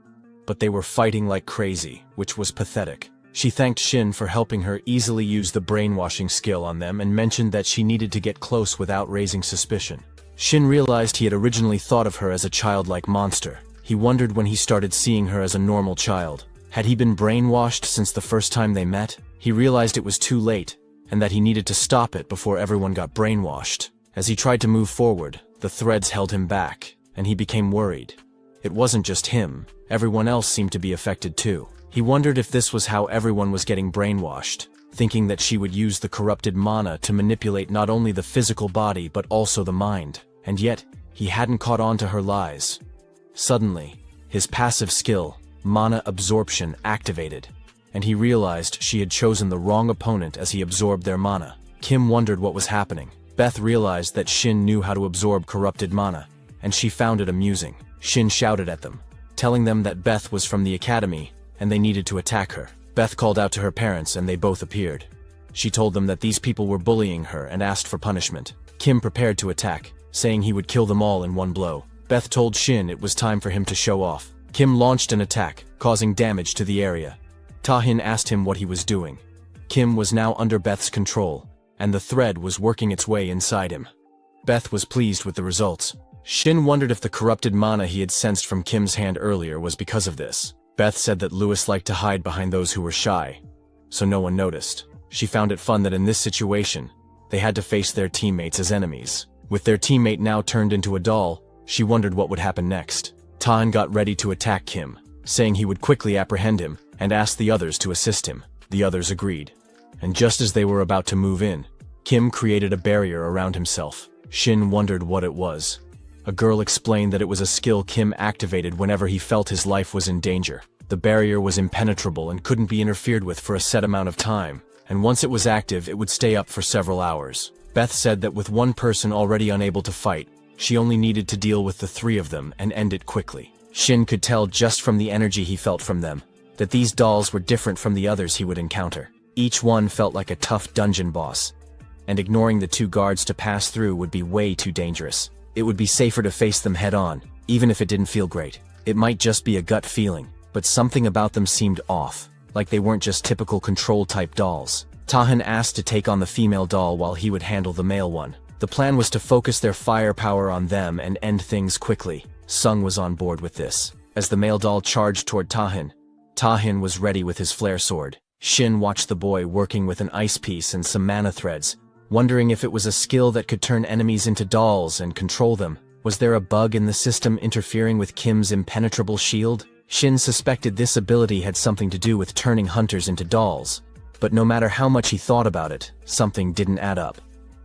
but they were fighting like crazy, which was pathetic. She thanked Shin for helping her easily use the brainwashing skill on them and mentioned that she needed to get close without raising suspicion. Shin realized he had originally thought of her as a childlike monster. He wondered when he started seeing her as a normal child. Had he been brainwashed since the first time they met? He realized it was too late, and that he needed to stop it before everyone got brainwashed. As he tried to move forward, the threads held him back, and he became worried. It wasn't just him, everyone else seemed to be affected too. He wondered if this was how everyone was getting brainwashed, thinking that she would use the corrupted mana to manipulate not only the physical body but also the mind, and yet, he hadn't caught on to her lies. Suddenly, his passive skill, mana absorption, activated, and he realized she had chosen the wrong opponent as he absorbed their mana. Kim wondered what was happening. Beth realized that Shin knew how to absorb corrupted mana, and she found it amusing. Shin shouted at them, telling them that Beth was from the academy, and they needed to attack her. Beth called out to her parents and they both appeared. She told them that these people were bullying her and asked for punishment. Kim prepared to attack, saying he would kill them all in one blow. Beth told Shin it was time for him to show off. Kim launched an attack, causing damage to the area. Tahin asked him what he was doing. Kim was now under Beth's control, and the thread was working its way inside him. Beth was pleased with the results. Shin wondered if the corrupted mana he had sensed from Kim's hand earlier was because of this. Beth said that Lewis liked to hide behind those who were shy, so no one noticed. She found it fun that in this situation, they had to face their teammates as enemies. With their teammate now turned into a doll, she wondered what would happen next. Tahin got ready to attack Kim, saying he would quickly apprehend him, and asked the others to assist him. The others agreed. And just as they were about to move in, Kim created a barrier around himself. Shin wondered what it was. A girl explained that it was a skill Kim activated whenever he felt his life was in danger. The barrier was impenetrable and couldn't be interfered with for a set amount of time, and once it was active, it would stay up for several hours. Beth said that with one person already unable to fight, she only needed to deal with the three of them and end it quickly. Shin could tell just from the energy he felt from them that these dolls were different from the others he would encounter. Each one felt like a tough dungeon boss, and ignoring the two guards to pass through would be way too dangerous. It would be safer to face them head-on, even if it didn't feel great. It might just be a gut feeling, but something about them seemed off, like they weren't just typical control-type dolls. Tahan asked to take on the female doll while he would handle the male one. The plan was to focus their firepower on them and end things quickly. Sung was on board with this. As the male doll charged toward Tahan, Tahan was ready with his flare sword. Shin watched the boy working with an ice piece and some mana threads, wondering if it was a skill that could turn enemies into dolls and control them. Was there a bug in the system interfering with Kim's impenetrable shield? Shin suspected this ability had something to do with turning hunters into dolls, but no matter how much he thought about it, something didn't add up.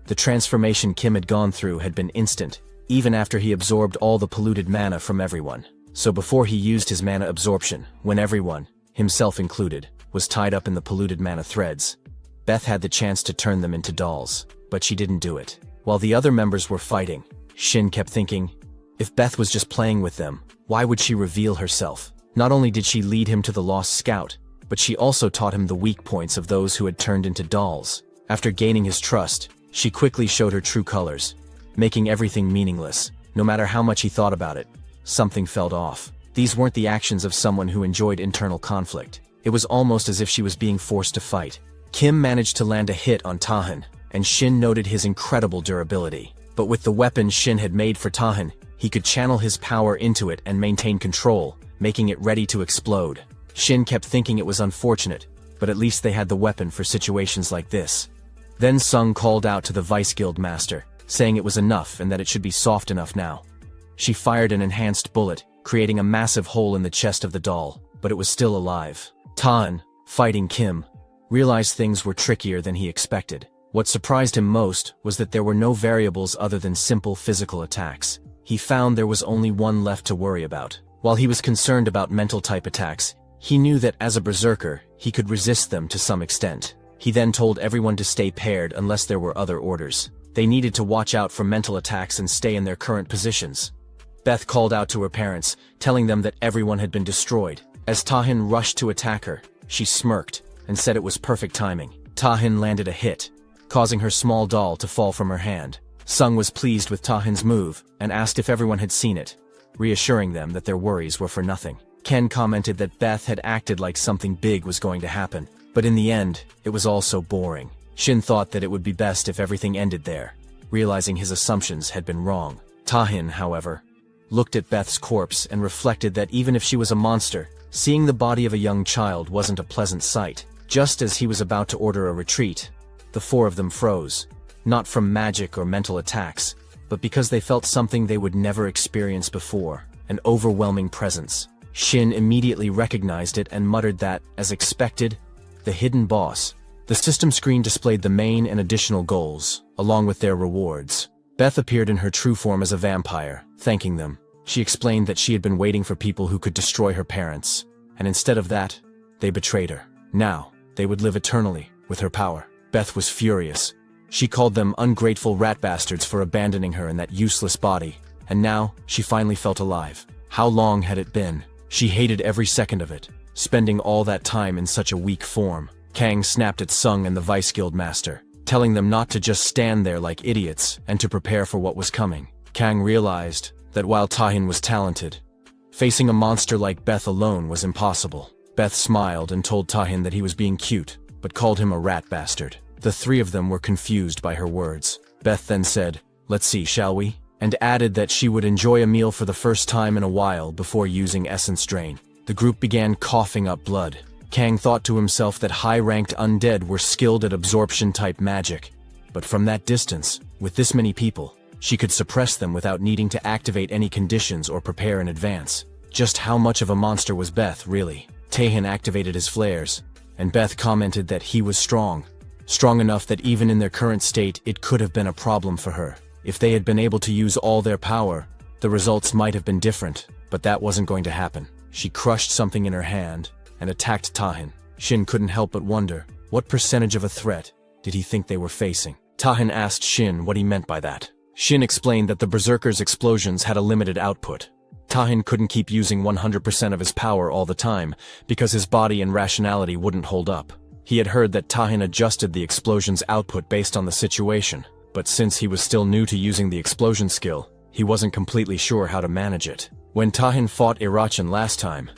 The transformation Kim had gone through had been instant, even after he absorbed all the polluted mana from everyone. So before he used his mana absorption, when everyone, himself included, was tied up in the polluted mana threads, Beth had the chance to turn them into dolls, but she didn't do it. While the other members were fighting, Shin kept thinking, if Beth was just playing with them, why would she reveal herself? Not only did she lead him to the Lost Scout, but she also taught him the weak points of those who had turned into dolls. After gaining his trust, she quickly showed her true colors, making everything meaningless. No matter how much he thought about it, something felt off. These weren't the actions of someone who enjoyed internal conflict. It was almost as if she was being forced to fight. Kim managed to land a hit on Tahan, and Shin noted his incredible durability. But with the weapon Shin had made for Tahan, he could channel his power into it and maintain control, making it ready to explode. Shin kept thinking it was unfortunate, but at least they had the weapon for situations like this. Then Sung called out to the Vice Guild Master, saying it was enough and that it should be soft enough now. She fired an enhanced bullet, creating a massive hole in the chest of the doll, but it was still alive. Tahan, fighting Kim, realized things were trickier than he expected. What surprised him most was that there were no variables other than simple physical attacks. He found there was only one left to worry about. While he was concerned about mental-type attacks, he knew that as a berserker, he could resist them to some extent. He then told everyone to stay paired unless there were other orders. They needed to watch out for mental attacks and stay in their current positions. Beth called out to her parents, telling them that everyone had been destroyed. As Tahan rushed to attack her, she smirked and said it was perfect timing. Tahan landed a hit, causing her small doll to fall from her hand. Sung was pleased with Tahan's move and asked if everyone had seen it, reassuring them that their worries were for nothing. Ken commented that Beth had acted like something big was going to happen, but in the end, it was all so boring. Shin thought that it would be best if everything ended there, realizing his assumptions had been wrong. Tahan, however, looked at Beth's corpse and reflected that even if she was a monster, seeing the body of a young child wasn't a pleasant sight. Just as he was about to order a retreat, the four of them froze, not from magic or mental attacks, but because they felt something they would never experience before, an overwhelming presence. Shin immediately recognized it and muttered that, as expected, the hidden boss. The system screen displayed the main and additional goals, along with their rewards. Beth appeared in her true form as a vampire, thanking them. She explained that she had been waiting for people who could destroy her parents, and instead of that, they betrayed her. Now, they would live eternally with her power. Beth was furious. She called them ungrateful rat bastards for abandoning her in that useless body, and now she finally felt alive. How long had it been? She hated every second of it, spending all that time in such a weak form. Kang snapped at Sung and the Vice Guild Master, telling them not to just stand there like idiots and to prepare for what was coming. Kang realized that while Tahan was talented, facing a monster like Beth alone was impossible. Beth smiled and told Tahan that he was being cute, but called him a rat bastard. The three of them were confused by her words. Beth then said, "Let's see, shall we?" and added that she would enjoy a meal for the first time in a while before using essence drain. The group began coughing up blood. Kang thought to himself that high-ranked undead were skilled at absorption-type magic, but from that distance, with this many people, she could suppress them without needing to activate any conditions or prepare in advance. Just how much of a monster was Beth, really? Tahan activated his flares, and Beth commented that he was strong. Strong enough that even in their current state it could have been a problem for her. If they had been able to use all their power, the results might have been different, but that wasn't going to happen. She crushed something in her hand and attacked Tahin. Shin couldn't help but wonder, what percentage of a threat did he think they were facing? Tahin asked Shin what he meant by that. Shin explained that the Berserker's explosions had a limited output. Tahin couldn't keep using 100% of his power all the time because his body and rationality wouldn't hold up. He had heard that Tahin adjusted the explosion's output based on the situation, but since he was still new to using the explosion skill, he wasn't completely sure how to manage it. When Tahin fought Irachan last time,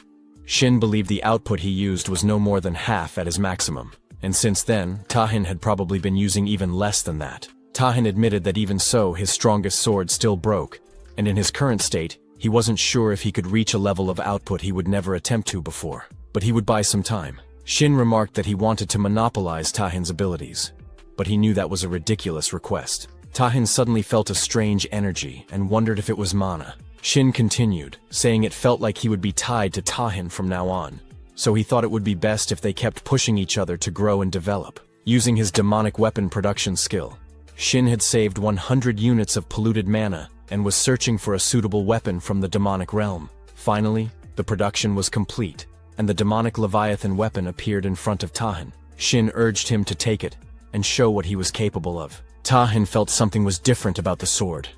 Shin believed the output he used was no more than half at his maximum, and since then, Tahin had probably been using even less than that. Tahin admitted that even so, his strongest sword still broke, and in his current state, he wasn't sure if he could reach a level of output he would never attempt to before, but he would buy some time. Shin remarked that he wanted to monopolize Tahin's abilities, but he knew that was a ridiculous request. Tahin suddenly felt a strange energy and wondered if it was mana. Shin continued, saying it felt like he would be tied to Tahin from now on, so he thought it would be best if they kept pushing each other to grow and develop. Using his demonic weapon production skill, Shin had saved 100 units of polluted mana and was searching for a suitable weapon from the demonic realm. Finally, the production was complete, and the demonic Leviathan weapon appeared in front of Tahin. Shin urged him to take it and show what he was capable of. Tahin felt something was different about the sword.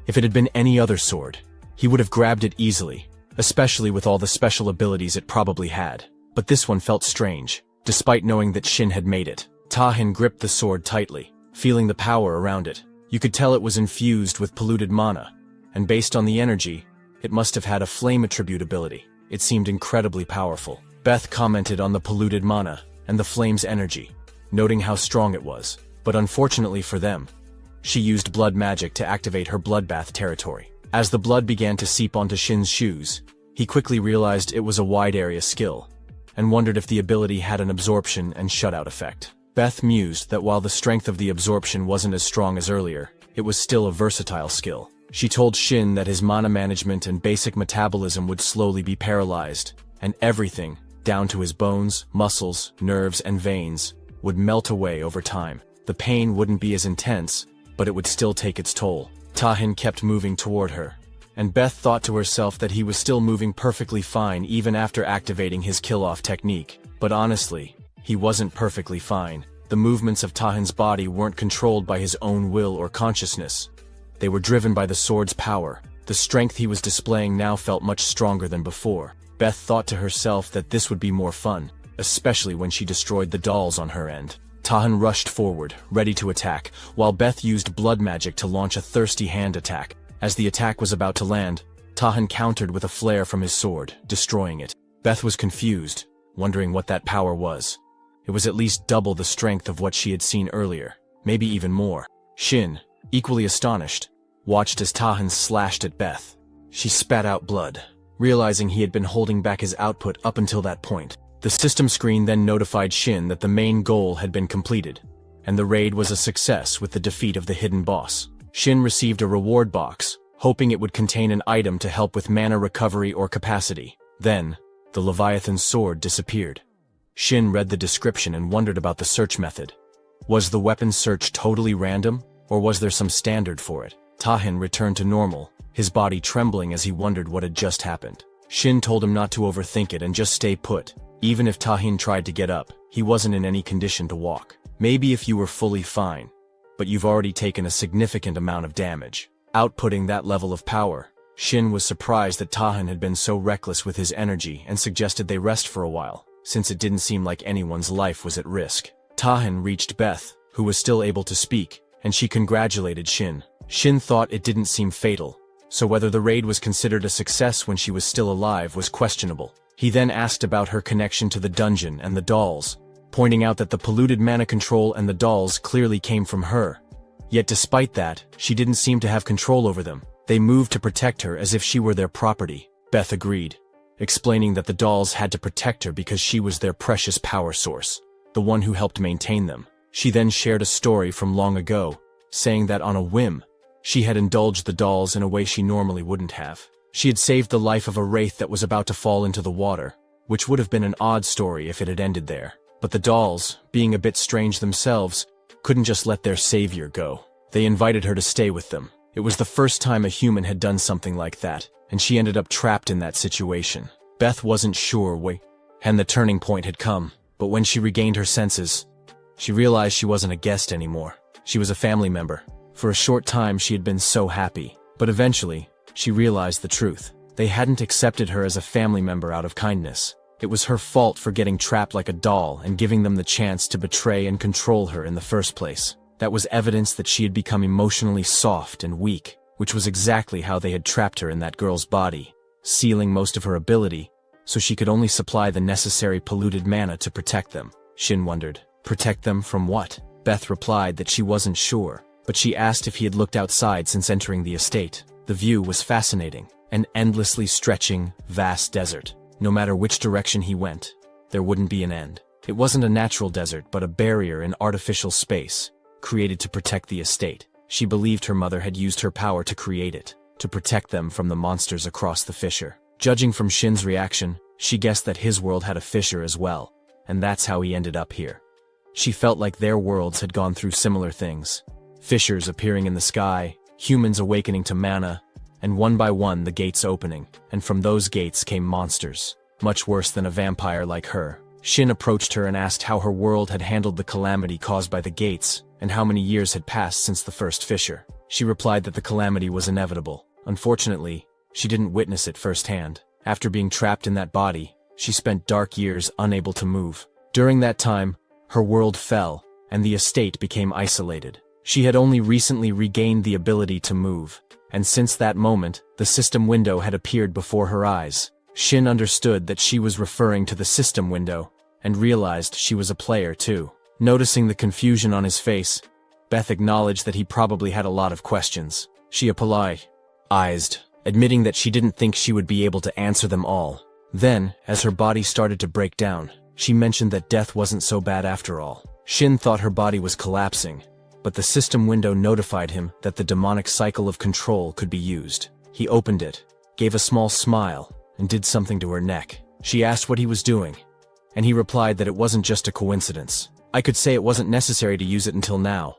If it had been any other sword, he would have grabbed it easily, especially with all the special abilities it probably had. But this one felt strange, despite knowing that Shin had made it. Tahin gripped the sword tightly, feeling the power around it. You could tell it was infused with polluted mana, and based on the energy, it must have had a flame attribute ability. It seemed incredibly powerful. Beth commented on the polluted mana and the flame's energy, noting how strong it was. But unfortunately for them, she used blood magic to activate her bloodbath territory. As the blood began to seep onto Shin's shoes, he quickly realized it was a wide area skill, and wondered if the ability had an absorption and shutout effect. Beth mused that while the strength of the absorption wasn't as strong as earlier, it was still a versatile skill. She told Shin that his mana management and basic metabolism would slowly be paralyzed, and everything, down to his bones, muscles, nerves, and veins, would melt away over time. The pain wouldn't be as intense, but it would still take its toll. Tahin kept moving toward her, and Beth thought to herself that he was still moving perfectly fine even after activating his kill-off technique. But honestly, he wasn't perfectly fine. The movements of Tahin's body weren't controlled by his own will or consciousness. They were driven by the sword's power. The strength he was displaying now felt much stronger than before. Beth thought to herself that this would be more fun, especially when she destroyed the dolls on her end. Tahin rushed forward, ready to attack, while Beth used blood magic to launch a thirsty hand attack. As the attack was about to land, Tahin countered with a flare from his sword, destroying it. Beth was confused, wondering what that power was. It was at least double the strength of what she had seen earlier, maybe even more. Shin, equally astonished, watched as Tahin slashed at Beth. She spat out blood, realizing he had been holding back his output up until that point. The system screen then notified Shin that the main goal had been completed, and the raid was a success with the defeat of the hidden boss. Shin received a reward box, hoping it would contain an item to help with mana recovery or capacity. Then, the Leviathan's sword disappeared. Shin read the description and wondered about the search method. Was the weapon search totally random, or was there some standard for it? Tahin returned to normal, his body trembling as he wondered what had just happened. Shin told him not to overthink it and just stay put. Even if Tahin tried to get up, he wasn't in any condition to walk. Maybe if you were fully fine, but you've already taken a significant amount of damage. Outputting that level of power, Shin was surprised that Tahin had been so reckless with his energy and suggested they rest for a while, since it didn't seem like anyone's life was at risk. Tahin reached Beth, who was still able to speak, and she congratulated Shin. Shin thought it didn't seem fatal, so whether the raid was considered a success when she was still alive was questionable. He then asked about her connection to the dungeon and the dolls, pointing out that the polluted mana control and the dolls clearly came from her. Yet despite that, she didn't seem to have control over them. They moved to protect her as if she were their property. Beth agreed, explaining that the dolls had to protect her because she was their precious power source, the one who helped maintain them. She then shared a story from long ago, saying that on a whim, she had indulged the dolls in a way she normally wouldn't have. She had saved the life of a wraith that was about to fall into the water, which would have been an odd story if it had ended there. But the dolls, being a bit strange themselves, couldn't just let their savior go. They invited her to stay with them. It was the first time a human had done something like that, and she ended up trapped in that situation. Beth wasn't sure when the turning point had come, but when she regained her senses, she realized she wasn't a guest anymore. She was a family member. For a short time she had been so happy, but eventually, she realized the truth. They hadn't accepted her as a family member out of kindness. It was her fault for getting trapped like a doll and giving them the chance to betray and control her in the first place. That was evidence that she had become emotionally soft and weak, which was exactly how they had trapped her in that girl's body, sealing most of her ability, so she could only supply the necessary polluted mana to protect them. Shin wondered, protect them from what? Beth replied that she wasn't sure, but she asked if he had looked outside since entering the estate. The view was fascinating, an endlessly stretching, vast desert. No matter which direction he went, there wouldn't be an end. It wasn't a natural desert, but a barrier in artificial space, created to protect the estate. She believed her mother had used her power to create it, to protect them from the monsters across the fissure. Judging from Shin's reaction, she guessed that his world had a fissure as well, and that's how he ended up here. She felt like their worlds had gone through similar things. Fissures appearing in the sky, humans awakening to mana, and one by one the gates opening, and from those gates came monsters, much worse than a vampire like her. Shin approached her and asked how her world had handled the calamity caused by the gates, and how many years had passed since the first fissure. She replied that the calamity was inevitable. Unfortunately, she didn't witness it firsthand. After being trapped in that body, she spent dark years unable to move. During that time, her world fell, and the estate became isolated. She had only recently regained the ability to move, and since that moment, the system window had appeared before her eyes. Shin understood that she was referring to the system window, and realized she was a player too. Noticing the confusion on his face, Beth acknowledged that he probably had a lot of questions. She apologized, admitting that she didn't think she would be able to answer them all. Then, as her body started to break down, she mentioned that death wasn't so bad after all. Shin thought her body was collapsing, but the system window notified him that the demonic cycle of control could be used. He opened it, gave a small smile, and did something to her neck. She asked what he was doing, and he replied that it wasn't just a coincidence. I could say it wasn't necessary to use it until now,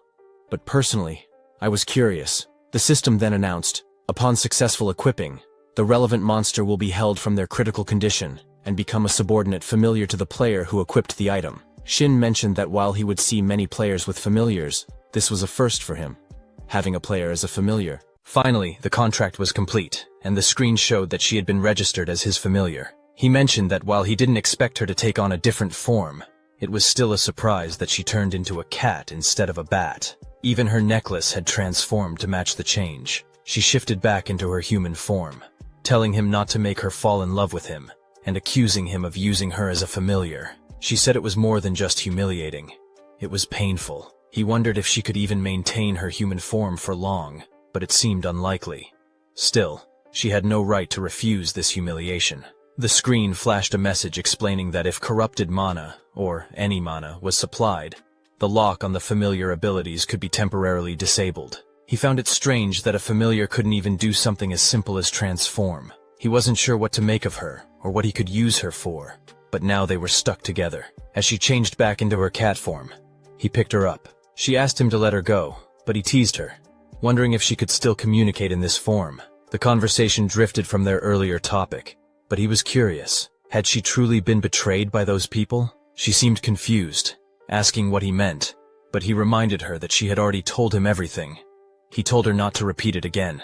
but personally, I was curious. The system then announced, upon successful equipping, the relevant monster will be held from their critical condition and become a subordinate familiar to the player who equipped the item. Shin mentioned that while he would see many players with familiars, this was a first for him, having a player as a familiar. Finally, the contract was complete, and the screen showed that she had been registered as his familiar. He mentioned that while he didn't expect her to take on a different form, it was still a surprise that she turned into a cat instead of a bat. Even her necklace had transformed to match the change. She shifted back into her human form, telling him not to make her fall in love with him, and accusing him of using her as a familiar. She said it was more than just humiliating. It was painful. He wondered if she could even maintain her human form for long, but it seemed unlikely. Still, she had no right to refuse this humiliation. The screen flashed a message explaining that if corrupted mana, or any mana, was supplied, the lock on the familiar abilities could be temporarily disabled. He found it strange that a familiar couldn't even do something as simple as transform. He wasn't sure what to make of her, or what he could use her for, but now they were stuck together. As she changed back into her cat form, he picked her up. She asked him to let her go, but he teased her, wondering if she could still communicate in this form. The conversation drifted from their earlier topic, but he was curious. Had she truly been betrayed by those people? She seemed confused, asking what he meant, but he reminded her that she had already told him everything. He told her not to repeat it again.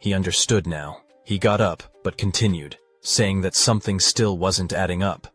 He understood now. He got up, but continued, saying that something still wasn't adding up.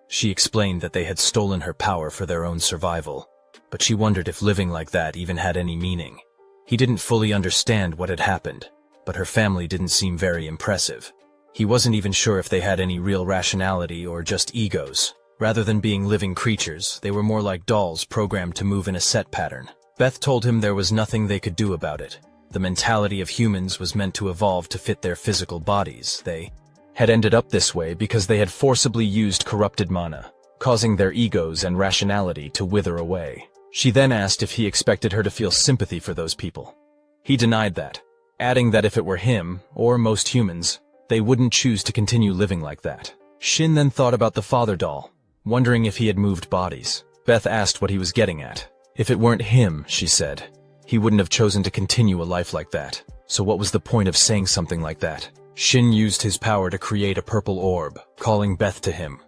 She explained that they had stolen her power for their own survival, but she wondered if living like that even had any meaning. He didn't fully understand what had happened, but her family didn't seem very impressive. He wasn't even sure if they had any real rationality or just egos. Rather than being living creatures, they were more like dolls programmed to move in a set pattern. Beth told him there was nothing they could do about it. The mentality of humans was meant to evolve to fit their physical bodies. They had ended up this way because they had forcibly used corrupted mana, causing their egos and rationality to wither away. She then asked if he expected her to feel sympathy for those people. He denied that, adding that if it were him, or most humans, they wouldn't choose to continue living like that. Shin then thought about the father doll. wondering if he had moved bodies. Beth asked what he was getting at. If it weren't him, she said, he wouldn't have chosen to continue a life like that. So what was the point of saying something like that? Shin used his power to create a purple orb, calling Beth to him.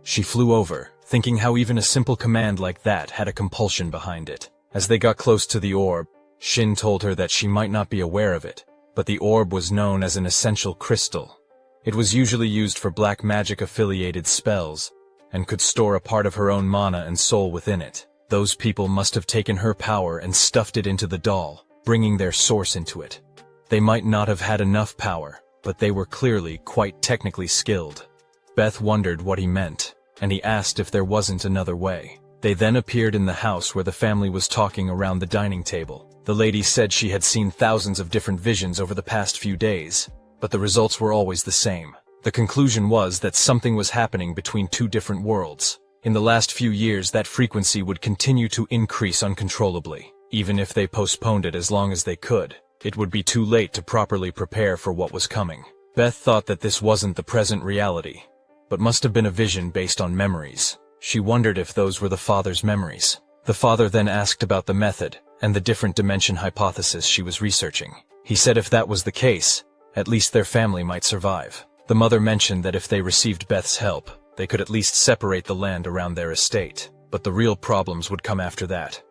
She flew over, thinking how even a simple command like that had a compulsion behind it. As they got close to the orb, Shin told her that she might not be aware of it, but the orb was known as an essential crystal. It was usually used for black magic-affiliated spells, and could store a part of her own mana and soul within it. Those people must have taken her power and stuffed it into the doll, bringing their source into it. They might not have had enough power, but they were clearly quite technically skilled. Beth wondered what he meant, and he asked if there wasn't another way. They then appeared in the house where the family was talking around the dining table. The lady said she had seen thousands of different visions over the past few days, but the results were always the same. The conclusion was that something was happening between two different worlds. In the last few years, that frequency would continue to increase uncontrollably. Even if they postponed it as long as they could, it would be too late to properly prepare for what was coming. Beth thought that this wasn't the present reality, but must have been a vision based on memories. She wondered if those were the father's memories. The father then asked about the method and the different dimension hypothesis she was researching. He said if that was the case, at least their family might survive. The mother mentioned that if they received Beth's help, they could at least separate the land around their estate, but the real problems would come after that.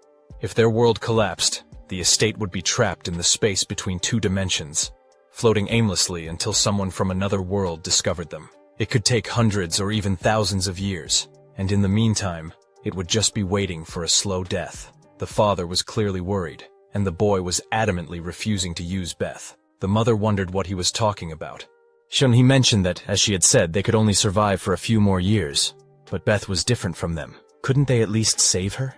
If their world collapsed, the estate would be trapped in the space between two dimensions, floating aimlessly until someone from another world discovered them. It could take hundreds or even thousands of years, and in the meantime, it would just be waiting for a slow death. The father was clearly worried, and the boy was adamantly refusing to use Beth. The mother wondered what he was talking about. He mentioned that, as she had said, they could only survive for a few more years, but Beth was different from them. Couldn't they at least save her?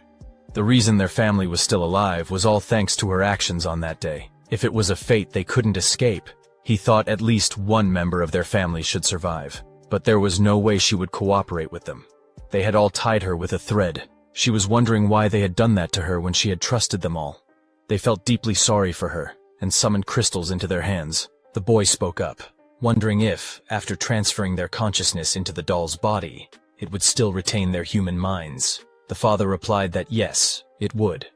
The reason their family was still alive was all thanks to her actions on that day. If it was a fate they couldn't escape, he thought at least one member of their family should survive. But there was no way she would cooperate with them. They had all tied her with a thread. She was wondering why they had done that to her when she had trusted them all. They felt deeply sorry for her, and summoned crystals into their hands. The boy spoke up, wondering if, after transferring their consciousness into the doll's body, it would still retain their human minds. The father replied that yes, it would.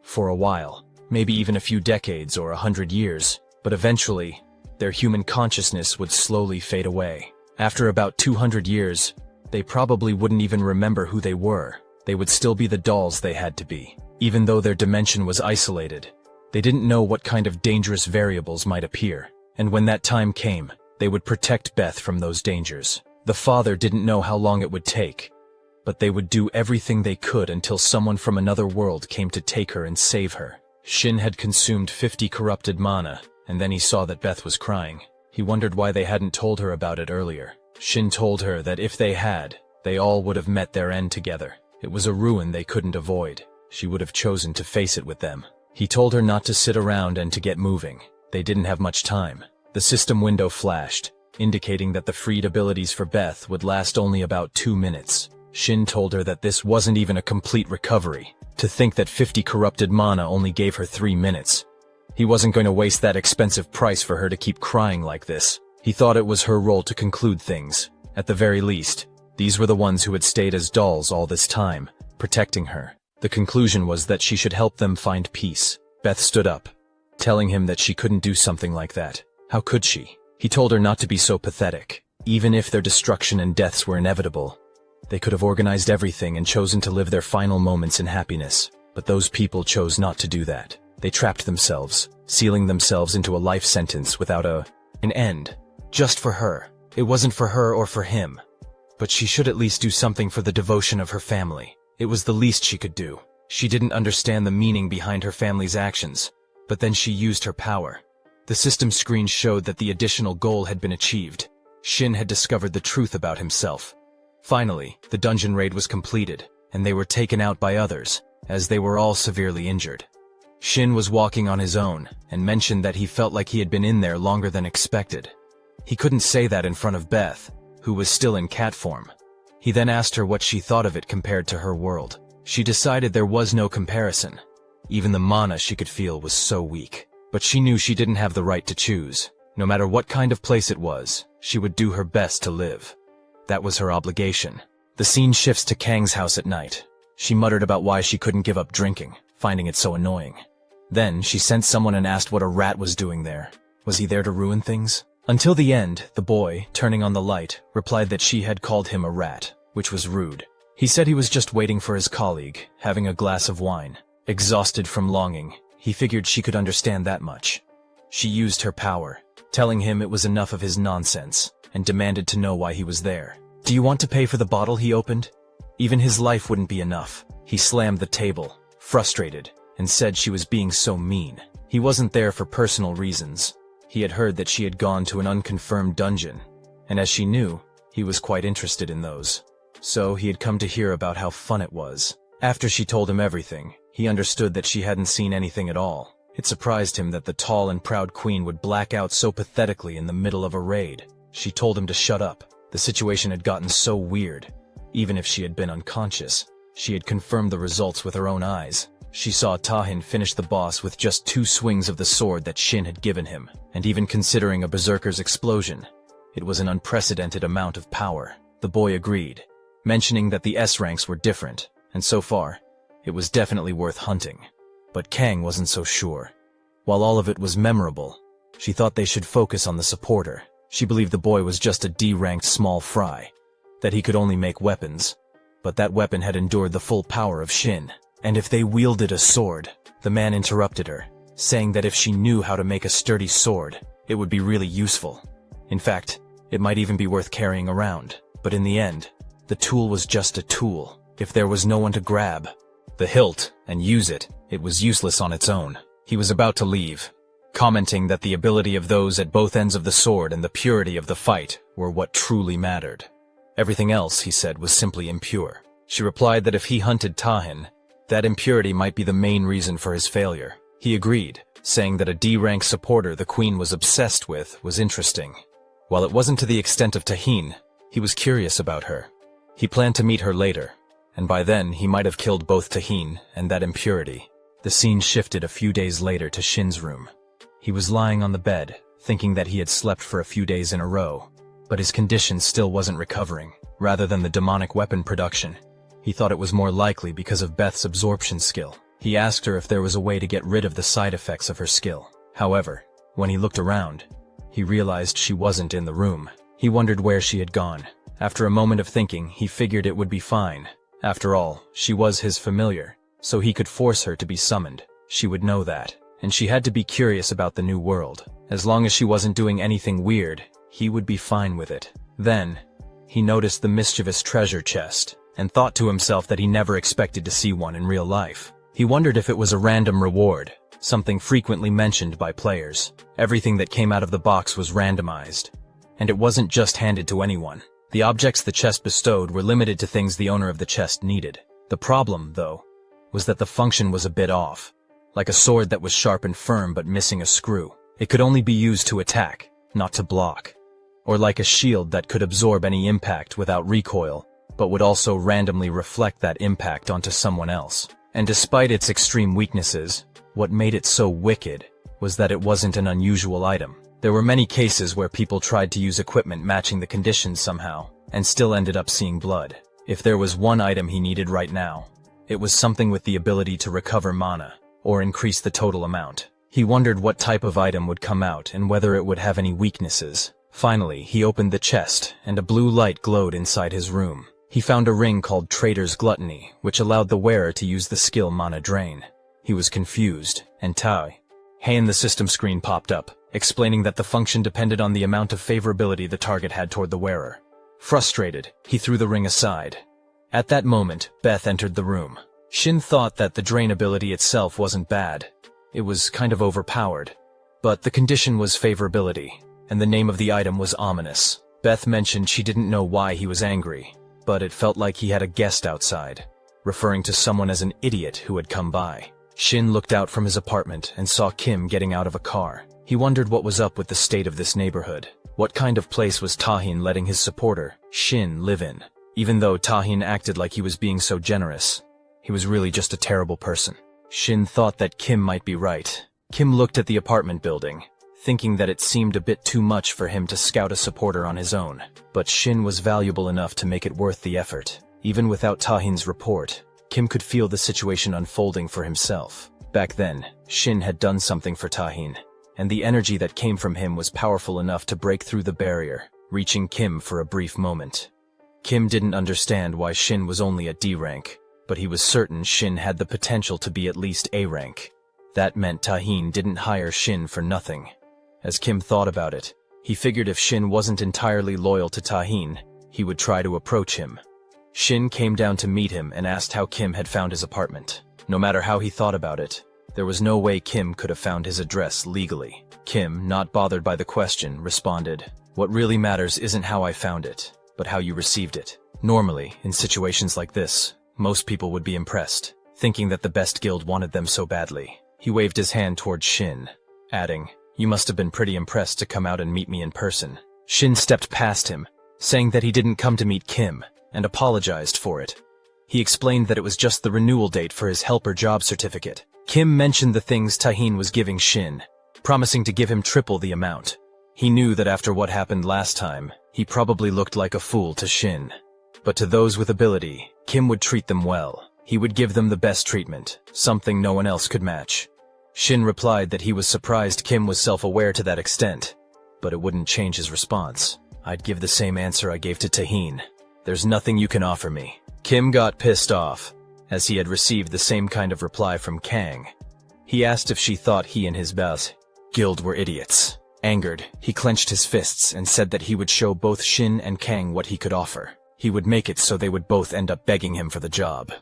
For a while, maybe even a few decades or 100 years, but eventually, their human consciousness would slowly fade away. After about 200 years, they probably wouldn't even remember who they were. They would still be the dolls they had to be. Even though their dimension was isolated, they didn't know what kind of dangerous variables might appear. And when that time came, they would protect Beth from those dangers. The father didn't know how long it would take, but they would do everything they could until someone from another world came to take her and save her. Shin had consumed 50 corrupted mana, and then he saw that Beth was crying. He wondered why they hadn't told her about it earlier. Shin told her that if they had, they all would have met their end together. It was a ruin they couldn't avoid. She would have chosen to face it with them. He told her not to sit around and to get moving. They didn't have much time. The system window flashed, indicating that the freed abilities for Beth would last only about 2 minutes. Shin told her that this wasn't even a complete recovery. To think that 50 corrupted mana only gave her 3 minutes. He wasn't going to waste that expensive price for her to keep crying like this. He thought it was her role to conclude things. At the very least, these were the ones who had stayed as dolls all this time, protecting her. The conclusion was that she should help them find peace. Beth stood up, telling him that she couldn't do something like that. How could she? He told her not to be so pathetic. Even if their destruction and deaths were inevitable, they could have organized everything and chosen to live their final moments in happiness. But those people chose not to do that. They trapped themselves, sealing themselves into a life sentence without an end. Just for her. It wasn't for her or for him. But she should at least do something for the devotion of her family. It was the least she could do. She didn't understand the meaning behind her family's actions, but then she used her power. The system screen showed that the additional goal had been achieved. Shin had discovered the truth about himself. Finally, the dungeon raid was completed, and they were taken out by others, as they were all severely injured. Shin was walking on his own, and mentioned that he felt like he had been in there longer than expected. He couldn't say that in front of Beth, who was still in cat form. He then asked her what she thought of it compared to her world. She decided there was no comparison. Even the mana she could feel was so weak. But she knew she didn't have the right to choose. No matter what kind of place it was, she would do her best to live. That was her obligation. The scene shifts to Kang's house at night. She muttered about why she couldn't give up drinking, finding it so annoying. Then, she sent someone and asked what a rat was doing there. Was he there to ruin things? Until the end, the boy, turning on the light, replied that she had called him a rat, which was rude. He said he was just waiting for his colleague, having a glass of wine. Exhausted from longing, he figured she could understand that much. She used her power, telling him it was enough of his nonsense, and demanded to know why he was there. Do you want to pay for the bottle he opened? Even his life wouldn't be enough. He slammed the table, frustrated, and said she was being so mean. He wasn't there for personal reasons. He had heard that she had gone to an unconfirmed dungeon, and as she knew, he was quite interested in those. So he had come to hear about how fun it was. After she told him everything, he understood that she hadn't seen anything at all. It surprised him that the tall and proud queen would black out so pathetically in the middle of a raid. She told him to shut up. The situation had gotten so weird. Even if she had been unconscious, she had confirmed the results with her own eyes. She saw Tahin finish the boss with just 2 swings of the sword that Shin had given him, and even considering a berserker's explosion, it was an unprecedented amount of power. The boy agreed, mentioning that the S ranks were different, and so far, it was definitely worth hunting. But Kang wasn't so sure. While all of it was memorable, she thought they should focus on the supporter. She believed the boy was just a D-ranked small fry, that he could only make weapons, but that weapon had endured the full power of Shin. And if they wielded a sword, the man interrupted her, saying that if she knew how to make a sturdy sword, it would be really useful. In fact, it might even be worth carrying around. But in the end, the tool was just a tool. If there was no one to grab the hilt and use it, it was useless on its own. He was about to leave, commenting that the ability of those at both ends of the sword and the purity of the fight were what truly mattered. Everything else, he said, was simply impure. She replied that if he hunted Tahin, that impurity might be the main reason for his failure. He agreed, saying that a D-rank supporter the queen was obsessed with was interesting. While it wasn't to the extent of Tahin, he was curious about her. He planned to meet her later, and by then he might have killed both Tahin and that impurity. The scene shifted a few days later to Shin's room. He was lying on the bed, thinking that he had slept for a few days in a row, but his condition still wasn't recovering. Rather than the demonic weapon production, he thought it was more likely because of Beth's absorption skill. He asked her if there was a way to get rid of the side effects of her skill. However, when he looked around, he realized she wasn't in the room. He wondered where she had gone. After a moment of thinking, he figured it would be fine. After all, she was his familiar, so he could force her to be summoned. She would know that, and she had to be curious about the new world. As long as she wasn't doing anything weird, he would be fine with it. Then, he noticed the mischievous treasure chest, and thought to himself that he never expected to see one in real life. He wondered if it was a random reward, something frequently mentioned by players. Everything that came out of the box was randomized, and it wasn't just handed to anyone. The objects the chest bestowed were limited to things the owner of the chest needed. The problem, though, was that the function was a bit off. Like a sword that was sharp and firm but missing a screw. It could only be used to attack, not to block. Or like a shield that could absorb any impact without recoil, but would also randomly reflect that impact onto someone else. And despite its extreme weaknesses, what made it so wicked was that it wasn't an unusual item. There were many cases where people tried to use equipment matching the conditions somehow, and still ended up seeing blood. If there was one item he needed right now, it was something with the ability to recover mana, or increase the total amount. He wondered what type of item would come out and whether it would have any weaknesses. Finally, he opened the chest, and a blue light glowed inside his room. He found a ring called Trader's Gluttony, which allowed the wearer to use the skill Mana Drain. He was confused, and Hey in the system screen popped up, explaining that the function depended on the amount of favorability the target had toward the wearer. Frustrated, he threw the ring aside. At that moment, Beth entered the room. Shin thought that the drain ability itself wasn't bad. It was kind of overpowered. But the condition was favorability, and the name of the item was ominous. Beth mentioned she didn't know why he was angry, but it felt like he had a guest outside, referring to someone as an idiot who had come by. Shin looked out from his apartment and saw Kim getting out of a car. He wondered what was up with the state of this neighborhood. What kind of place was Tahin letting his supporter, Shin, live in? Even though Tahin acted like he was being so generous, he was really just a terrible person. Shin thought that Kim might be right. Kim looked at the apartment building, thinking that it seemed a bit too much for him to scout a supporter on his own. But Shin was valuable enough to make it worth the effort. Even without Tahin's report, Kim could feel the situation unfolding for himself. Back then, Shin had done something for Tahin, and the energy that came from him was powerful enough to break through the barrier, reaching Kim for a brief moment. Kim didn't understand why Shin was only at D rank, but he was certain Shin had the potential to be at least A rank. That meant Tahin didn't hire Shin for nothing. As Kim thought about it, he figured if Shin wasn't entirely loyal to Tahin, he would try to approach him. Shin came down to meet him and asked how Kim had found his apartment. No matter how he thought about it, there was no way Kim could have found his address legally. Kim, not bothered by the question, responded, "What really matters isn't how I found it, but how you received it." Normally, in situations like this, most people would be impressed, thinking that the best guild wanted them so badly. He waved his hand towards Shin, adding, "You must have been pretty impressed to come out and meet me in person." Shin stepped past him, saying that he didn't come to meet Kim, and apologized for it. He explained that it was just the renewal date for his helper job certificate. Kim mentioned the things Tahin was giving Shin, promising to give him triple the amount. He knew that after what happened last time, he probably looked like a fool to Shin. But to those with ability, Kim would treat them well. He would give them the best treatment, something no one else could match. Shin replied that he was surprised Kim was self-aware to that extent, but it wouldn't change his response. "I'd give the same answer I gave to Tahin. There's nothing you can offer me." Kim got pissed off, as he had received the same kind of reply from Kang. He asked if she thought he and his guild were idiots. Angered, he clenched his fists and said that he would show both Shin and Kang what he could offer. He would make it so they would both end up begging him for the job.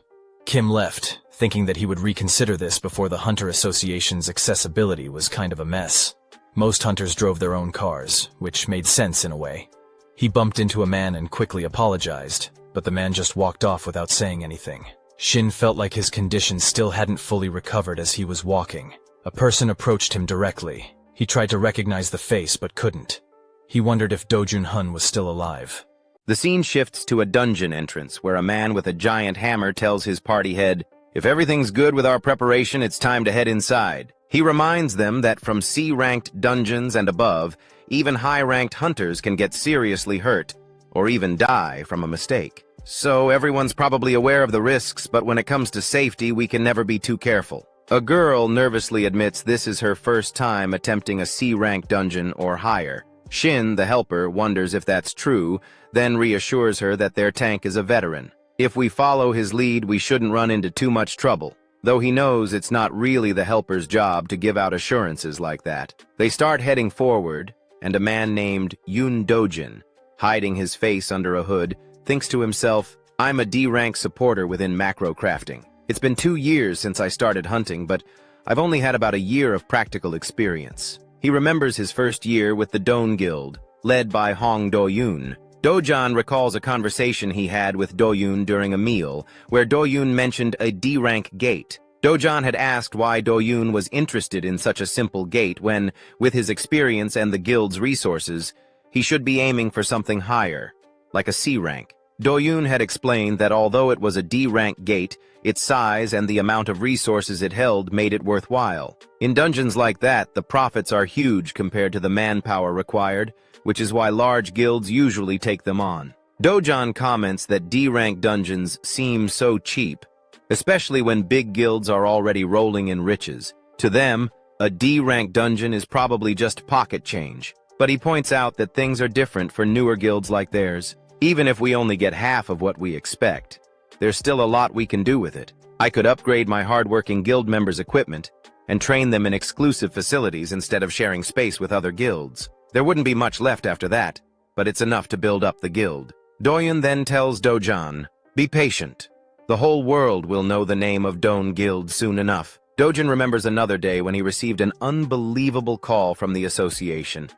Kim left, thinking that he would reconsider this before the Hunter Association's accessibility was kind of a mess. Most hunters drove their own cars, which made sense in a way. He bumped into a man and quickly apologized, but the man just walked off without saying anything. Shin felt like his condition still hadn't fully recovered as he was walking. A person approached him directly. He tried to recognize the face but couldn't. He wondered if Do-jun Hun was still alive. The scene shifts to a dungeon entrance where a man with a giant hammer tells his party head, "If everything's good with our preparation, it's time to head inside." He reminds them that from C-ranked dungeons and above, even high-ranked hunters can get seriously hurt, or even die from a mistake. So everyone's probably aware of the risks, but when it comes to safety, we can never be too careful. A girl nervously admits this is her first time attempting a C-rank dungeon or higher. Shin, the helper, wonders if that's true, then reassures her that their tank is a veteran. If we follow his lead, we shouldn't run into too much trouble, though he knows it's not really the helper's job to give out assurances like that. They start heading forward, and a man named Yoon Dojin, hiding his face under a hood, thinks to himself, "I'm a D-rank supporter within macro crafting. It's been 2 years since I started hunting, but I've only had about a year of practical experience." He remembers his first year with the Don Guild, led by Hong Do-yoon. Dojan recalls a conversation he had with Do-yoon during a meal, where Do-yoon mentioned a D-rank gate. Dojan had asked why Do-yoon was interested in such a simple gate when, with his experience and the guild's resources, he should be aiming for something higher, like a C rank. Do-yoon had explained that although it was a D-rank gate, its size and the amount of resources it held made it worthwhile. In dungeons like that, the profits are huge compared to the manpower required, which is why large guilds usually take them on. Dojan comments that D-rank dungeons seem so cheap, especially when big guilds are already rolling in riches. To them, a D-rank dungeon is probably just pocket change. But he points out that things are different for newer guilds like theirs. Even if we only get half of what we expect, there's still a lot we can do with it. I could upgrade my hardworking guild members' equipment and train them in exclusive facilities instead of sharing space with other guilds. There wouldn't be much left after that, but it's enough to build up the guild. Doyan then tells Dojan, "Be patient. The whole world will know the name of Don Guild soon enough." Dojan remembers another day when he received an unbelievable call from the association.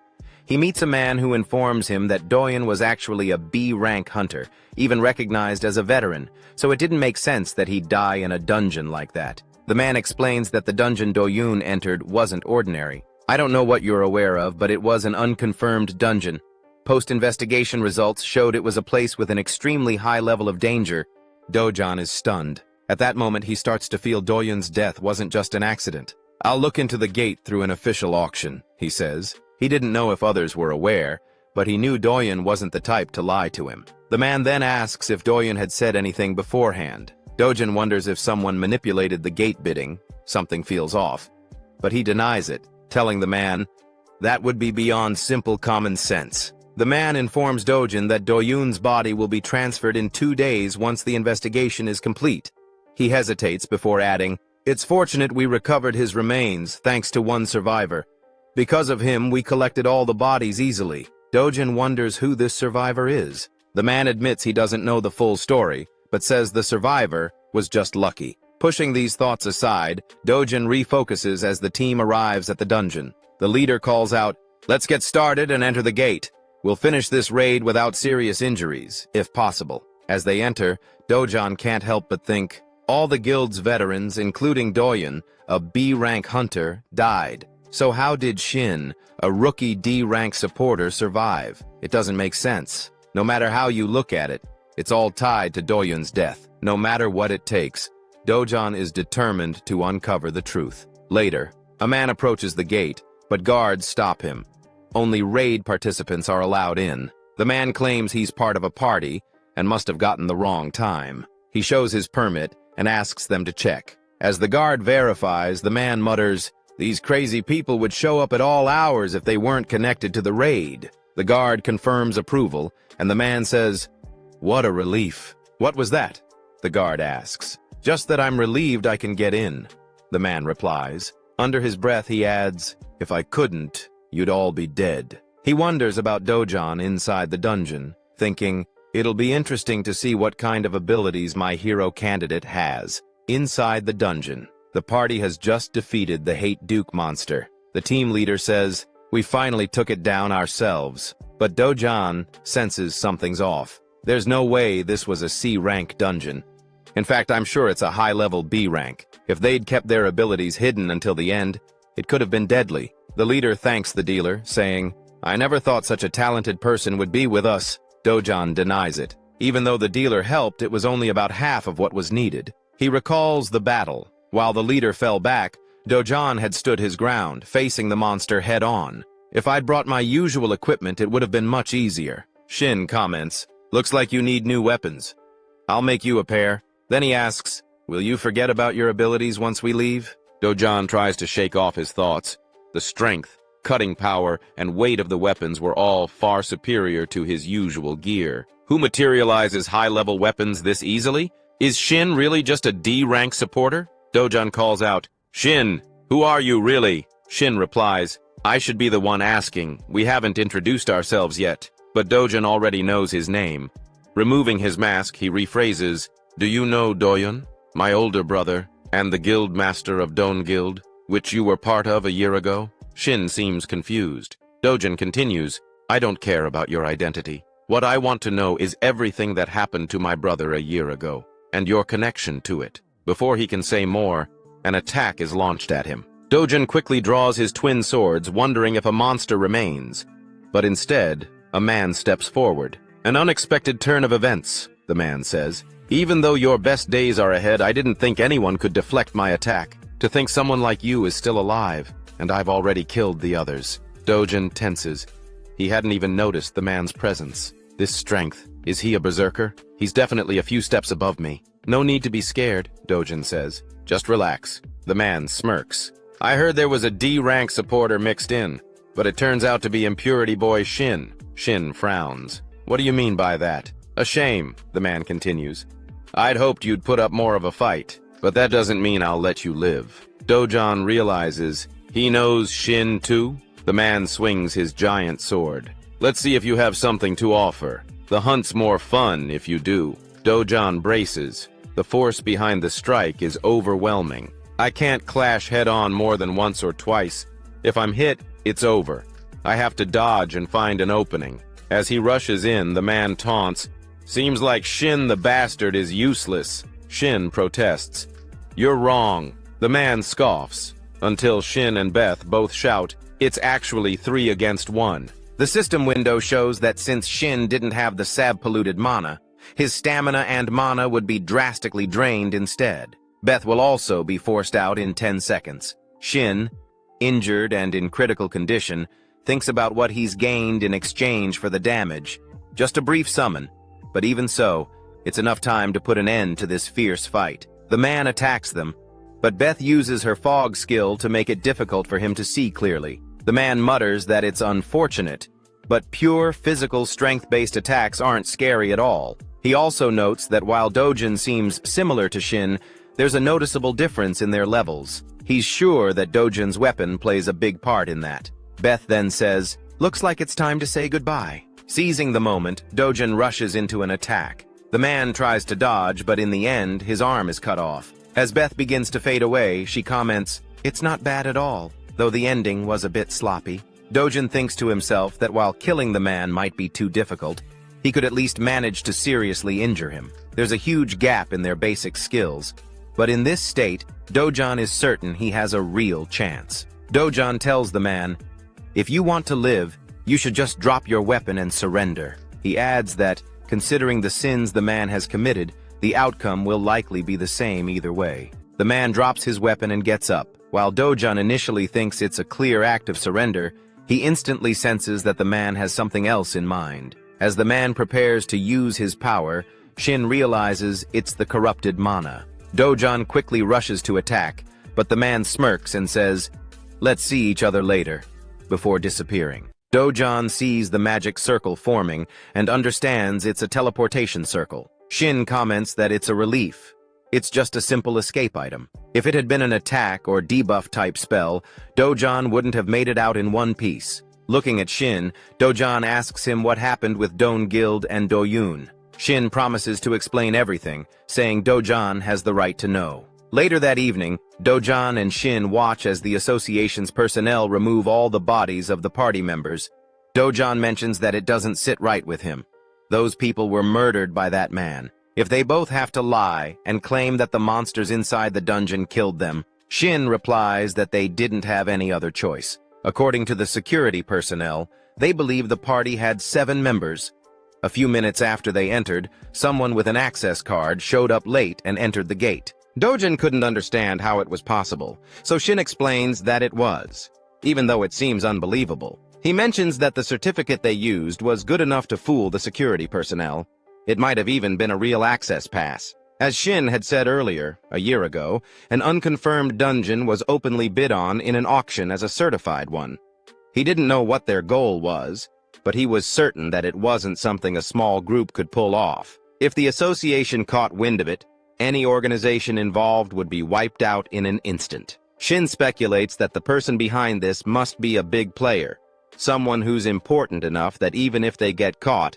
He meets a man who informs him that Doyan was actually a B-rank hunter, even recognized as a veteran, so it didn't make sense that he'd die in a dungeon like that. The man explains that the dungeon Doyun entered wasn't ordinary. "I don't know what you're aware of, but it was an unconfirmed dungeon. Post-investigation results showed it was a place with an extremely high level of danger." Dojan is stunned. At that moment, he starts to feel Doyun's death wasn't just an accident. "I'll look into the gate through an official auction," he says. He didn't know if others were aware, but he knew Doyon wasn't the type to lie to him. The man then asks if Doyon had said anything beforehand. Dojin wonders if someone manipulated the gate bidding. Something feels off. But he denies it, telling the man, "That would be beyond simple common sense." The man informs Dojin that Doyun's body will be transferred in 2 days once the investigation is complete. He hesitates before adding, "It's fortunate we recovered his remains, thanks to one survivor. Because of him, we collected all the bodies easily." Dojin wonders who this survivor is. The man admits he doesn't know the full story, but says the survivor was just lucky. Pushing these thoughts aside, Dojin refocuses as the team arrives at the dungeon. The leader calls out, "Let's get started and enter the gate. We'll finish this raid without serious injuries, if possible." As they enter, Dojon can't help but think, all the guild's veterans, including Doyon, a B-rank hunter, died. So how did Shin, a rookie D-rank supporter, survive? It doesn't make sense. No matter how you look at it, it's all tied to Doyon's death. No matter what it takes, Dojon is determined to uncover the truth. Later, a man approaches the gate, but guards stop him. Only raid participants are allowed in. The man claims he's part of a party and must have gotten the wrong time. He shows his permit and asks them to check. As the guard verifies, the man mutters, "These crazy people would show up at all hours if they weren't connected to the raid." The guard confirms approval, and the man says, "What a relief." "What was that?" the guard asks. "Just that I'm relieved I can get in," the man replies. Under his breath he adds, "If I couldn't, you'd all be dead." He wonders about Dojon inside the dungeon, thinking, it'll be interesting to see what kind of abilities my hero candidate has. Inside the dungeon, the party has just defeated the Hate Duke monster. The team leader says, "We finally took it down ourselves." But Dojon senses something's off. There's no way this was a C-rank dungeon. In fact, I'm sure it's a high-level B rank. If they'd kept their abilities hidden until the end, it could have been deadly. The leader thanks the dealer, saying, "I never thought such a talented person would be with us." Dojon denies it. Even though the dealer helped, it was only about half of what was needed. He recalls the battle. While the leader fell back, Dojon had stood his ground, facing the monster head-on. "If I'd brought my usual equipment, it would have been much easier." Shin comments, "Looks like you need new weapons. I'll make you a pair." Then he asks, "Will you forget about your abilities once we leave?" Dojon tries to shake off his thoughts. The strength, cutting power, and weight of the weapons were all far superior to his usual gear. Who materializes high-level weapons this easily? Is Shin really just a D-rank supporter? Dojon calls out, "Shin, who are you really?" Shin replies, "I should be the one asking. We haven't introduced ourselves yet." But Dojon already knows his name. Removing his mask, he rephrases, "Do you know Doyon, my older brother, and the guild master of Don Guild, which you were part of a year ago?" Shin seems confused. Dojon continues, "I don't care about your identity. What I want to know is everything that happened to my brother a year ago, and your connection to it." Before he can say more, an attack is launched at him. Dojon quickly draws his twin swords, wondering if a monster remains. But instead, a man steps forward. "An unexpected turn of events," the man says. "Even though your best days are ahead, I didn't think anyone could deflect my attack. To think someone like you is still alive, and I've already killed the others." Dojon tenses. He hadn't even noticed the man's presence. This strength, is he a berserker? He's definitely a few steps above me. "No need to be scared," Dojon says. "Just relax." The man smirks. "I heard there was a D-rank supporter mixed in, but it turns out to be Impurity Boy Shin." Shin frowns. "What do you mean by that?" "A shame," the man continues. "I'd hoped you'd put up more of a fight, but that doesn't mean I'll let you live." Dojon realizes he knows Shin too. The man swings his giant sword. "Let's see if you have something to offer. The hunt's more fun if you do." Dojon braces. The force behind the strike is overwhelming. "I can't clash head-on more than once or twice. If I'm hit, it's over. I have to dodge and find an opening." As he rushes in, the man taunts, "Seems like Shin the bastard is useless." Shin protests. "You're wrong." The man scoffs, until Shin and Beth both shout, "It's actually 3 against 1. The system window shows that since Shin didn't have the sab-polluted mana, his stamina and mana would be drastically drained instead. Beth will also be forced out in 10 seconds. Shin, injured and in critical condition, thinks about what he's gained in exchange for the damage. Just a brief summon, but even so, it's enough time to put an end to this fierce fight. The man attacks them, but Beth uses her fog skill to make it difficult for him to see clearly. The man mutters that it's unfortunate, but pure physical strength-based attacks aren't scary at all. He also notes that while Dojin seems similar to Shin, there's a noticeable difference in their levels. He's sure that Dojin's weapon plays a big part in that. Beth then says, "Looks like it's time to say goodbye." Seizing the moment, Dojin rushes into an attack. The man tries to dodge, but in the end, his arm is cut off. As Beth begins to fade away, she comments, "It's not bad at all, though the ending was a bit sloppy." Dojin thinks to himself that while killing the man might be too difficult, he could at least manage to seriously injure him. There's a huge gap in their basic skills, but in this state, Dojin is certain he has a real chance. Dojin tells the man, "If you want to live, you should just drop your weapon and surrender." He adds that, considering the sins the man has committed, the outcome will likely be the same either way. The man drops his weapon and gets up. While Dojin initially thinks it's a clear act of surrender, he instantly senses that the man has something else in mind. As the man prepares to use his power, Shin realizes it's the corrupted mana. Dojin quickly rushes to attack, but the man smirks and says, "Let's see each other later," before disappearing. Dojin sees the magic circle forming and understands it's a teleportation circle. Shin comments that it's a relief. It's just a simple escape item. If it had been an attack or debuff type spell, Dojin wouldn't have made it out in one piece. Looking at Shin, Dojin asks him what happened with Don Guild and Doyun. Shin promises to explain everything, saying Dojin has the right to know. Later that evening, Dojin and Shin watch as the association's personnel remove all the bodies of the party members. Dojin mentions that it doesn't sit right with him. Those people were murdered by that man. If they both have to lie and claim that the monsters inside the dungeon killed them, Shin replies that they didn't have any other choice. According to the security personnel, they believe the party had 7 members. A few minutes after they entered, someone with an access card showed up late and entered the gate. Dojin couldn't understand how it was possible, so Shin explains that it was, even though it seems unbelievable. He mentions that the certificate they used was good enough to fool the security personnel. It might have even been a real access pass. As Shin had said earlier, a year ago, an unconfirmed dungeon was openly bid on in an auction as a certified one. He didn't know what their goal was, but he was certain that it wasn't something a small group could pull off. If the association caught wind of it, any organization involved would be wiped out in an instant. Shin speculates that the person behind this must be a big player, someone who's important enough that even if they get caught,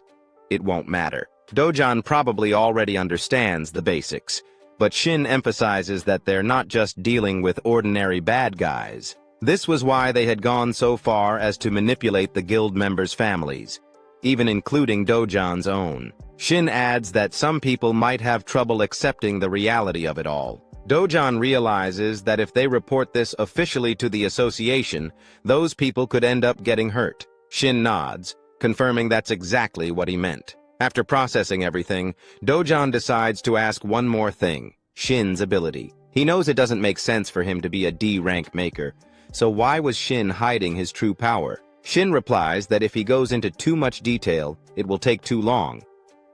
it won't matter. Dojin probably already understands the basics, but Shin emphasizes that they're not just dealing with ordinary bad guys. This was why they had gone so far as to manipulate the guild members' families, even including Dojin's own. Shin adds that some people might have trouble accepting the reality of it all. Dojin realizes that if they report this officially to the association, those people could end up getting hurt. Shin nods, confirming that's exactly what he meant. After processing everything, Dojin decides to ask one more thing, Shin's ability. He knows it doesn't make sense for him to be a D-rank maker, so why was Shin hiding his true power? Shin replies that if he goes into too much detail, it will take too long.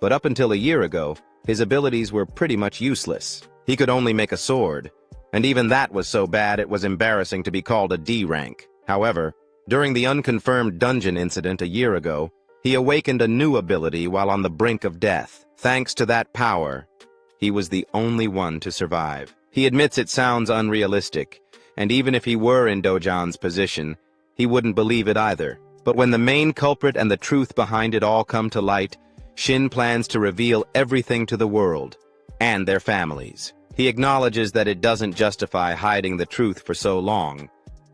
But up until a year ago, his abilities were pretty much useless. He could only make a sword, and even that was so bad it was embarrassing to be called a D-rank. However, during the unconfirmed dungeon incident a year ago, he awakened a new ability while on the brink of death. Thanks to that power, he was the only one to survive. He admits it sounds unrealistic, and even if he were in Dojin's position, he wouldn't believe it either. But when the main culprit and the truth behind it all come to light, Shin plans to reveal everything to the world, and their families. He acknowledges that it doesn't justify hiding the truth for so long,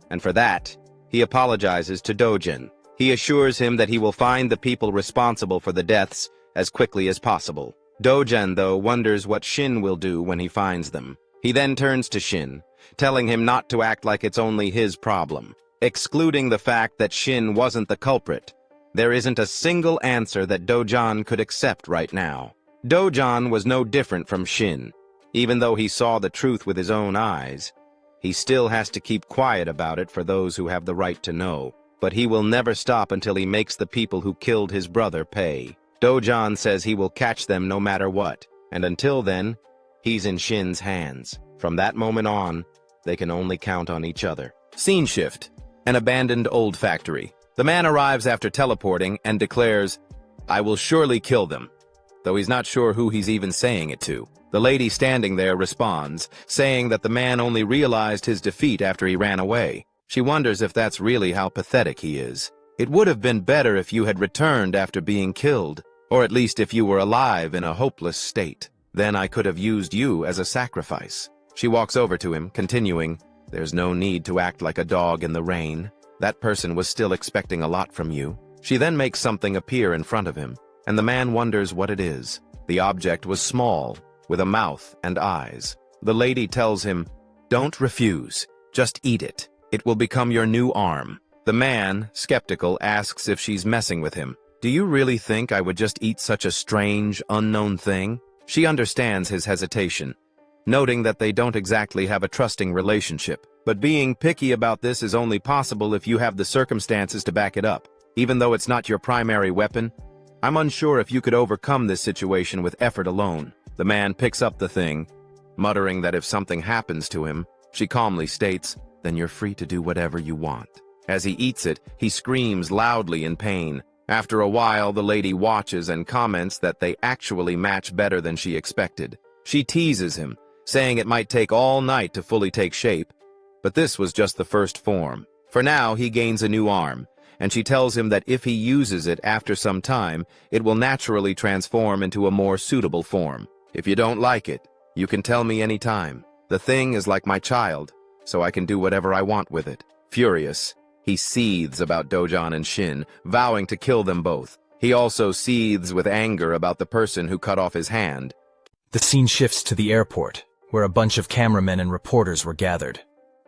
and for that, he apologizes to Dojin. He assures him that he will find the people responsible for the deaths as quickly as possible. Dojin, though, wonders what Shin will do when he finds them. He then turns to Shin, telling him not to act like it's only his problem, excluding the fact that Shin wasn't the culprit. There isn't a single answer that Dojin could accept right now. Dojin was no different from Shin. Even though he saw the truth with his own eyes, he still has to keep quiet about it for those who have the right to know. but he will never stop until he makes the people who killed his brother pay. Dojan says he will catch them no matter what, and until then, he's in Shin's hands. From that moment on, they can only count on each other. Scene shift. An abandoned old factory. The man arrives after teleporting and declares, "I will surely kill them," though he's not sure who he's even saying it to. The lady standing there responds, saying that the man only realized his defeat after he ran away. She wonders if that's really how pathetic he is. "It would have been better if you had returned after being killed, or at least if you were alive in a hopeless state. Then I could have used you as a sacrifice." She walks over to him, continuing, "There's no need to act like a dog in the rain. That person was still expecting a lot from you." She then makes something appear in front of him, and the man wonders what it is. The object was small, with a mouth and eyes. The lady tells him, "Don't refuse, just eat it. It will become your new arm." The man, skeptical, asks if she's messing with him. "Do you really think I would just eat such a strange, unknown thing?" She understands his hesitation, noting that they don't exactly have a trusting relationship. But being picky about this is only possible if you have the circumstances to back it up. Even though it's not your primary weapon, I'm unsure if you could overcome this situation with effort alone. The man picks up the thing, muttering that if something happens to him, she calmly states, "Then you're free to do whatever you want." As he eats it, he screams loudly in pain. After a while, the lady watches and comments that they actually match better than she expected. She teases him, saying it might take all night to fully take shape, but this was just the first form. For now, he gains a new arm, and she tells him that if he uses it after some time, it will naturally transform into a more suitable form. "If you don't like it, you can tell me any time. The thing is like my child, so I can do whatever I want with it." Furious, he seethes about Dojan and Shin, vowing to kill them both. He also seethes with anger about the person who cut off his hand. The scene shifts to the airport, where a bunch of cameramen and reporters were gathered.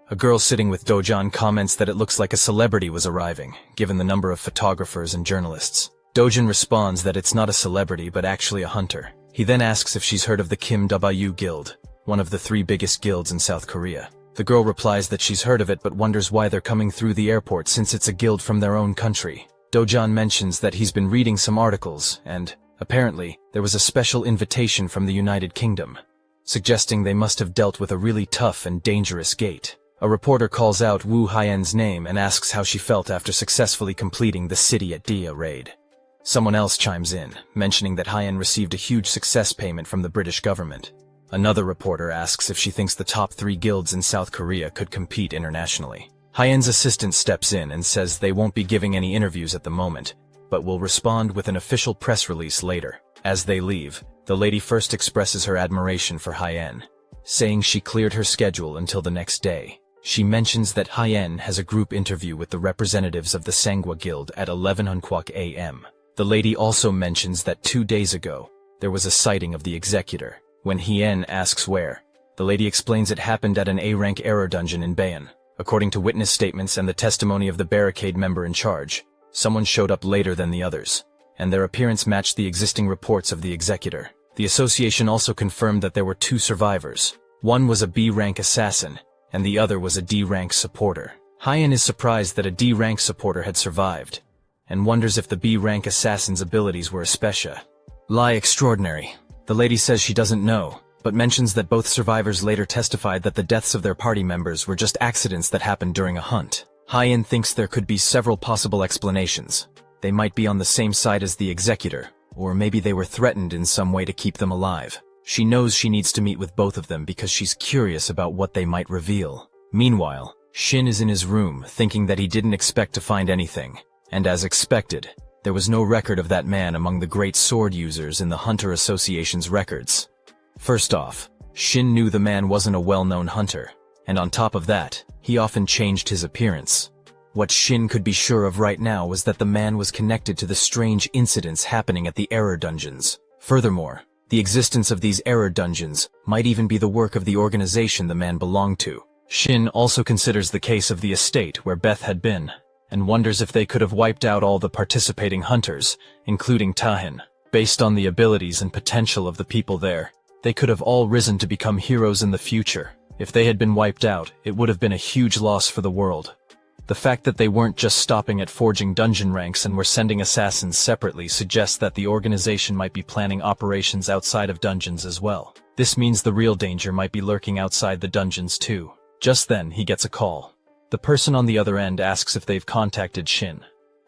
A girl sitting with Dojan comments that it looks like a celebrity was arriving, given the number of photographers and journalists. Dojan responds that it's not a celebrity but actually a hunter. He then asks if she's heard of the Kim W Guild, one of the 3 biggest guilds in South Korea. The girl replies that she's heard of it but wonders why they're coming through the airport since it's a guild from their own country. Dojan mentions that he's been reading some articles and, apparently, there was a special invitation from the United Kingdom, suggesting they must have dealt with a really tough and dangerous gate. A reporter calls out Wu Haiyan's name and asks how she felt after successfully completing the City at Dia raid. Someone else chimes in, mentioning that Haiyan received a huge success payment from the British government. Another reporter asks if she thinks the top 3 guilds in South Korea could compete internationally. Haiyan's assistant steps in and says they won't be giving any interviews at the moment, but will respond with an official press release later. As they leave, the lady first expresses her admiration for Haiyan, saying she cleared her schedule until the next day. She mentions that Haiyan has a group interview with the representatives of the Sangwa Guild at 11 a.m. The lady also mentions that 2 days ago, there was a sighting of the executor. When Hien asks where, the lady explains it happened at an A-rank error dungeon in Bayon. According to witness statements and the testimony of the barricade member in charge, someone showed up later than the others, and their appearance matched the existing reports of the executor. The association also confirmed that there were 2 survivors. One was a B-rank assassin, and the other was a D-rank supporter. Hien is surprised that a D-rank supporter had survived, and wonders if the B-rank assassin's abilities were especially extraordinary. The lady says she doesn't know, but mentions that both survivors later testified that the deaths of their party members were just accidents that happened during a hunt. Hien thinks there could be several possible explanations. They might be on the same side as the executor, or maybe they were threatened in some way to keep them alive. She knows she needs to meet with both of them because she's curious about what they might reveal. Meanwhile, Shin is in his room, thinking that he didn't expect to find anything. And as expected, there was no record of that man among the great sword users in the Hunter Association's records. First off, Shin knew the man wasn't a well-known hunter, and on top of that, he often changed his appearance. What Shin could be sure of right now was that the man was connected to the strange incidents happening at the error dungeons. Furthermore, the existence of these error dungeons might even be the work of the organization the man belonged to. Shin also considers the case of the estate where Beth had been, and wonders if they could have wiped out all the participating hunters, including Tahin. Based on the abilities and potential of the people there, they could have all risen to become heroes in the future. If they had been wiped out, it would have been a huge loss for the world. The fact that they weren't just stopping at forging dungeon ranks and were sending assassins separately suggests that the organization might be planning operations outside of dungeons as well. This means the real danger might be lurking outside the dungeons too. Just then, he gets a call. The person on the other end asks if they've contacted Shin.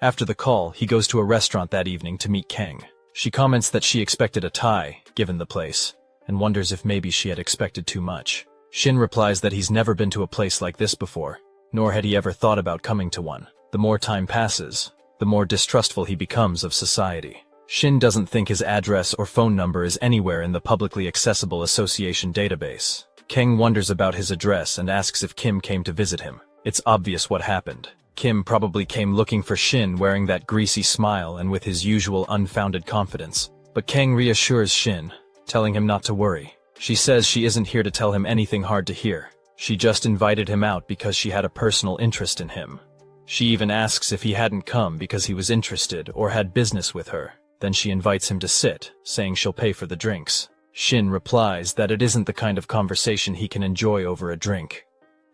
After the call, he goes to a restaurant that evening to meet Kang. She comments that she expected a Thai, given the place, and wonders if maybe she had expected too much. Shin replies that he's never been to a place like this before, nor had he ever thought about coming to one. The more time passes, the more distrustful he becomes of society. Shin doesn't think his address or phone number is anywhere in the publicly accessible association database. Kang wonders about his address and asks if Kim came to visit him. It's obvious what happened. Kim probably came looking for Shin wearing that greasy smile and with his usual unfounded confidence. But Kang reassures Shin, telling him not to worry. She says she isn't here to tell him anything hard to hear. She just invited him out because she had a personal interest in him. She even asks if he hadn't come because he was interested or had business with her. Then she invites him to sit, saying she'll pay for the drinks. Shin replies that it isn't the kind of conversation he can enjoy over a drink.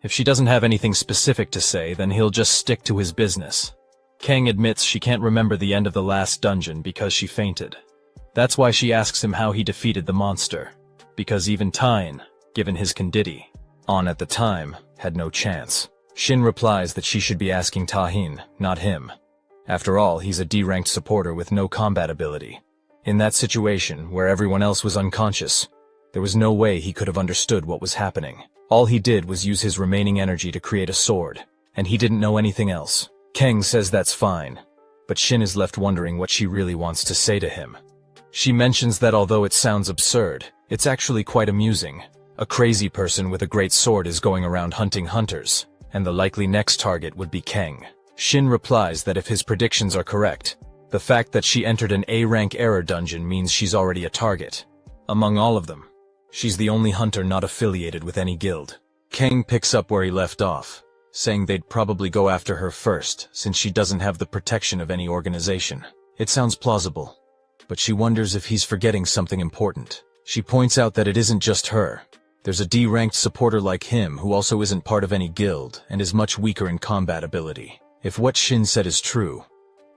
If she doesn't have anything specific to say, then he'll just stick to his business. Kang admits she can't remember the end of the last dungeon because she fainted. That's why she asks him how he defeated the monster. Because even Tyne, given his conditi on at the time, had no chance. Shin replies that she should be asking Tahin, not him. After all, he's a D-ranked supporter with no combat ability. In that situation, where everyone else was unconscious, there was no way he could have understood what was happening. All he did was use his remaining energy to create a sword, and he didn't know anything else. Kang says that's fine, but Shin is left wondering what she really wants to say to him. She mentions that although it sounds absurd, it's actually quite amusing. A crazy person with a great sword is going around hunting hunters, and the likely next target would be Kang. Shin replies that if his predictions are correct, the fact that she entered an A-rank error dungeon means she's already a target. Among all of them, she's the only hunter not affiliated with any guild. Kang picks up where he left off, saying they'd probably go after her first, since she doesn't have the protection of any organization. It sounds plausible, but she wonders if he's forgetting something important. She points out that it isn't just her. There's a D-ranked supporter like him who also isn't part of any guild and is much weaker in combat ability. If what Shin said is true,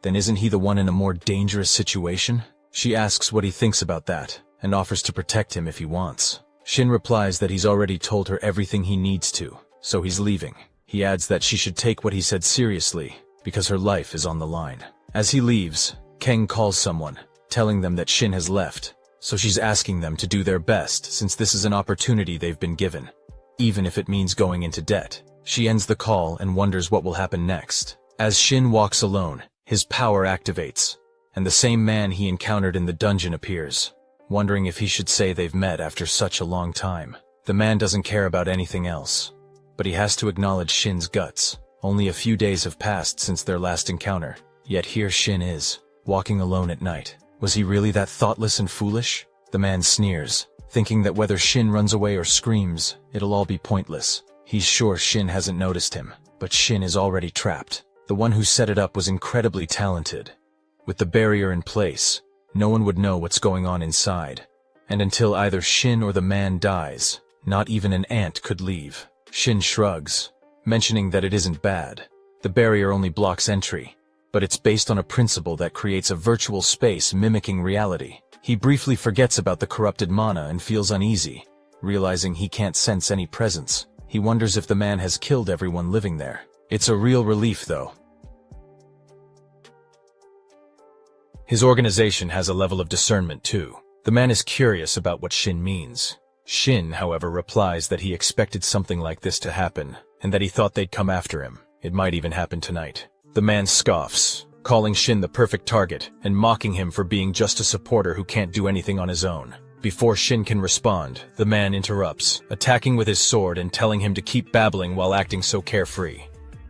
then isn't he the one in a more dangerous situation? She asks what he thinks about that, and offers to protect him if he wants. Shin replies that he's already told her everything he needs to, so he's leaving. He adds that she should take what he said seriously, because her life is on the line. As he leaves, Kang calls someone, telling them that Shin has left, so she's asking them to do their best since this is an opportunity they've been given, even if it means going into debt. She ends the call and wonders what will happen next. As Shin walks alone, his power activates, and the same man he encountered in the dungeon appears, wondering if he should say they've met after such a long time. The man doesn't care about anything else, but he has to acknowledge Shin's guts. Only a few days have passed since their last encounter, yet here Shin is, walking alone at night. Was he really that thoughtless and foolish? The man sneers, thinking that whether Shin runs away or screams, it'll all be pointless. He's sure Shin hasn't noticed him, but Shin is already trapped. The one who set it up was incredibly talented. With the barrier in place, no one would know what's going on inside. And until either Shin or the man dies, not even an ant could leave. Shin shrugs, mentioning that it isn't bad. The barrier only blocks entry, but it's based on a principle that creates a virtual space mimicking reality. He briefly forgets about the corrupted mana and feels uneasy, realizing he can't sense any presence. He wonders if the man has killed everyone living there. It's a real relief, though. His organization has a level of discernment, too. The man is curious about what Shin means. Shin, however, replies that he expected something like this to happen, and that he thought they'd come after him. It might even happen tonight. The man scoffs, calling Shin the perfect target, and mocking him for being just a supporter who can't do anything on his own. Before Shin can respond, the man interrupts, attacking with his sword and telling him to keep babbling while acting so carefree.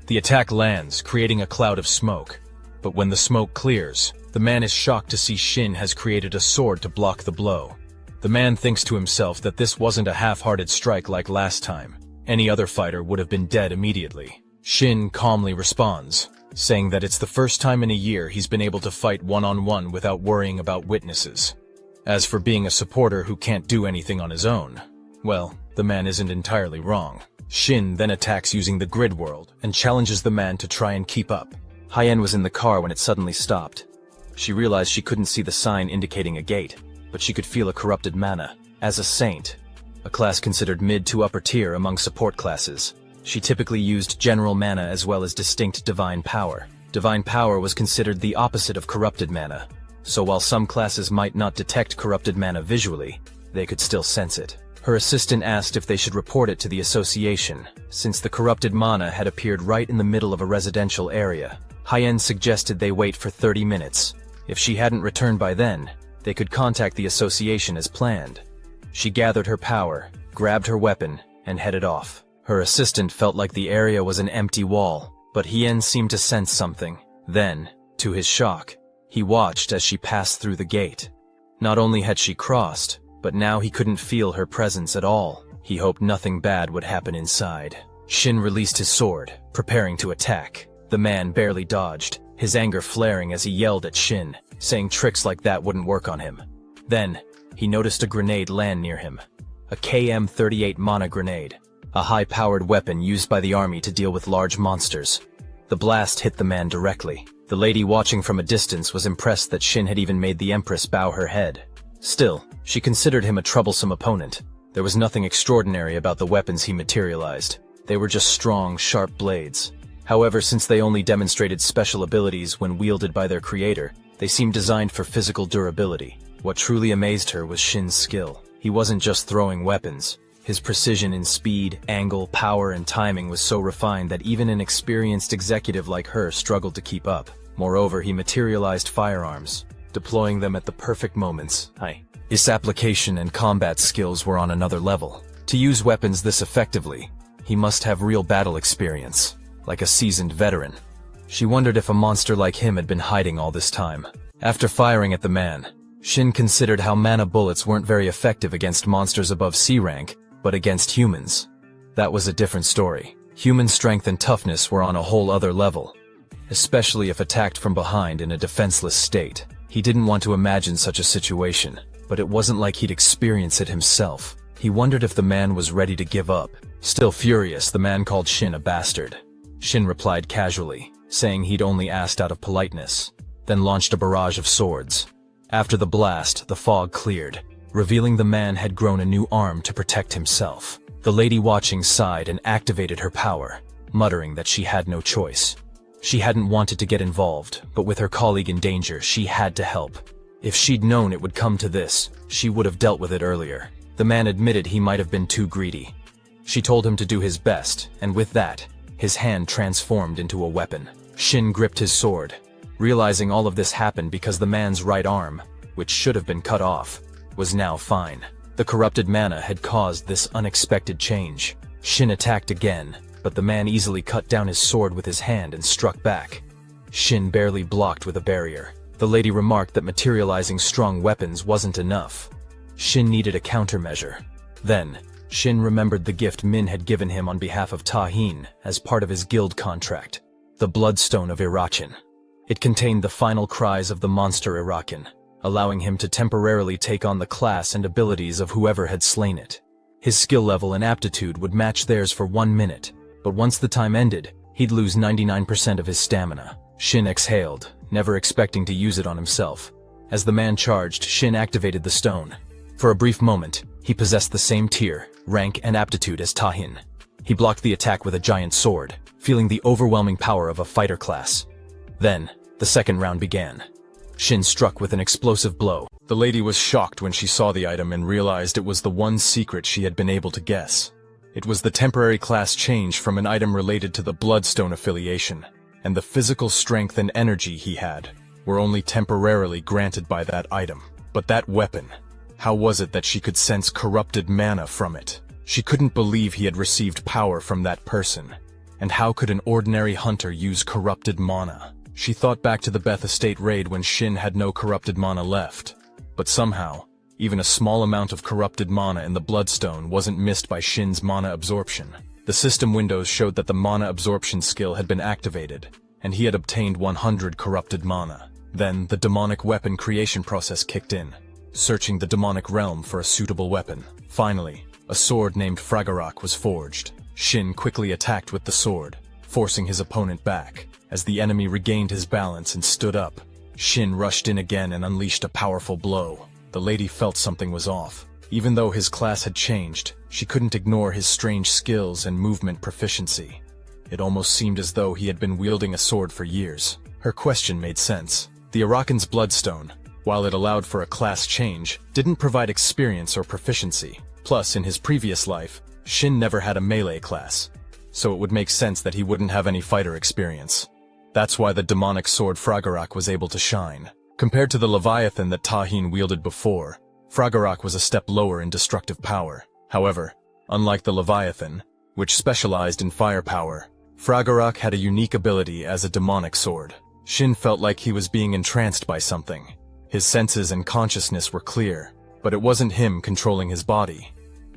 The attack lands, creating a cloud of smoke. But when the smoke clears, the man is shocked to see Shin has created a sword to block the blow. The man thinks to himself that this wasn't a half-hearted strike like last time. Any other fighter would have been dead immediately. Shin calmly responds, saying that it's the first time in a year he's been able to fight one-on-one without worrying about witnesses. As for being a supporter who can't do anything on his own, well, the man isn't entirely wrong. Shin then attacks using the grid world and challenges the man to try and keep up. Hyen was in the car when it suddenly stopped. She realized she couldn't see the sign indicating a gate, but she could feel a corrupted mana. As a saint, a class considered mid to upper tier among support classes, she typically used general mana as well as distinct divine power. Divine power was considered the opposite of corrupted mana, so while some classes might not detect corrupted mana visually, they could still sense it. Her assistant asked if they should report it to the association, since the corrupted mana had appeared right in the middle of a residential area. Hyen suggested they wait for 30 minutes. If she hadn't returned by then, they could contact the association as planned. She gathered her power, grabbed her weapon, and headed off. Her assistant felt like the area was an empty wall, but Hyen seemed to sense something. Then, to his shock, he watched as she passed through the gate. Not only had she crossed, but now he couldn't feel her presence at all. He hoped nothing bad would happen inside. Shin released his sword, preparing to attack. The man barely dodged, his anger flaring as he yelled at Shin, saying tricks like that wouldn't work on him. Then, he noticed a grenade land near him. A KM-38 mana grenade, a high-powered weapon used by the army to deal with large monsters. The blast hit the man directly. The lady watching from a distance was impressed that Shin had even made the Empress bow her head. Still, she considered him a troublesome opponent. There was nothing extraordinary about the weapons he materialized. They were just strong, sharp blades. However, since they only demonstrated special abilities when wielded by their creator, they seemed designed for physical durability. What truly amazed her was Shin's skill. He wasn't just throwing weapons. His precision in speed, angle, power, and timing was so refined that even an experienced executive like her struggled to keep up. Moreover, he materialized firearms, deploying them at the perfect moments. His application and combat skills were on another level. To use weapons this effectively, he must have real battle experience, like a seasoned veteran. She wondered if a monster like him had been hiding all this time. After firing at the man, Shin considered how mana bullets weren't very effective against monsters above C rank, but against humans. That was a different story. Human strength and toughness were on a whole other level, especially if attacked from behind in a defenseless state. He didn't want to imagine such a situation, but it wasn't like he'd experience it himself. He wondered if the man was ready to give up. Still furious, the man called Shin a bastard. Shin replied casually, saying he'd only asked out of politeness, then launched a barrage of swords. After the blast, the fog cleared, revealing the man had grown a new arm to protect himself. The lady watching sighed and activated her power, muttering that she had no choice. She hadn't wanted to get involved, but with her colleague in danger, she had to help. If she'd known it would come to this, she would have dealt with it earlier. The man admitted he might have been too greedy. She told him to do his best, and with that, his hand transformed into a weapon. Shin gripped his sword, realizing all of this happened because the man's right arm, which should have been cut off, was now fine. The corrupted mana had caused this unexpected change. Shin attacked again, but the man easily cut down his sword with his hand and struck back. Shin barely blocked with a barrier. The lady remarked that materializing strong weapons wasn't enough. Shin needed a countermeasure. Then, Shin remembered the gift Min had given him on behalf of Tahin as part of his guild contract, the Bloodstone of Irachen. It contained the final cries of the monster Irachen, allowing him to temporarily take on the class and abilities of whoever had slain it. His skill level and aptitude would match theirs for 1 minute, but once the time ended, he'd lose 99% of his stamina. Shin exhaled, never expecting to use it on himself. As the man charged, Shin activated the stone. For a brief moment, he possessed the same tier, rank, and aptitude as Tahin. He blocked the attack with a giant sword, feeling the overwhelming power of a fighter class. Then, the second round began. Shin struck with an explosive blow. The lady was shocked when she saw the item and realized it was the one secret she had been able to guess. It was the temporary class change from an item related to the Bloodstone affiliation, and the physical strength and energy he had were only temporarily granted by that item. But that weapon, how was it that she could sense corrupted mana from it? She couldn't believe he had received power from that person. And how could an ordinary hunter use corrupted mana? She thought back to the Beth Estate raid when Shin had no corrupted mana left. But somehow, even a small amount of corrupted mana in the Bloodstone wasn't missed by Shin's mana absorption. The system windows showed that the mana absorption skill had been activated, and he had obtained 100 corrupted mana. Then, the demonic weapon creation process kicked in, searching the demonic realm for a suitable weapon. Finally, a sword named Fragarak was forged. Shin quickly attacked with the sword, forcing his opponent back. As the enemy regained his balance and stood up, Shin rushed in again and unleashed a powerful blow. The lady felt something was off. Even though his class had changed, she couldn't ignore his strange skills and movement proficiency. It almost seemed as though he had been wielding a sword for years. Her question made sense. The Arakan's Bloodstone, while it allowed for a class change, didn't provide experience or proficiency. Plus, in his previous life, Shin never had a melee class, so it would make sense that he wouldn't have any fighter experience. That's why the demonic sword Fragarak was able to shine. Compared to the Leviathan that Tahin wielded before, Fragarak was a step lower in destructive power. However, unlike the Leviathan, which specialized in firepower, Fragarak had a unique ability as a demonic sword. Shin felt like he was being entranced by something. His senses and consciousness were clear, but it wasn't him controlling his body.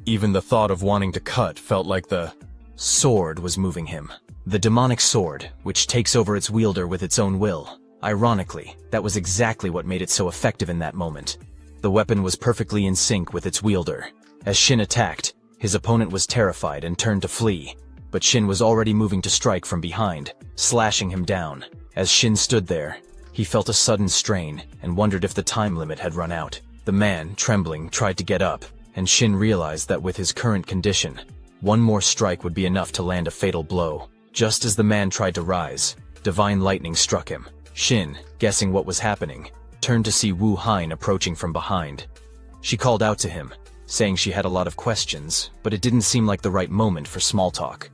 Even the thought of wanting to cut felt like the sword was moving him. The demonic sword, which takes over its wielder with its own will. Ironically, that was exactly what made it so effective in that moment. The weapon was perfectly in sync with its wielder. As Shin attacked, his opponent was terrified and turned to flee, but Shin was already moving to strike from behind, slashing him down. As Shin stood there, he felt a sudden strain and wondered if the time limit had run out. The man, trembling, tried to get up, and Shin realized that with his current condition, one more strike would be enough to land a fatal blow. Just as the man tried to rise, divine lightning struck him. Shin, guessing what was happening, turned to see Wu Hein approaching from behind. She called out to him, saying she had a lot of questions, but it didn't seem like the right moment for small talk.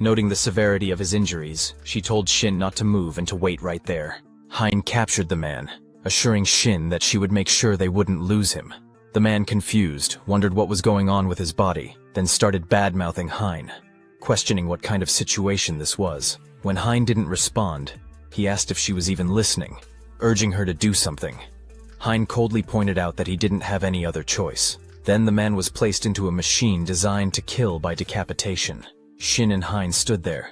Noting the severity of his injuries, she told Shin not to move and to wait right there. Hein captured the man, assuring Shin that she would make sure they wouldn't lose him. The man, confused, wondered what was going on with his body, then started bad-mouthing Hein, questioning what kind of situation this was. When Hein didn't respond, he asked if she was even listening, urging her to do something. Hein coldly pointed out that he didn't have any other choice. Then the man was placed into a machine designed to kill by decapitation. Shin and Hein stood there,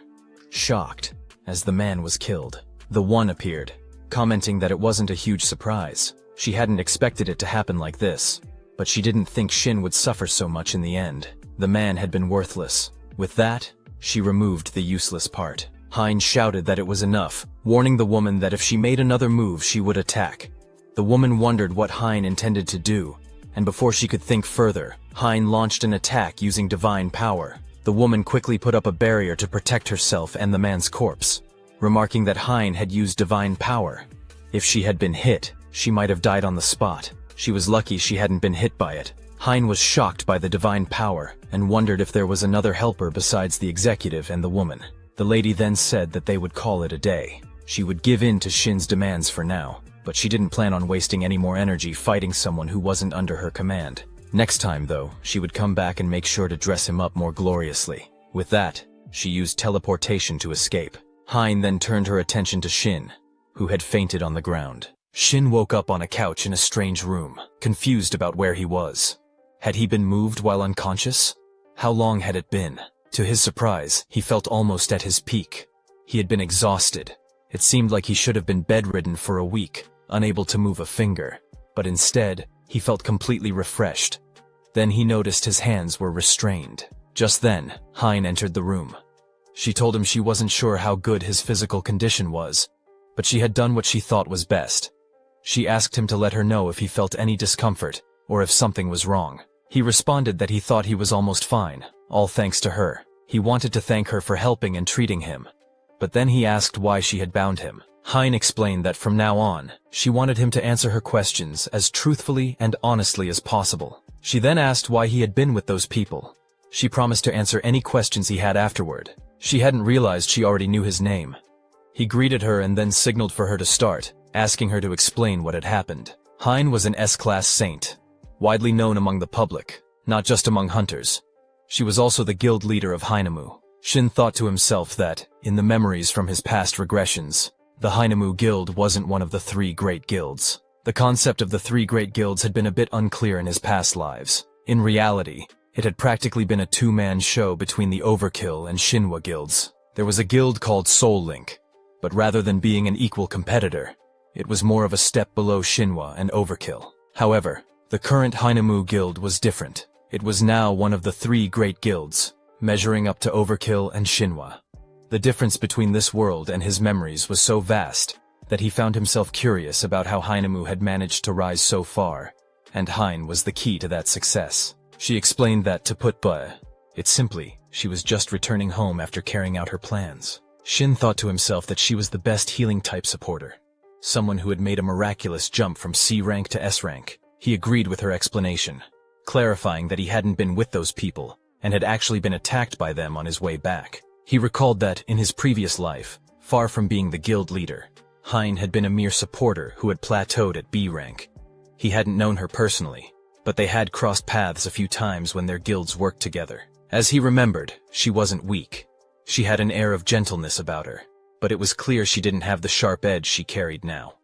shocked, as the man was killed. The One appeared, commenting that it wasn't a huge surprise. She hadn't expected it to happen like this, but she didn't think Shin would suffer so much in the end. The man had been worthless. With that, she removed the useless part. Hein shouted that it was enough, warning the woman that if she made another move she would attack. The woman wondered what Hein intended to do, and before she could think further, Hein launched an attack using divine power. The woman quickly put up a barrier to protect herself and the man's corpse, remarking that Hein had used divine power. If she had been hit, she might have died on the spot. She was lucky she hadn't been hit by it. Hein was shocked by the divine power and wondered if there was another helper besides the executive and the woman. The lady then said that they would call it a day. She would give in to Shin's demands for now, but she didn't plan on wasting any more energy fighting someone who wasn't under her command. Next time, though, she would come back and make sure to dress him up more gloriously. With that, she used teleportation to escape. Hein then turned her attention to Shin, who had fainted on the ground. Shin woke up on a couch in a strange room, confused about where he was. Had he been moved while unconscious? How long had it been? To his surprise, he felt almost at his peak. He had been exhausted. It seemed like he should have been bedridden for a week, unable to move a finger. But instead, he felt completely refreshed. Then he noticed his hands were restrained. Just then, Hein entered the room. She told him she wasn't sure how good his physical condition was, but she had done what she thought was best. She asked him to let her know if he felt any discomfort, or if something was wrong. He responded that he thought he was almost fine, all thanks to her. He wanted to thank her for helping and treating him. But then he asked why she had bound him. Hein explained that from now on, she wanted him to answer her questions as truthfully and honestly as possible. She then asked why he had been with those people. She promised to answer any questions he had afterward. She hadn't realized she already knew his name. He greeted her and then signaled for her to start, asking her to explain what had happened. Hein was an S-class saint, widely known among the public, not just among hunters. She was also the guild leader of Hainamu. Shin thought to himself that, in the memories from his past regressions, the Hainamu Guild wasn't one of the three great guilds. The concept of the three great guilds had been a bit unclear in his past lives. In reality, it had practically been a two-man show between the Overkill and Shinwa guilds. There was a guild called Soul Link, but rather than being an equal competitor, it was more of a step below Shinwa and Overkill. However, the current Hainamu Guild was different. It was now one of the three great guilds, measuring up to Overkill and Shinhwa. The difference between this world and his memories was so vast that he found himself curious about how Hinamu had managed to rise so far, and Hein was the key to that success. She explained that, to put it simply, she was just returning home after carrying out her plans. Shin thought to himself that she was the best healing type supporter, someone who had made a miraculous jump from C rank to S rank. He agreed with her explanation, clarifying that he hadn't been with those people and had actually been attacked by them on his way back. He recalled that, in his previous life, far from being the guild leader, Hein had been a mere supporter who had plateaued at B rank. He hadn't known her personally, but they had crossed paths a few times when their guilds worked together. As he remembered, she wasn't weak. She had an air of gentleness about her, but it was clear she didn't have the sharp edge she carried now.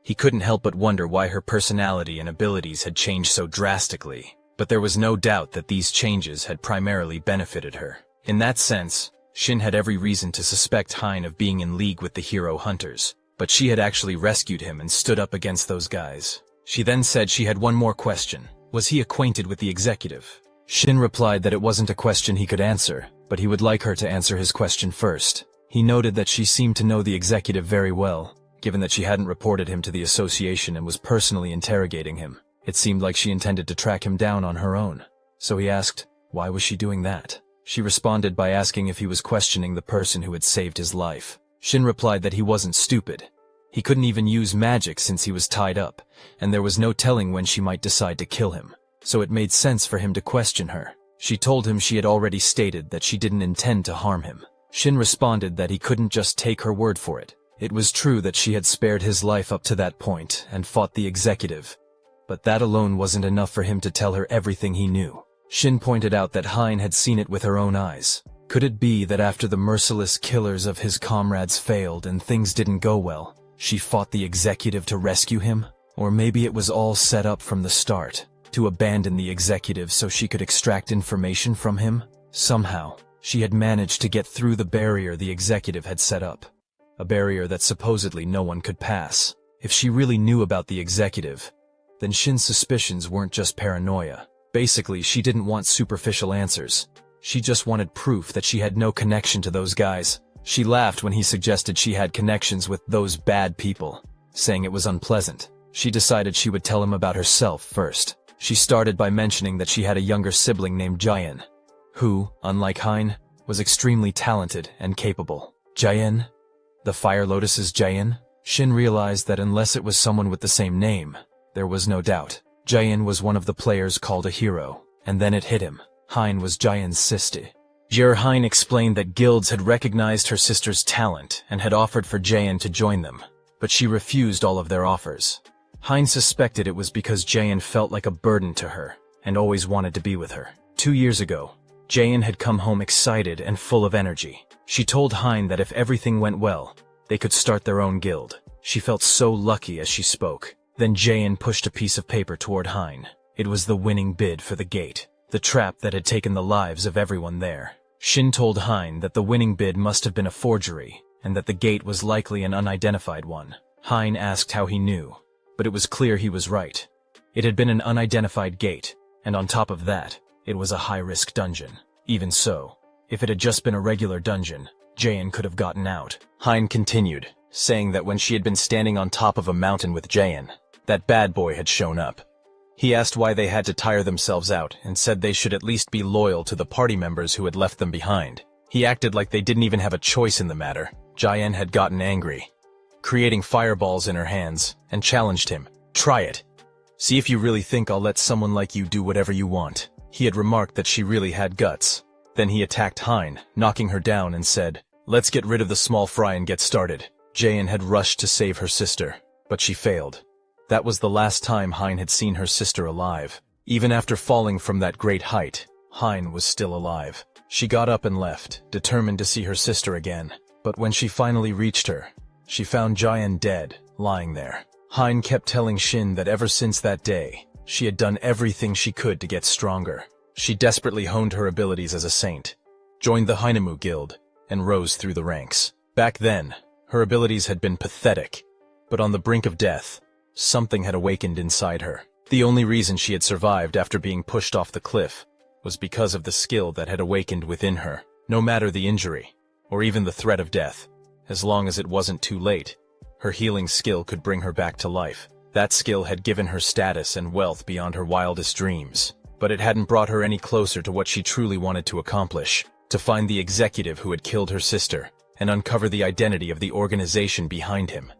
He couldn't help but wonder why her personality and abilities had changed so drastically, but there was no doubt that these changes had primarily benefited her. In that sense, Shin had every reason to suspect Hein of being in league with the hero hunters, but she had actually rescued him and stood up against those guys. She then said she had one more question. Was he acquainted with the executive? Shin replied that it wasn't a question he could answer, but he would like her to answer his question first. He noted that she seemed to know the executive very well, given that she hadn't reported him to the association and was personally interrogating him. It seemed like she intended to track him down on her own. So he asked, why was she doing that? She responded by asking if he was questioning the person who had saved his life. Shin replied that he wasn't stupid. He couldn't even use magic since he was tied up, and there was no telling when she might decide to kill him. So it made sense for him to question her. She told him she had already stated that she didn't intend to harm him. Shin responded that he couldn't just take her word for it. It was true that she had spared his life up to that point and fought the executive, but that alone wasn't enough for him to tell her everything he knew. Shin pointed out that Hein had seen it with her own eyes. Could it be that after the merciless killers of his comrades failed and things didn't go well, she fought the executive to rescue him? Or maybe it was all set up from the start, to abandon the executive so she could extract information from him? Somehow, she had managed to get through the barrier the executive had set up. A barrier that supposedly no one could pass. If she really knew about the executive, then Shin's suspicions weren't just paranoia. Basically, she didn't want superficial answers. She just wanted proof that she had no connection to those guys. She laughed when he suggested she had connections with those bad people, saying it was unpleasant. She decided she would tell him about herself first. She started by mentioning that she had a younger sibling named Jayen, who, unlike Hein, was extremely talented and capable. Jayen? The Fire Lotus's Jayen? Shin realized that unless it was someone with the same name, there was no doubt. Jayen was one of the players called a hero, and then it hit him. Hein was Jayen's sister. Hein explained that guilds had recognized her sister's talent and had offered for Jayen to join them, but she refused all of their offers. Hein suspected it was because Jayen felt like a burden to her and always wanted to be with her. 2 years ago, Jayen had come home excited and full of energy. She told Hein that if everything went well, they could start their own guild. She felt so lucky as she spoke. Then Jayen pushed a piece of paper toward Hein. It was the winning bid for the gate, the trap that had taken the lives of everyone there. Shin told Hein that the winning bid must have been a forgery, and that the gate was likely an unidentified one. Hein asked how he knew, but it was clear he was right. It had been an unidentified gate, and on top of that, it was a high-risk dungeon. Even so, if it had just been a regular dungeon, Jayen could have gotten out. Hein continued, saying that when she had been standing on top of a mountain with Jayen, that bad boy had shown up. He asked why they had to tire themselves out and said they should at least be loyal to the party members who had left them behind. He acted like they didn't even have a choice in the matter. Jayen had gotten angry, creating fireballs in her hands, and challenged him. Try it. See if you really think I'll let someone like you do whatever you want. He had remarked that she really had guts. Then he attacked Hein, knocking her down and said, let's get rid of the small fry and get started. Jayen had rushed to save her sister, but she failed. That was the last time Hein had seen her sister alive. Even after falling from that great height, Hein was still alive. She got up and left, determined to see her sister again. But when she finally reached her, she found Jayen dead, lying there. Hein kept telling Shin that ever since that day, she had done everything she could to get stronger. She desperately honed her abilities as a saint, joined the Hinamu Guild, and rose through the ranks. Back then, her abilities had been pathetic, but on the brink of death, something had awakened inside her. The only reason she had survived after being pushed off the cliff was because of the skill that had awakened within her. No matter the injury, or even the threat of death, as long as it wasn't too late, her healing skill could bring her back to life. That skill had given her status and wealth beyond her wildest dreams, but it hadn't brought her any closer to what she truly wanted to accomplish: to find the executive who had killed her sister, and uncover the identity of the organization behind him,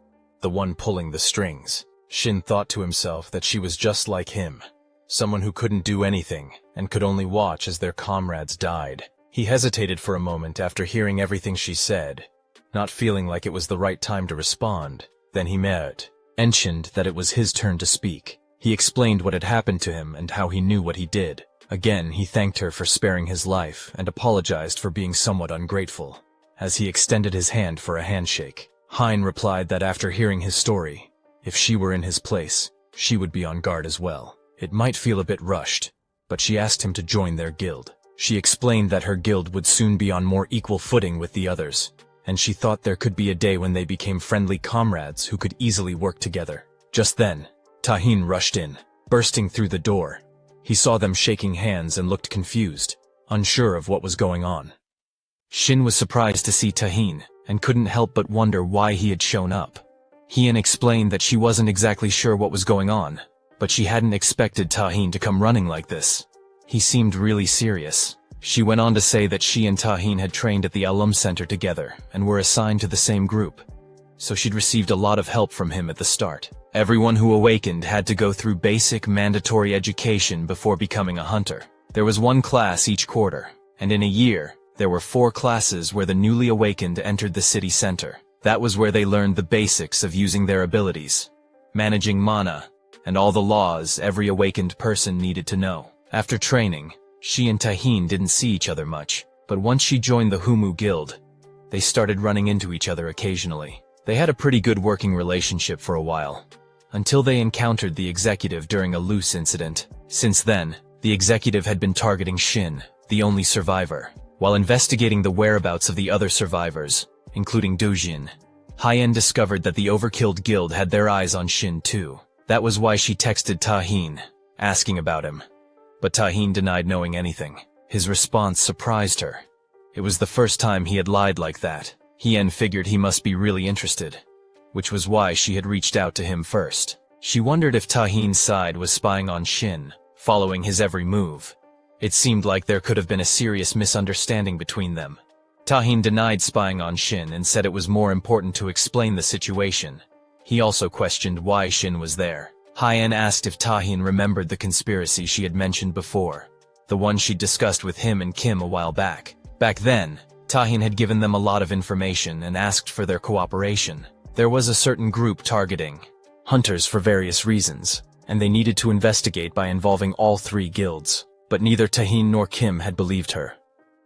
the one pulling the strings. Shin thought to himself that she was just like him, someone who couldn't do anything and could only watch as their comrades died. He hesitated for a moment after hearing everything she said, not feeling like it was the right time to respond. Then he mentioned that it was his turn to speak. He explained what had happened to him and how he knew what he did. Again, he thanked her for sparing his life and apologized for being somewhat ungrateful. As he extended his hand for a handshake, Hein replied that after hearing his story, if she were in his place, she would be on guard as well. It might feel a bit rushed, but she asked him to join their guild. She explained that her guild would soon be on more equal footing with the others, and she thought there could be a day when they became friendly comrades who could easily work together. Just then, Tahin rushed in, bursting through the door. He saw them shaking hands and looked confused, unsure of what was going on. Shin was surprised to see Tahin, and couldn't help but wonder why he had shown up. Hien explained that she wasn't exactly sure what was going on, but she hadn't expected Tahin to come running like this. He seemed really serious. She went on to say that she and Tahin had trained at the Alum Center together and were assigned to the same group, so she'd received a lot of help from him at the start. Everyone who awakened had to go through basic mandatory education before becoming a hunter. There was one class each quarter, and in a year, there were 4 classes where the newly awakened entered the city center. That was where they learned the basics of using their abilities, managing mana, and all the laws every awakened person needed to know. After training, she and Tahin didn't see each other much, but once she joined the Humu Guild, they started running into each other occasionally. They had a pretty good working relationship for a while, until they encountered the executive during a loose incident. Since then, the executive had been targeting Shin, the only survivor. While investigating the whereabouts of the other survivors, including Dojin, Hien discovered that the overkilled guild had their eyes on Shin too. That was why she texted Tahin, asking about him. But Tahin denied knowing anything. His response surprised her. It was the first time he had lied like that. Hien figured he must be really interested, which was why she had reached out to him first. She wondered if Tahin's side was spying on Shin, following his every move. It seemed like there could have been a serious misunderstanding between them. Tahin denied spying on Shin and said it was more important to explain the situation. He also questioned why Shin was there. Hien asked if Tahin remembered the conspiracy she had mentioned before, the one she'd discussed with him and Kim a while back. Back then, Tahin had given them a lot of information and asked for their cooperation. There was a certain group targeting hunters for various reasons, and they needed to investigate by involving all 3 guilds. But neither Tahin nor Kim had believed her,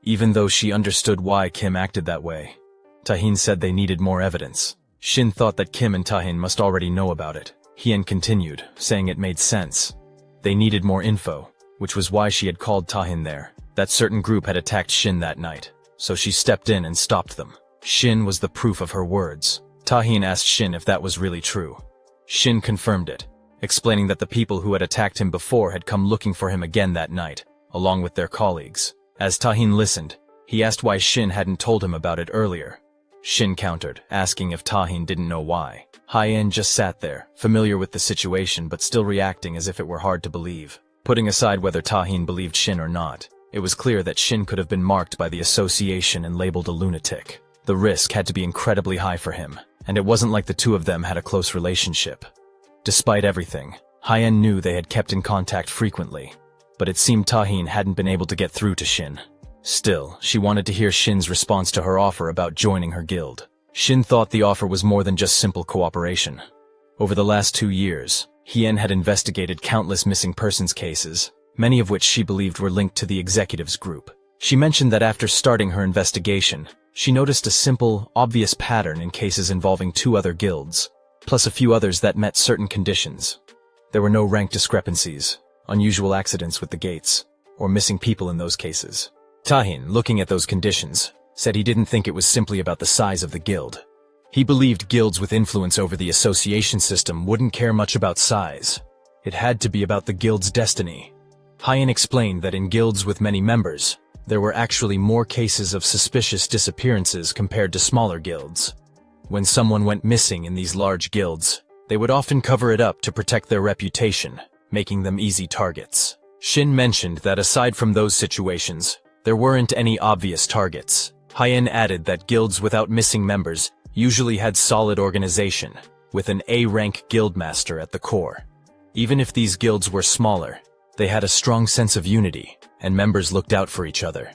even though she understood why Kim acted that way. Tahin said they needed more evidence. Shin thought that Kim and Tahin must already know about it. Hien continued, saying it made sense. They needed more info, which was why she had called Tahin there. That certain group had attacked Shin that night, so she stepped in and stopped them. Shin was the proof of her words. Tahin asked Shin if that was really true. Shin confirmed it, explaining that the people who had attacked him before had come looking for him again that night, along with their colleagues. As Tahin listened, he asked why Shin hadn't told him about it earlier. Shin countered, asking if Tahin didn't know why. Hien just sat there, familiar with the situation but still reacting as if it were hard to believe. Putting aside whether Tahin believed Shin or not, it was clear that Shin could have been marked by the association and labeled a lunatic. The risk had to be incredibly high for him, and it wasn't like the two of them had a close relationship. Despite everything, Hien knew they had kept in contact frequently, but it seemed Tahin hadn't been able to get through to Shin. Still, she wanted to hear Shin's response to her offer about joining her guild. Shin thought the offer was more than just simple cooperation. Over the last 2 years, Hien had investigated countless missing persons cases, many of which she believed were linked to the executives group. She mentioned that after starting her investigation, she noticed a simple, obvious pattern in cases involving 2 other guilds, plus a few others that met certain conditions. There were no rank discrepancies, unusual accidents with the gates, or missing people in those cases. Tahin, looking at those conditions, said he didn't think it was simply about the size of the guild. He believed guilds with influence over the association system wouldn't care much about size. It had to be about the guild's destiny. Hyen explained that in guilds with many members, there were actually more cases of suspicious disappearances compared to smaller guilds. When someone went missing in these large guilds, they would often cover it up to protect their reputation, making them easy targets. Shin mentioned that aside from those situations, there weren't any obvious targets. Hyen added that guilds without missing members usually had solid organization, with an A-rank guildmaster at the core. Even if these guilds were smaller, they had a strong sense of unity, and members looked out for each other.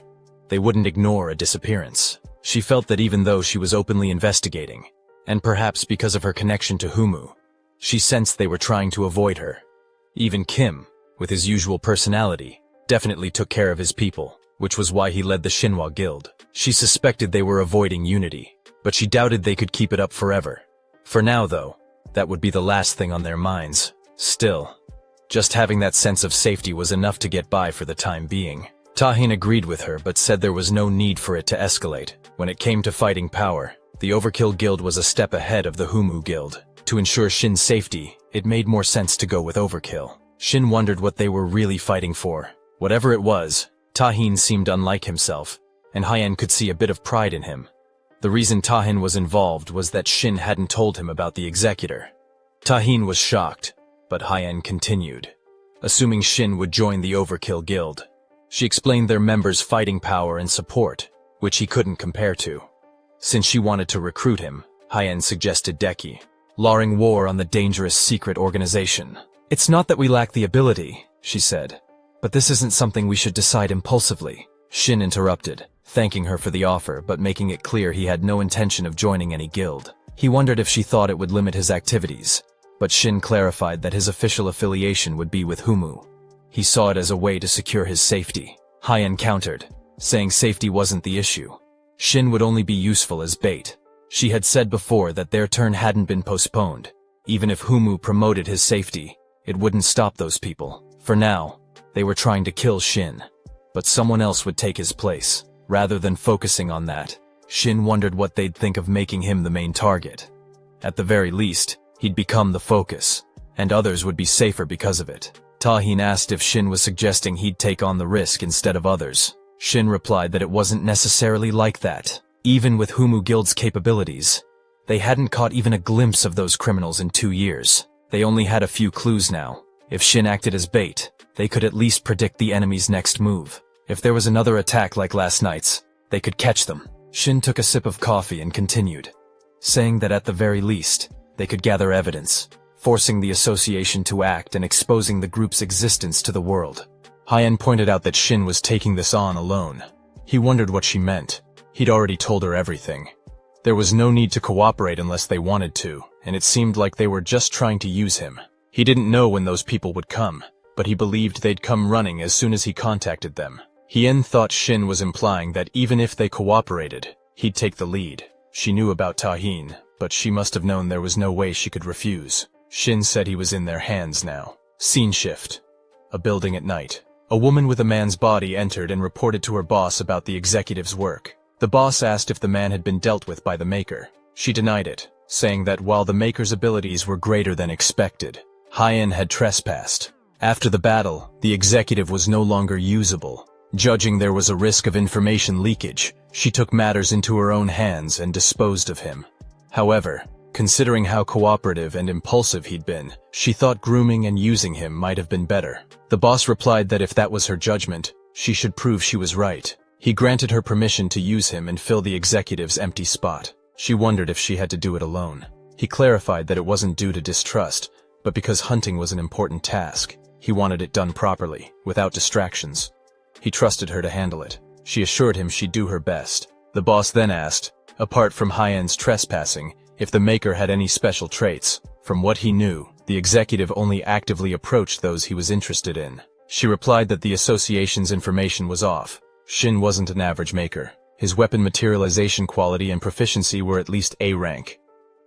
They wouldn't ignore a disappearance. She felt that even though she was openly investigating, and perhaps because of her connection to Humu, she sensed they were trying to avoid her. Even Kim, with his usual personality, definitely took care of his people, which was why he led the Shinhwa Guild. She suspected they were avoiding unity, but she doubted they could keep it up forever. For now, though, that would be the last thing on their minds. Still, just having that sense of safety was enough to get by for the time being. Tahin agreed with her but said there was no need for it to escalate. When it came to fighting power, the Overkill Guild was a step ahead of the Humu Guild. To ensure Shin's safety, it made more sense to go with Overkill. Shin wondered what they were really fighting for. Whatever it was, Tahin seemed unlike himself, and Hyen could see a bit of pride in him. The reason Tahin was involved was that Shin hadn't told him about the executor. Tahin was shocked, but Hyen continued, assuming Shin would join the Overkill Guild. She explained their members' fighting power and support, which he couldn't compare to. Since she wanted to recruit him, Hyen suggested Deki, lawing war on the dangerous secret organization. "It's not that we lack the ability," she said, "but this isn't something we should decide impulsively." Shin interrupted, thanking her for the offer but making it clear he had no intention of joining any guild. He wondered if she thought it would limit his activities, but Shin clarified that his official affiliation would be with Humu. He saw it as a way to secure his safety. Hyen countered, saying safety wasn't the issue. Shin would only be useful as bait. She had said before that their turn hadn't been postponed. Even if Humu promoted his safety, it wouldn't stop those people. For now, they were trying to kill Shin, but someone else would take his place. Rather than focusing on that, Shin wondered what they'd think of making him the main target. At the very least, he'd become the focus, and others would be safer because of it. Tahin asked if Shin was suggesting he'd take on the risk instead of others. Shin replied that it wasn't necessarily like that. Even with Humu Guild's capabilities, they hadn't caught even a glimpse of those criminals in 2 years. They only had a few clues now. If Shin acted as bait, they could at least predict the enemy's next move. If there was another attack like last night's, they could catch them. Shin took a sip of coffee and continued, saying that at the very least, they could gather evidence, forcing the association to act and exposing the group's existence to the world. Hyen pointed out that Shin was taking this on alone. He wondered what she meant. He'd already told her everything. There was no need to cooperate unless they wanted to, and it seemed like they were just trying to use him. He didn't know when those people would come, but he believed they'd come running as soon as he contacted them. Hyen thought Shin was implying that even if they cooperated, he'd take the lead. She knew about Tahin, but she must have known there was no way she could refuse. Shin said he was in their hands now. Scene shift. A building at night. A woman with a man's body entered and reported to her boss about the executive's work. The boss asked if the man had been dealt with by the Maker. She denied it, saying that while the Maker's abilities were greater than expected, Hyen had trespassed. After the battle, the executive was no longer usable. Judging there was a risk of information leakage, she took matters into her own hands and disposed of him. However, considering how cooperative and impulsive he'd been, she thought grooming and using him might have been better. The boss replied that if that was her judgment, she should prove she was right. He granted her permission to use him and fill the executive's empty spot. She wondered if she had to do it alone. He clarified that it wasn't due to distrust, but because hunting was an important task. He wanted it done properly, without distractions. He trusted her to handle it. She assured him she'd do her best. The boss then asked, apart from Hyen's trespassing, if the Maker had any special traits. From what he knew, the executive only actively approached those he was interested in. She replied that the association's information was off. Shin wasn't an average Maker. His weapon materialization quality and proficiency were at least A rank.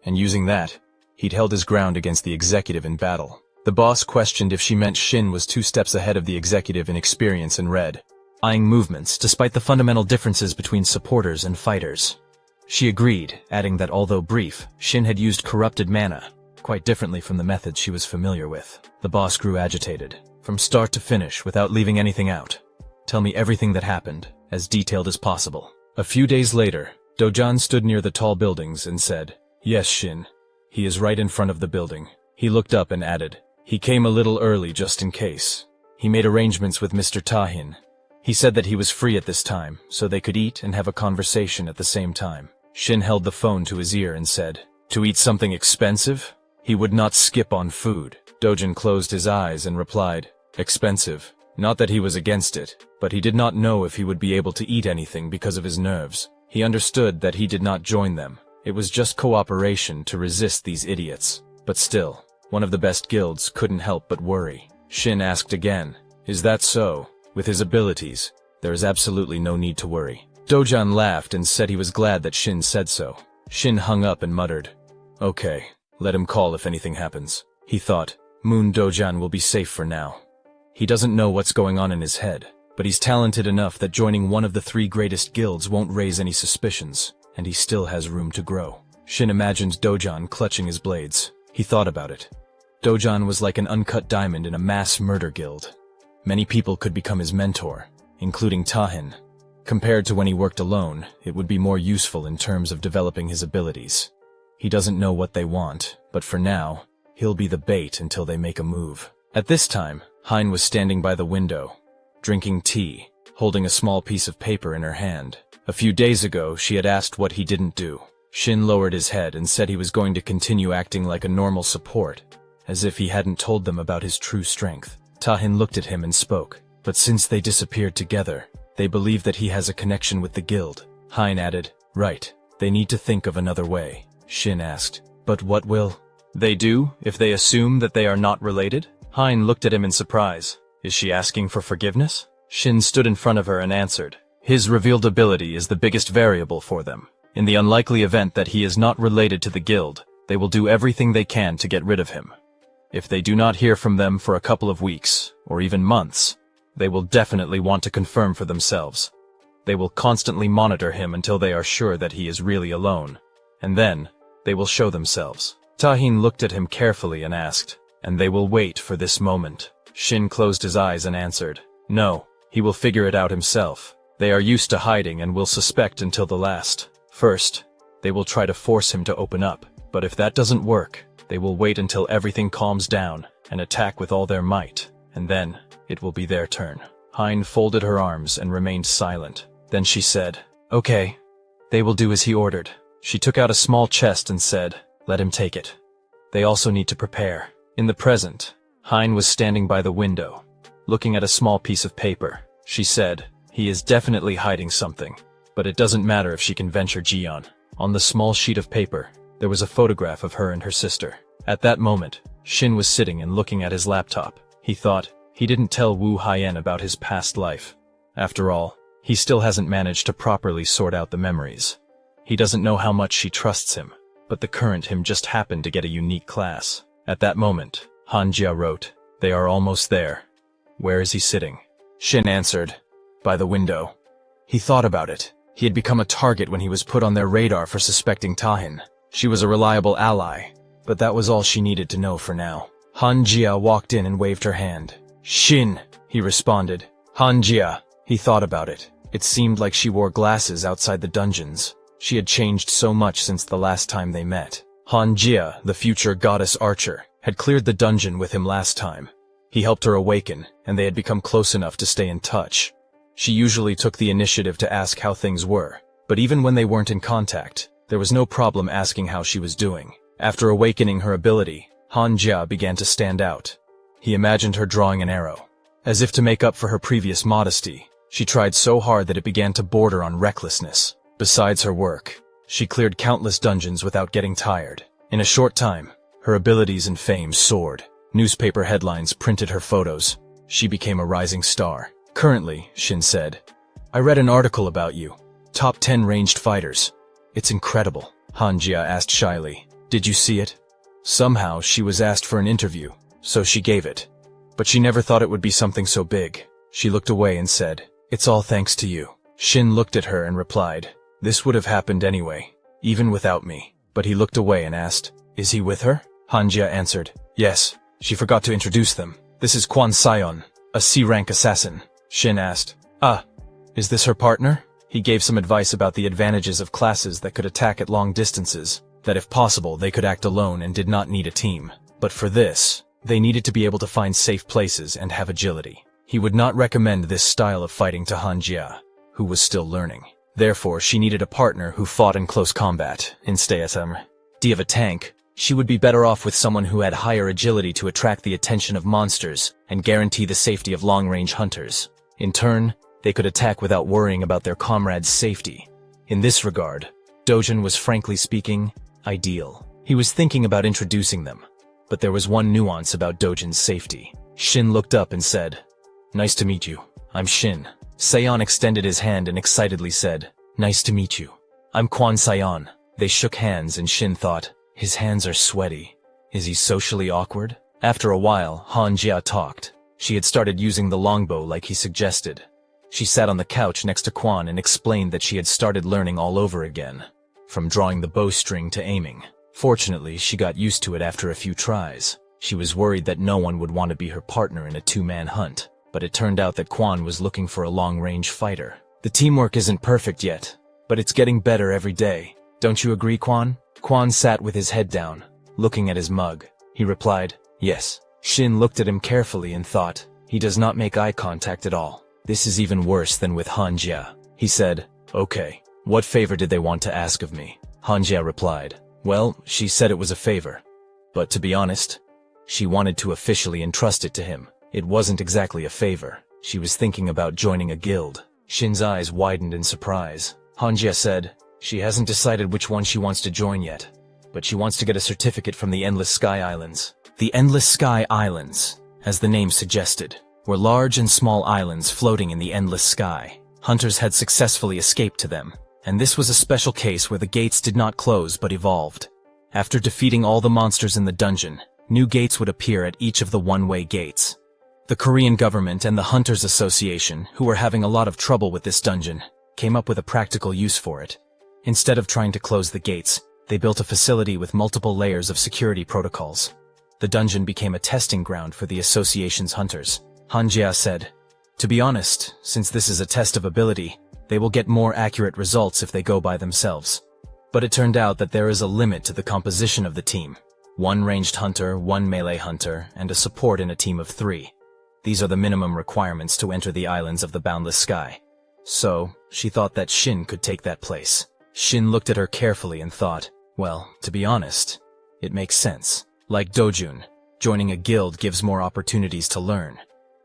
And using that, he'd held his ground against the executive in battle. The boss questioned if she meant Shin was 2 steps ahead of the executive in experience and read, eyeing movements despite the fundamental differences between supporters and fighters. She agreed, adding that although brief, Shin had used corrupted mana, quite differently from the methods she was familiar with. The boss grew agitated. from start to finish without leaving anything out. Tell me everything that happened, as detailed as possible. A few days later, Dojan stood near the tall buildings and said, Yes, Shin. He is right in front of the building. He looked up and added, He came a little early just in case. He made arrangements with Mr. Tahin. He said that he was free at this time, so they could eat and have a conversation at the same time. Shin held the phone to his ear and said, To eat something expensive? He would not skip on food. Dojan closed his eyes and replied, Expensive. Not that he was against it, but he did not know if he would be able to eat anything because of his nerves. He understood that he did not join them. It was just cooperation to resist these idiots. But still, one of the best guilds couldn't help but worry. Shin asked again, Is that so? With his abilities, there is absolutely no need to worry. Dojan laughed and said he was glad that Shin said so. Shin hung up and muttered, Okay, let him call if anything happens. He thought, Moon Dojan will be safe for now. He doesn't know what's going on in his head, but he's talented enough that joining one of the 3 greatest guilds won't raise any suspicions, and he still has room to grow. Shin imagined Dojan clutching his blades. He thought about it. Dojan was like an uncut diamond in a mass murder guild. Many people could become his mentor, including Tahin. Compared to when he worked alone, it would be more useful in terms of developing his abilities. He doesn't know what they want, but for now, he'll be the bait until they make a move. At this time, Hein was standing by the window, drinking tea, holding a small piece of paper in her hand. A few days ago, she had asked what he didn't do. Shin lowered his head and said he was going to continue acting like a normal support, as if he hadn't told them about his true strength. Tahin looked at him and spoke, but since they disappeared together, they believe that he has a connection with the guild. Hein added, Right, they need to think of another way. Shin asked, But what will they do if they assume that they are not related? Hein looked at him in surprise. Is she asking for forgiveness? Shin stood in front of her and answered, His revealed ability is the biggest variable for them. In the unlikely event that he is not related to the guild, they will do everything they can to get rid of him. If they do not hear from them for a couple of weeks, or even months, they will definitely want to confirm for themselves. They will constantly monitor him until they are sure that he is really alone, and then they will show themselves. Tahin looked at him carefully and asked, And they will wait for this moment. Shin closed his eyes and answered, No, he will figure it out himself. They are used to hiding and will suspect until the last. First, they will try to force him to open up, but if that doesn't work, they will wait until everything calms down and attack with all their might, and then it will be their turn. Hein folded her arms and remained silent. Then she said, Okay, they will do as he ordered. She took out a small chest and said, Let him take it. They also need to prepare. In the present, Hein was standing by the window, looking at a small piece of paper. She said, He is definitely hiding something, but it doesn't matter if she can venture Jian. On the small sheet of paper, there was a photograph of her and her sister. At that moment, Shin was sitting and looking at his laptop. He thought, he didn't tell Wu Haiyan about his past life. After all, he still hasn't managed to properly sort out the memories. He doesn't know how much she trusts him, but the current him just happened to get a unique class. At that moment, Hanjia wrote, They are almost there. Where is he sitting? Shin answered, By the window. He thought about it. He had become a target when he was put on their radar for suspecting Tahin. She was a reliable ally, but that was all she needed to know for now. Hanjia walked in and waved her hand. Shin, he responded. Hanjia. He thought about it. It seemed like she wore glasses outside the dungeons. She had changed so much since the last time they met. Hanjia, the future goddess archer, had cleared the dungeon with him last time. He helped her awaken, and they had become close enough to stay in touch. She usually took the initiative to ask how things were, but even when they weren't in contact, there was no problem asking how she was doing. After awakening her ability, Hanjia began to stand out. He imagined her drawing an arrow. As if to make up for her previous modesty, she tried so hard that it began to border on recklessness. Besides her work, she cleared countless dungeons without getting tired. In a short time, her abilities and fame soared. Newspaper headlines printed her photos. She became a rising star. Currently, Shin said, I read an article about you. Top 10 ranged fighters. It's incredible. Hanjia asked shyly, Did you see it? Somehow, she was asked for an interview, so she gave it. But she never thought it would be something so big. She looked away and said, It's all thanks to you. Shin looked at her and replied, This would have happened anyway, even without me. But he looked away and asked, Is he with her? Hanjia answered, Yes. She forgot to introduce them. This is Kwon Sion, a C-rank assassin, Shin asked. Ah, is this her partner? He gave some advice about the advantages of classes that could attack at long distances, that if possible they could act alone and did not need a team. But for this, they needed to be able to find safe places and have agility. He would not recommend this style of fighting to Han Jia, who was still learning. Therefore, she needed a partner who fought in close combat, instead of a tank. She would be better off with someone who had higher agility to attract the attention of monsters and guarantee the safety of long-range hunters. In turn, they could attack without worrying about their comrades' safety. In this regard, Dojin was frankly speaking, ideal. He was thinking about introducing them, but there was one nuance about Dojin's safety. Shin looked up and said, "Nice to meet you. I'm Shin." Sayon extended his hand and excitedly said, "Nice to meet you. I'm Kwon Sayon." They shook hands and Shin thought, his hands are sweaty. Is he socially awkward? After a while, Han Jia talked. She had started using the longbow like he suggested. She sat on the couch next to Kwon and explained that she had started learning all over again, from drawing the bowstring to aiming. Fortunately, she got used to it after a few tries. She was worried that no one would want to be her partner in a two-man hunt, but it turned out that Kwon was looking for a long-range fighter. The teamwork isn't perfect yet, but it's getting better every day. Don't you agree, Kwon? Kwon sat with his head down, looking at his mug. He replied, "Yes." Shin looked at him carefully and thought, he does not make eye contact at all. This is even worse than with Han Jia. He said, "Okay, what favor did they want to ask of me?" Han Jia replied, "Well, she said it was a favor. But to be honest, she wanted to officially entrust it to him. It wasn't exactly a favor. She was thinking about joining a guild." Shin's eyes widened in surprise. Han Jia said, "She hasn't decided which one she wants to join yet, but she wants to get a certificate from the Endless Sky Islands." The Endless Sky Islands, as the name suggested, were large and small islands floating in the endless sky. Hunters had successfully escaped to them, and this was a special case where the gates did not close but evolved. After defeating all the monsters in the dungeon, new gates would appear at each of the one-way gates. The Korean government and the Hunters Association, who were having a lot of trouble with this dungeon, came up with a practical use for it. Instead of trying to close the gates, they built a facility with multiple layers of security protocols. The dungeon became a testing ground for the association's hunters. Han Jia said, "To be honest, since this is a test of ability, they will get more accurate results if they go by themselves." But it turned out that there is a limit to the composition of the team. One ranged hunter, one melee hunter, and a support in a team of 3. These are the minimum requirements to enter the islands of the boundless sky. So, she thought that Shin could take that place. Shin looked at her carefully and thought, well, to be honest, it makes sense. Like Dojun, joining a guild gives more opportunities to learn.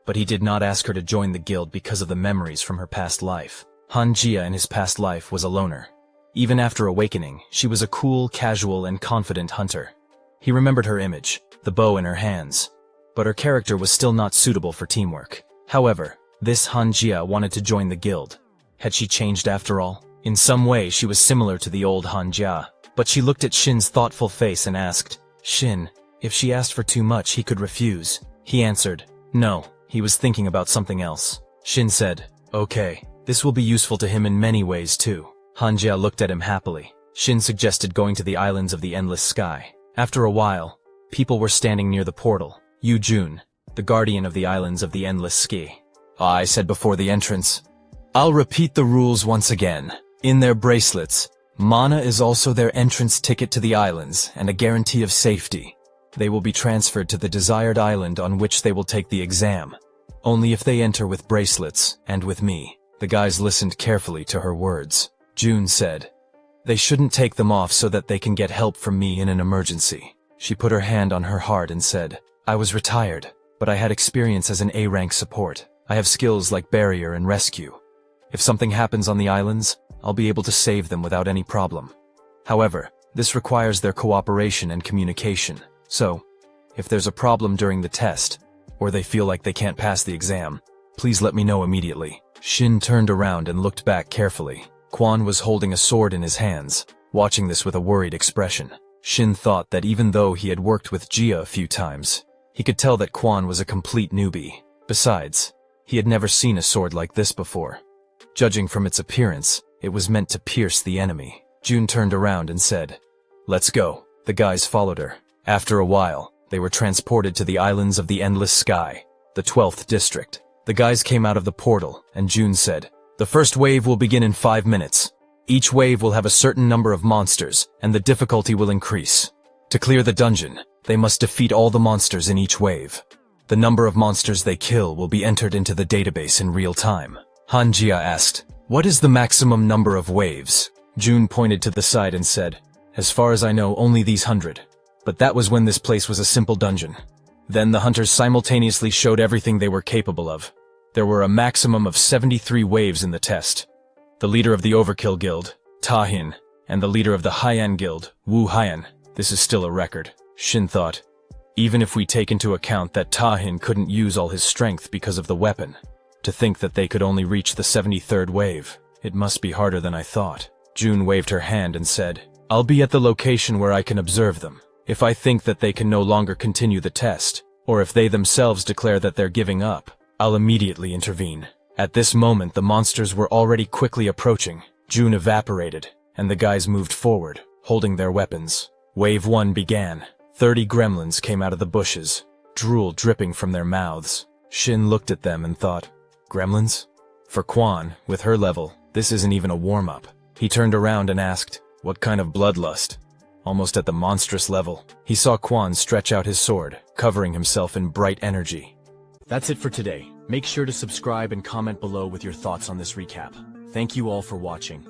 But he did not ask her to join the guild because of the memories from her past life. Han Jia in his past life was a loner. Even after awakening, she was a cool, casual, and confident hunter. He remembered her image, the bow in her hands. But her character was still not suitable for teamwork. However, this Han Jia wanted to join the guild. Had she changed after all? In some way, she was similar to the old Han Jia. But she looked at Shin's thoughtful face and asked, "Shin, if she asked for too much, he could refuse." He answered, "No." He was thinking about something else. Shin said, "Okay, this will be useful to him in many ways too." Han Jia looked at him happily. Shin suggested going to the islands of the endless sky. After a while, people were standing near the portal. Yu Jun, the guardian of the islands of the endless ski. I said before the entrance, "I'll repeat the rules once again. In their bracelets, mana is also their entrance ticket to the islands and a guarantee of safety. They will be transferred to the desired island on which they will take the exam. Only if they enter with bracelets, and with me." The guys listened carefully to her words. June said, "They shouldn't take them off so that they can get help from me in an emergency." She put her hand on her heart and said, "I was retired, but I had experience as an A-rank support. I have skills like barrier and rescue. If something happens on the islands, I'll be able to save them without any problem. However, this requires their cooperation and communication. So, if there's a problem during the test, or they feel like they can't pass the exam, please let me know immediately." Shin turned around and looked back carefully. Kwon was holding a sword in his hands, watching this with a worried expression. Shin thought that even though he had worked with Jia a few times, he could tell that Kwon was a complete newbie. Besides, he had never seen a sword like this before. Judging from its appearance, it was meant to pierce the enemy. June turned around and said, "Let's go." The guys followed her. After a while, They were transported to the islands of the Endless Sky, the 12th district. The guys came out of the portal, and June said, "The first wave will begin in 5 minutes. Each wave will have a certain number of monsters, and the difficulty will increase. To clear the dungeon, they must defeat all the monsters in each wave. The number of monsters they kill will be entered into the database in real time." Hanjia asked, "What is the maximum number of waves?" June pointed to the side and said, "As far as I know, only these 100. But that was when this place was a simple dungeon." Then the hunters simultaneously showed everything they were capable of. There were a maximum of 73 waves in the test. The leader of the Overkill Guild, Tahin, and the leader of the Haiyan Guild, Wu Haiyan. This is still a record, Shin thought. Even if we take into account that Tahin couldn't use all his strength because of the weapon. To think that they could only reach the 73rd wave. It must be harder than I thought. June waved her hand and said, "I'll be at the location where I can observe them. If I think that they can no longer continue the test, or if they themselves declare that they're giving up, I'll immediately intervene." At this moment, the monsters were already quickly approaching. June evaporated, and the guys moved forward, holding their weapons. Wave 1 began. 30 gremlins came out of the bushes, drool dripping from their mouths. Shin looked at them and thought, "Gremlins?" For Quan, with her level, this isn't even a warm-up. He turned around and asked, "What kind of bloodlust?" Almost at the monstrous level, he saw Quan stretch out his sword, covering himself in bright energy. That's it for today. Make sure to subscribe and comment below with your thoughts on this recap. Thank you all for watching.